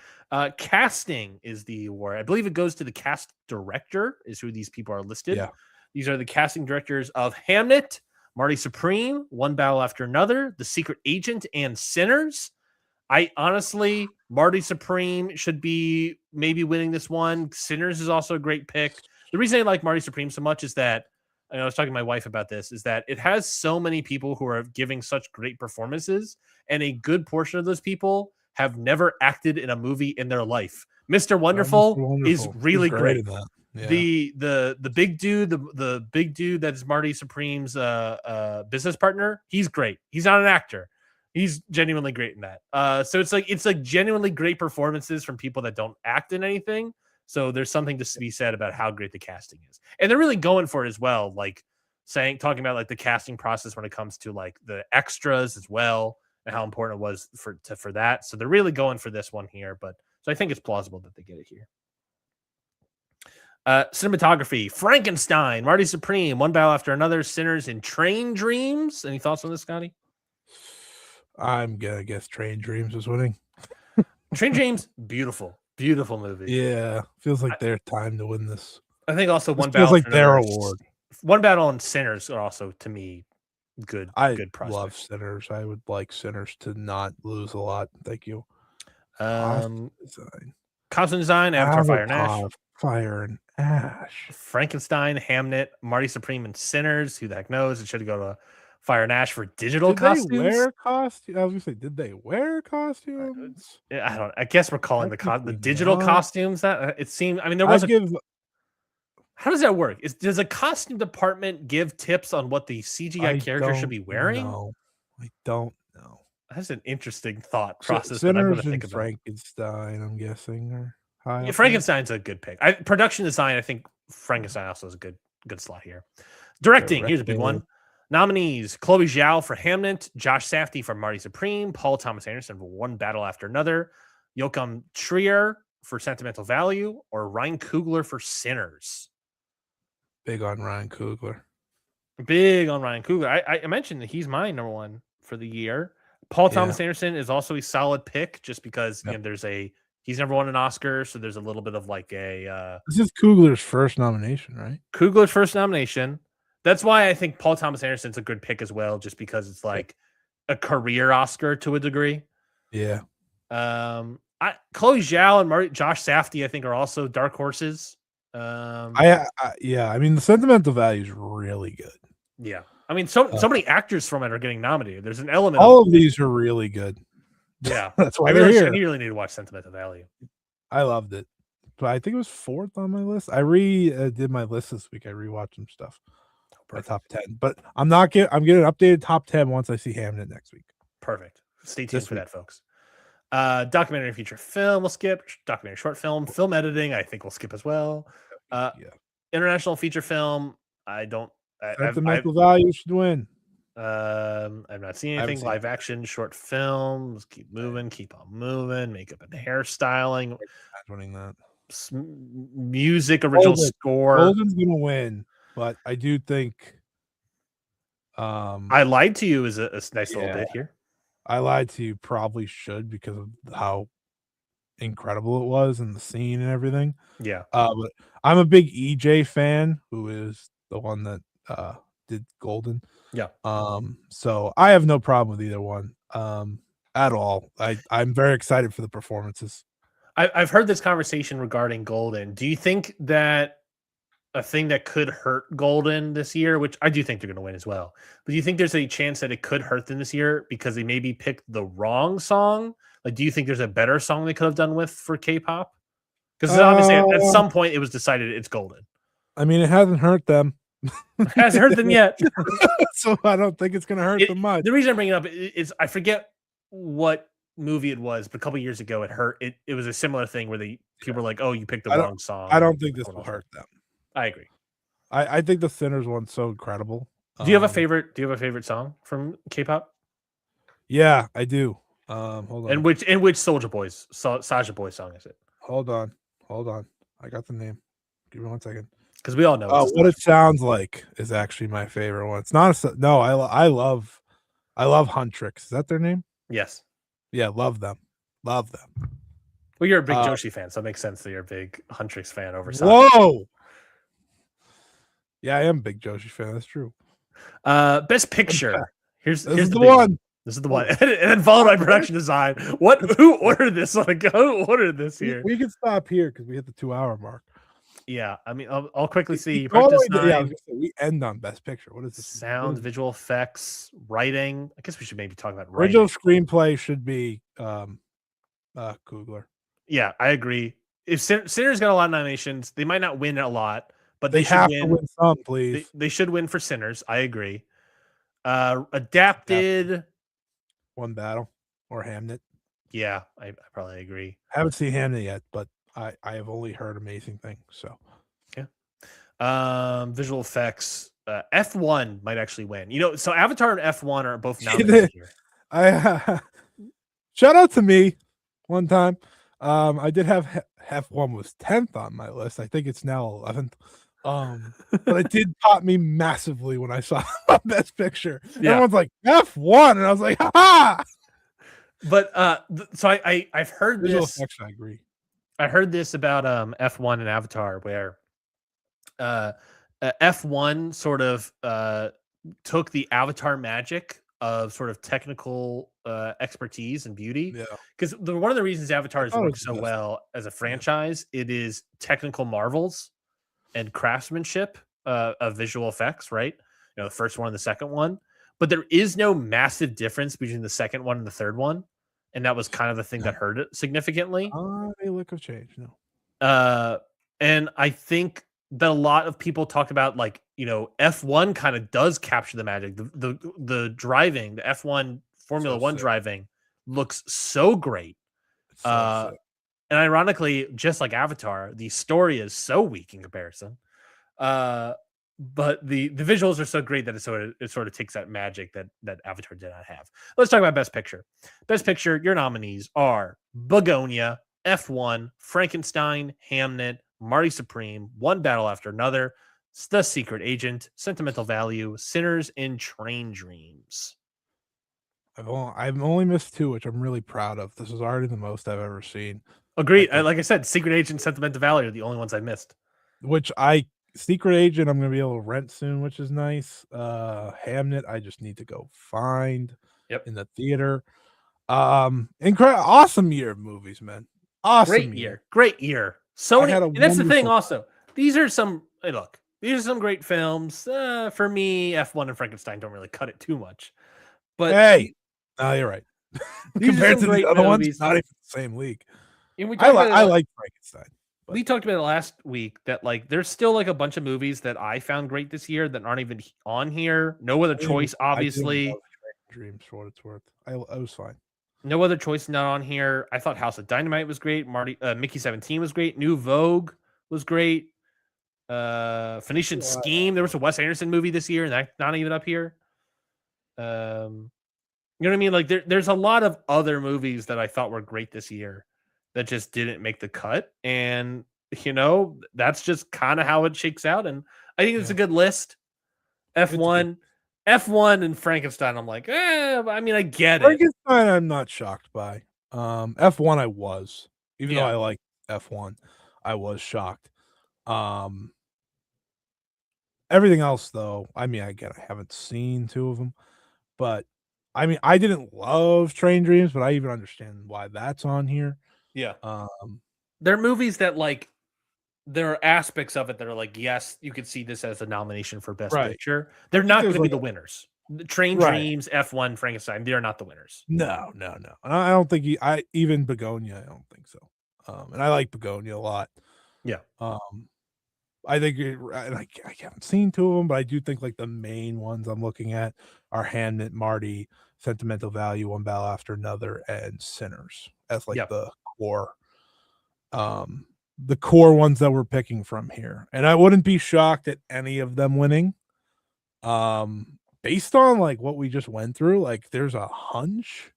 Casting is the award. I believe it goes to the cast director, is who these people are listed. Yeah. These are the casting directors of Hamnet, Marty Supreme, One Battle After Another, The Secret Agent, and Sinners. I honestly, Marty Supreme should be maybe winning this one. Sinners is also a great pick. The reason I like Marty Supreme so much is that, and I was talking to my wife about this, is that it has so many people who are giving such great performances, and a good portion of those people have never acted in a movie in their life. Mr. Wonderful, Mr. Wonderful is really He's great. in that. Yeah. The big dude, the big dude that is Marty Supreme's business partner, he's great. He's not an actor. He's genuinely great in that. So it's like genuinely great performances from people that don't act in anything. So there's something to be said about how great the casting is, and they're really going for it as well. Like talking about like the casting process when it comes to like the extras as well, and how important it was for that. So they're really going for this one here. But so I think it's plausible that they get it here. Cinematography: Frankenstein, Marty Supreme, One Battle After Another, Sinners, and Train Dreams. Any thoughts on this, Scotty? I'm gonna guess Train Dreams is winning. Train Dreams, beautiful movie. Yeah, feels like their time to win this. I think also This feels like their award. One Battle and Sinners are also, to me, good prospects. Love Sinners. I would like Sinners to not lose a lot. Thank you. Costume design, Avatar, Fire and Ash. Frankenstein, Hamnet, Marty Supreme, and Sinners. Who the heck knows? It should go to Fire and Ash for digital costumes. They wear costumes? I was gonna say, did they wear costumes? I don't. I guess we're calling the digital costumes. That it seemed. I mean, there was. How does that work? Does a costume department give tips on what the CGI character should be wearing? No, I don't know. That's an interesting thought process. Sinners and Frankenstein, I'm guessing, are high. Frankenstein's a good pick. Production design, I think Frankenstein also is a good slot here. Directing, here's a big one. Nominees: Chloe Zhao for Hamnet, Josh Safdie for Marty Supreme, Paul Thomas Anderson for One Battle After Another, Joachim Trier for Sentimental Value, or Ryan Coogler for Sinners. Big on Ryan Coogler. I mentioned that he's my number one for the year. Paul Thomas Anderson is also a solid pick just because there's a He's never won an Oscar, so there's a little bit of like a This is Coogler's first nomination, right? Coogler's first nomination. That's why I think Paul Thomas Anderson's a good pick as well, just because it's like a career Oscar to a degree. Yeah. Chloe Zhao and Josh Safdie, I think, are also dark horses. I mean, the sentimental value is really good. Yeah, I mean, so many actors from it are getting nominated. There's an element. All of these are really good. Yeah, that's why I they're here. really need to watch Sentimental Value. I loved it, but I think it was 4th on my list. I did my list this week. I rewatched some stuff. My top 10, but I'm getting an updated top 10 once I see Hamnet next week. Perfect. Stay tuned for that, folks. Documentary feature film we'll skip. Documentary short film editing I think we'll skip as well. International feature film I don't. Sentimental value should win. I've not seen anything. Live action short films. Keep moving. Keep on moving. Makeup and hairstyling. Winning that. Music original score. Golden's gonna win, but I do think. I Lied to You is a nice little bit here. I Lied to You probably should because of how incredible it was and the scene and everything. Yeah. But I'm a big EJ fan, who is the one that did Golden. Yeah. So I have no problem with either one at all. I'm very excited for the performances. I've heard this conversation regarding Golden. Do you think that a thing that could hurt Golden this year, which I do think they're going to win as well, but do you think there's a chance that it could hurt them this year because they maybe picked the wrong song? Like, do you think there's a better song they could have done with for K-pop? Because obviously at some point it was decided it's Golden. I mean, it hasn't hurt them. It hasn't hurt them yet. So I don't think it's going to hurt them much. The reason I'm bringing it up is I forget what movie it was, but a couple years ago it was a similar thing where people were like, oh, you picked the wrong song. I don't think this will hurt them. I agree. I think the Sinners one's so incredible. Do you have a favorite song from K-pop? Yeah, I do. Hold on. And which Soulja Boy's song is it? Hold on. I got the name. Give me 1 second. Because we all know What It Sounds Like is actually my favorite one. It's not I love Huntrix. Is that their name? Yes. Yeah, love them. Well, you're a big Joshi fan, so it makes sense that you're a big Huntrix fan over Whoa. Yeah, I am a big Joshi fan. That's true. Best Picture. Here's the one. This is the one. And then followed by production design. Who ordered this? Who ordered this here? We can stop here because we hit the 2-hour mark. Yeah, I mean, I'll quickly see. We end on Best Picture. What is this? Sound, visual effects, writing. I guess we should maybe talk about writing. Original screenplay should be Coogler. Yeah, I agree. If Sinners got a lot of nominations, they might not win a lot, but they have to win some, please. They should win for Sinners. I agree. Adapted. One Battle or Hamnet. Yeah, I probably agree. I haven't seen Hamnet yet, but I have only heard amazing things. So yeah. Visual effects. F1 might actually win. So Avatar and F1 are both nominated here. Shout out to me one time. I did have F1 was 10th on my list. I think it's now 11th. But it did pop me massively when I saw Best Picture. Yeah. Everyone's like F1, and I was like, ha! But so I've heard visual this. Effects, I agree. I heard this about F1 and Avatar, where F1 sort of took the Avatar magic of sort of technical expertise and beauty. Yeah. Because one of the reasons Avatar has worked so well as a franchise, it is technical marvels and craftsmanship of visual effects, right? The first one and the second one. But there is no massive difference between the second one and the third one. And that was kind of the thing that hurt it significantly. A look of change, no. And I think that a lot of people talked about, like, F1 kind of does capture the magic. The driving, the F1 Formula One driving looks so great. And ironically, just like Avatar, the story is so weak in comparison. But the visuals are so great that it sort of takes that magic that Avatar did not have. Let's talk about Best Picture. Best Picture, your nominees are Begonia, F1, Frankenstein, Hamnet, Marty Supreme, One Battle After Another, The Secret Agent, Sentimental Value, Sinners, and Train Dreams. I've only missed 2, which I'm really proud of. This is already the most I've ever seen. I Agreed. think Like I said, Secret Agent, Sentimental Valley are the only ones I missed. which I Secret Agent, I'm gonna be able to rent soon, which is nice. Hamnet, I just need to go find Yep. in the theater. Incredible, awesome year of movies, man. Awesome Great year. year. Great year. I Sony, had a and that's the thing wonderful also. These are some, hey, look, these are some great films. For me, F1 and Frankenstein don't really cut it too much. But Hey, no, you're right. these are Compared some to the great other ones, movies. not even the same league. And we I like Frankenstein, but we talked about it last week that like there's still like a bunch of movies that I found great this year that aren't even on here. No Other Choice, I didn't obviously. love Train Dreams for what it's worth. I was fine. No Other Choice not on here. I thought House of Dynamite was great. Mickey 17 was great. New Vogue was great. Phoenician Scheme. There was a Wes Anderson movie this year, and that's not even up here. You know what I mean? Like there's a lot of other movies that I thought were great this year that just didn't make the cut. And that's just kind of how it shakes out. And I think it's a Yeah, good list. it's good. F1 and Frankenstein. I'm like, I mean, I get it. Frankenstein, I'm not shocked by. F1 I was. Even though Yeah. I like F1, I was shocked. Um Everything else though, I mean, again, I haven't seen 2 of them, but I mean, I didn't love Train Dreams, but I even understand why that's on here. Yeah. Um, They're movies that like there are aspects of it that are like, yes, you could see this as a nomination for Best right. Picture. I They're think not going there's to be like the winners. The Train right. Dreams, F1, Frankenstein, they are not the winners. No, no, no. And I don't think I even Begonia, I don't think so. And I like Begonia a lot. Yeah. I think I haven't seen 2 of them, but I do think like the main ones I'm looking at are Hamnet, Marty, Sentimental Value, One Battle After Another, and Sinners as like Yeah. core um the core ones that we're picking from here. And I wouldn't be shocked at any of them winning. Based on like what we just went through, like there's a hunch.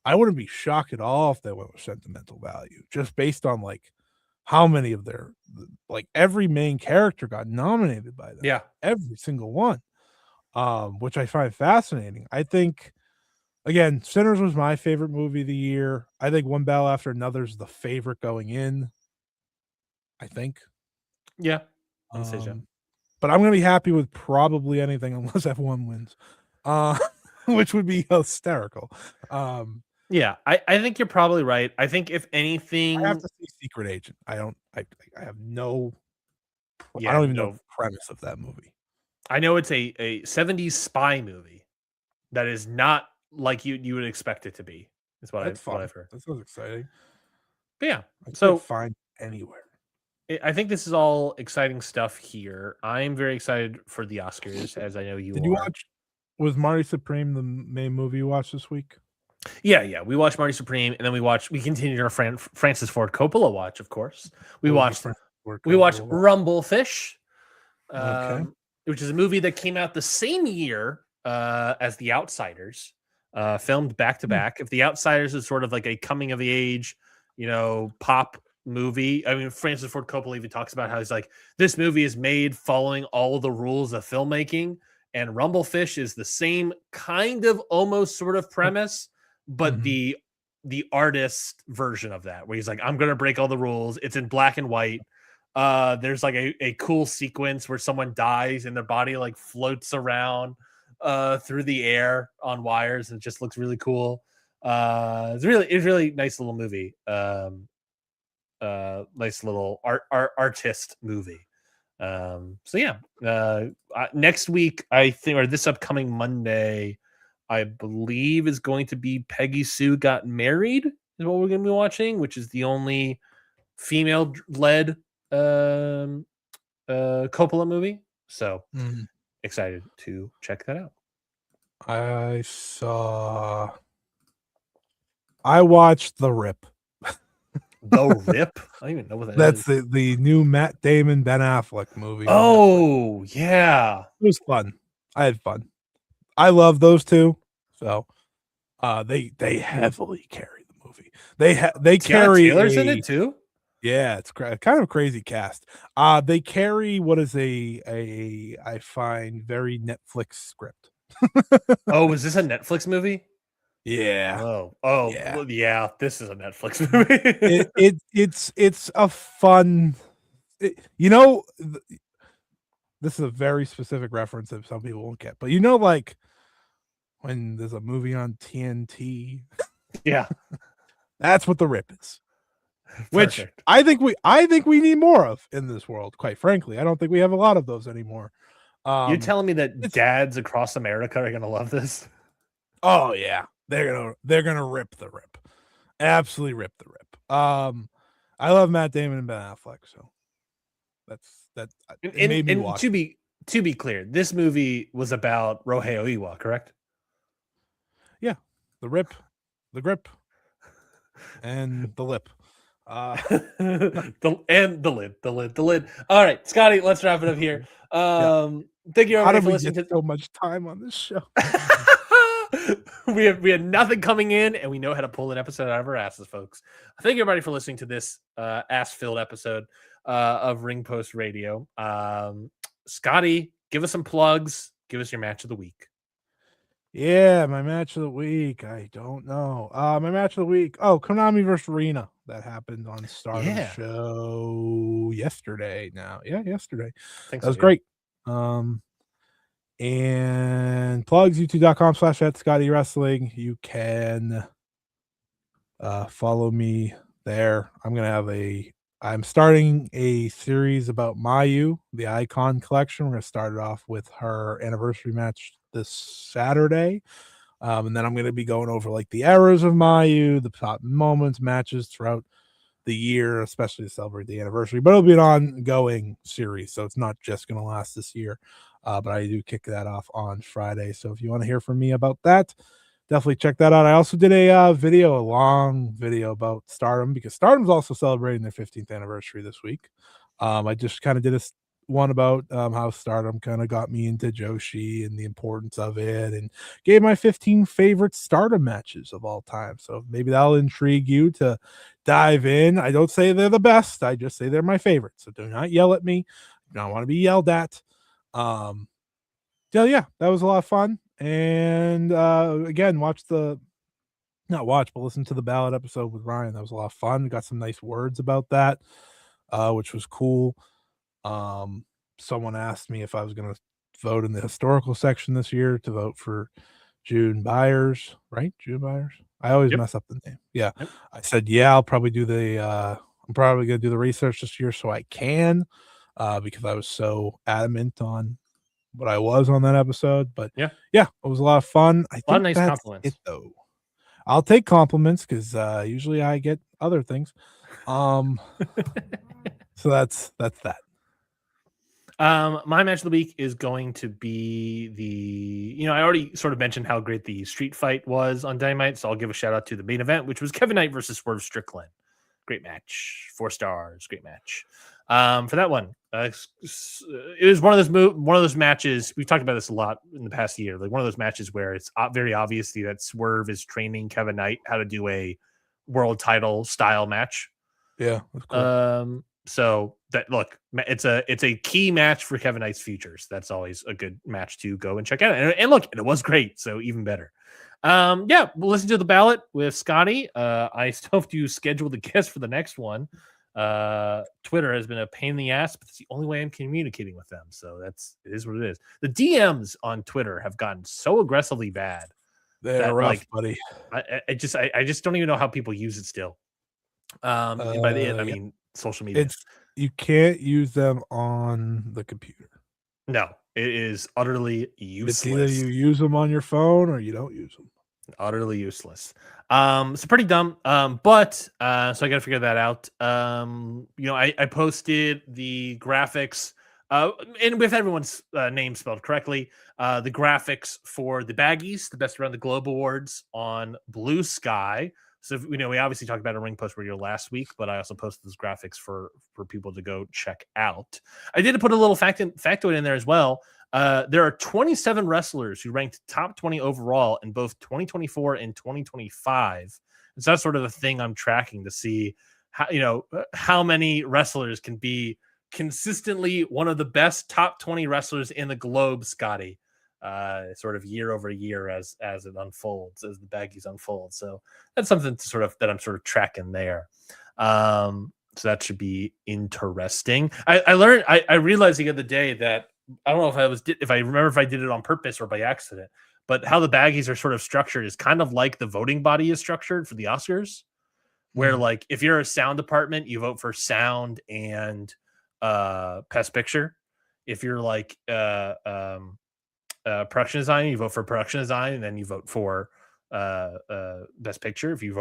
I wouldn't be shocked at all if they went with Sentimental Value, just based on like how many of their like every main character got nominated by them. Yeah. Every single one. Which I find fascinating. I think again, Sinners was my favorite movie of the year. I think One Battle After Another is the favorite going in. I think. Yeah. I'd say so. But I'm gonna be happy with probably anything unless F1 wins. Uh which would be hysterical. Yeah, I think you're probably right. I think if I have anything, to see Secret Agent. I don't I have no I yeah, don't even know no, the premise of that movie. I know it's a 70s spy movie that is not like you would expect it to be. Is what That's what fun. I've heard. That sounds exciting. But yeah, I can't so find anywhere. I think this is all exciting stuff here. I'm very excited for the Oscars, as I know you Did you are. watch was Marty Supreme the main movie you watched this week? Yeah. We watched Marty Supreme, and then we continued our Francis Ford Coppola watch. Of course, we What was your watched friend work we watched Coppola? Rumblefish, Okay. which is a movie that came out the same year as The Outsiders, filmed back to Hmm. back. If The Outsiders is sort of like a coming of age, pop movie. I mean, Francis Ford Coppola even talks about how he's like, this movie is made following all of the rules of filmmaking, and Rumblefish is the same kind of almost sort of premise, but Mhm. the artist version of that, where he's like, I'm gonna break all the rules. It's in black and white. There's like a cool sequence where someone dies and their body like floats around through the air on wires, and it just looks really cool. It's really nice little movie. Nice little artist movie. So yeah, next week I think, or this upcoming Monday, I believe is going to be Peggy Sue Got Married is what we're going to be watching, which is the only female led Coppola movie. So Mhm. excited to check that out. I watched The Rip. The Rip? I don't even know what that That's is. the new Matt Damon, Ben Affleck movie on Netflix. Oh, yeah. It was fun. I had fun. I love those 2. So, they heavily carry the movie. They Tiana carry Taylor's in a it too? yeah, it's kind of a crazy cast. They carry what is a I find very Netflix script. Oh, is this a Netflix movie? Yeah. Yeah. Yeah. This is a Netflix It movie. it it's a fun you know, this is a very specific reference that some people won't get, but like when there's a movie on TNT, Yeah, that's what the rip is. Which perfect. I think we need more of in this world, quite frankly. I don't think we have a lot of those anymore. You're Um telling me that it's dads across America are gonna love this? oh yeah. They're gonna rip the rip. Absolutely rip the rip. I love Matt Damon and Ben Affleck, so that And it made me and watch it. to be clear, this movie was about Rohei Oiwa, correct? Yeah. The rip, the grip, and the lip. Uh The lid. All right, Scotty, let's wrap it up here. yeah. Thank you How everybody did for we listening get to. so much time on this show? We had nothing coming in, and we know how to pull an episode out of our asses, folks. Thank you everybody for listening to this ass-filled episode of Ring Post Radio. Scotty, give us some plugs. Give us your match of the week. Yeah, my match of the week. I don't know. My match of the week. Oh, Konami versus Rena. That happened on Stardom Yeah, show yesterday. Now, yeah, yesterday. I think That so. was Yeah. great. And plugs youtube.com/at Scotty Wrestling. You can follow me there. I'm starting a series about Mayu, the Icon Collection. We're gonna start it off with her anniversary match this Saturday. And then I'm going to be going over like the eras of Mayu, the top moments, matches throughout the year, especially to celebrate the anniversary. But it'll be an ongoing series, so it's not just going to last this year. But I do kick that off on Friday. So if you want to hear from me about that, definitely check that out. I also did a long video about Stardom because Stardom's also celebrating their 15th anniversary this week. I just kind of did one about how Stardom kind of got me into Joshi and the importance of it, and gave my 15 favorite Stardom matches of all time. So maybe that'll intrigue you to dive in. I don't say they're the best. I just say they're my favorite. So do not yell at me. I don't want to be yelled at. So yeah, that was a lot of fun. And again, listen to the ballot episode with Ryan. That was a lot of fun. We got some nice words about that, which was cool. Someone asked me if I was going to vote in the historical section this year to vote for June Byers, right? June Byers. I always Yep. mess up the name. Yeah. Yep. I said, yeah, I'm probably going to do the research this year so I can, because I was so adamant on what I was on that episode. But Yeah. yeah, it was a lot of fun. I A lot of think nice that's it compliments. though. I'll take compliments because usually I get other things. So that's that. My match of the week is going to be I already sort of mentioned how great the street fight was on Dynamite, so I'll give a shout out to the main event, which was Kevin Knight versus Swerve Strickland. Great match, 4 stars, great match. For that one, it was one of those matches. We've talked about this a lot in the past year. Like one of those matches where it's very obvious that Swerve is training Kevin Knight how to do a world title style match. Yeah, that's cool. So that it's a key match for Kevin Knight's futures. That's always a good match to go and check out. And look, it was great, so even better. Yeah, we'll listen to the ballot with Scotty. I still have to schedule the guest for the next one. Twitter has been a pain in the ass, but it's the only way I'm communicating with them. So it is what it is. The DMs on Twitter have gotten so aggressively bad. They're rough, buddy. I just don't even know how people use it still. And by the end, I mean social media. You can't use them on the computer. No, it is utterly useless. It's either you use them on your phone or you don't use them. Utterly useless. It's pretty dumb. But so I got to figure that out. I posted the graphics, and with everyone's name spelled correctly, the graphics for the Baggies, the Best Around the Globe Awards on Blue Sky. So we obviously talked about a Ring Post Radio last week, but I also posted those graphics for people to go check out. I did put a little factoid in there as well. There are 27 wrestlers who ranked top 20 overall in both 2024 and 2025. And so that's sort of the thing I'm tracking to see how many wrestlers can be consistently one of the best top 20 wrestlers in the globe, Scotty. sort of year over year as it unfolds, as the baggies unfold. So that's something that I'm sort of tracking there. So that should be interesting. I realized the other day that I don't know if I remember if I did it on purpose or by accident, but how the baggies are sort of structured is kind of like the voting body is structured for the Oscars, where like if you're a sound department, you vote for sound and best picture. If you're like production design, you vote for production design, and then you vote for best picture. If you're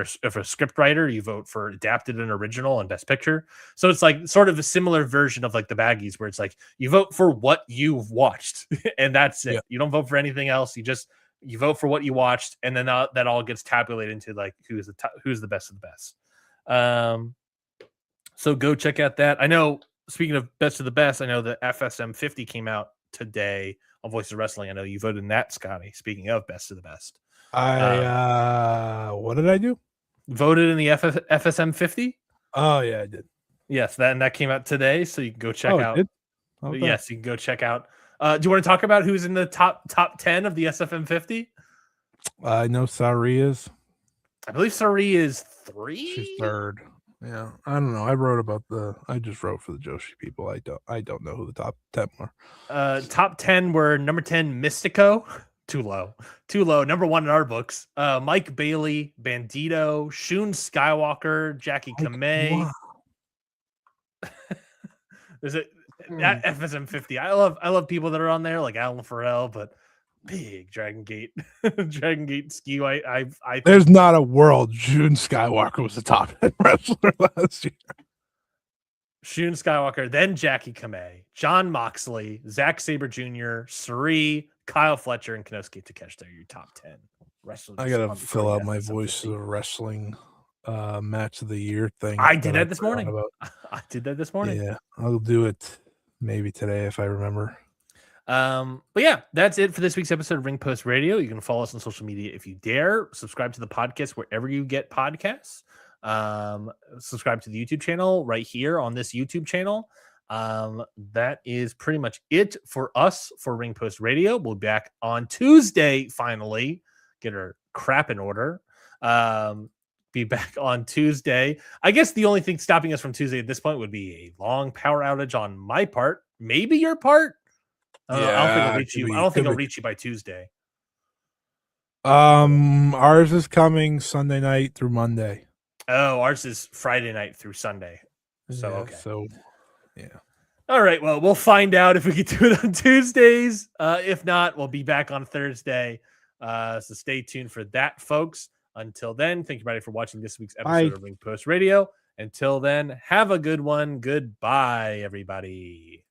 a script writer, you vote for adapted and original and best picture. So it's like sort of a similar version of like the baggies, where it's like you vote for what you've watched and that's it. You don't vote for anything else. You vote for what you watched, and then that all gets tabulated into like who's the best of the best. So go check out that. I know, speaking of best of the best, I know the FSM 50 came out today on Voice of Wrestling. I know you voted in that, Scotty. Speaking of best of the best, what did I do? Voted in the FSM 50. Oh yeah, I did. Yes, that came out today, so you can go check out. Okay. Yes, you can go check out. Do you want to talk about who's in the top 10 of the SFM 50? I know Sari is. I believe Sari is 3. She's third. Yeah, I don't know. I just wrote for the Joshi people. I don't know who the top 10 were. Top 10 were number 10 Mystico, too low. Number 1 in our books. Mike Bailey, Bandito, Shun Skywalker, Jackie Kamei. There's at FSM 50. I love people that are on there like Alan Farrell, but big Dragon Gate skew. I there's not a world Shun Skywalker was the top 10 wrestler last year. Shun Skywalker, then Jackie Kamei, John Moxley, Zack Sabre Jr., Suri, Kyle Fletcher, and Konosuke Takeshita are your top 10 wrestlers. I gotta fill out my Voice of Wrestling match of the year thing. I did that this morning. Yeah, I'll do it maybe today if I remember. But yeah, that's it for this week's episode of Ring Post Radio. You can follow us on social media if you dare. Subscribe to the podcast wherever you get podcasts. Subscribe to the YouTube channel right here on this YouTube channel. That is pretty much it for us for Ring Post Radio. We'll be back on Tuesday. Finally, get our crap in order. Be back on Tuesday. I guess the only thing stopping us from Tuesday at this point would be a long power outage on my part, maybe your part. I don't think I'll reach you by Tuesday. Ours is coming Sunday night through Monday. Oh, ours is Friday night through Sunday. So yeah, okay. So yeah. All right. Well, we'll find out if we can do it on Tuesdays. If not, we'll be back on Thursday. So stay tuned for that, folks. Until then, thank you, everybody, for watching this week's episode of Ring Post Radio. Until then, have a good one. Goodbye, everybody.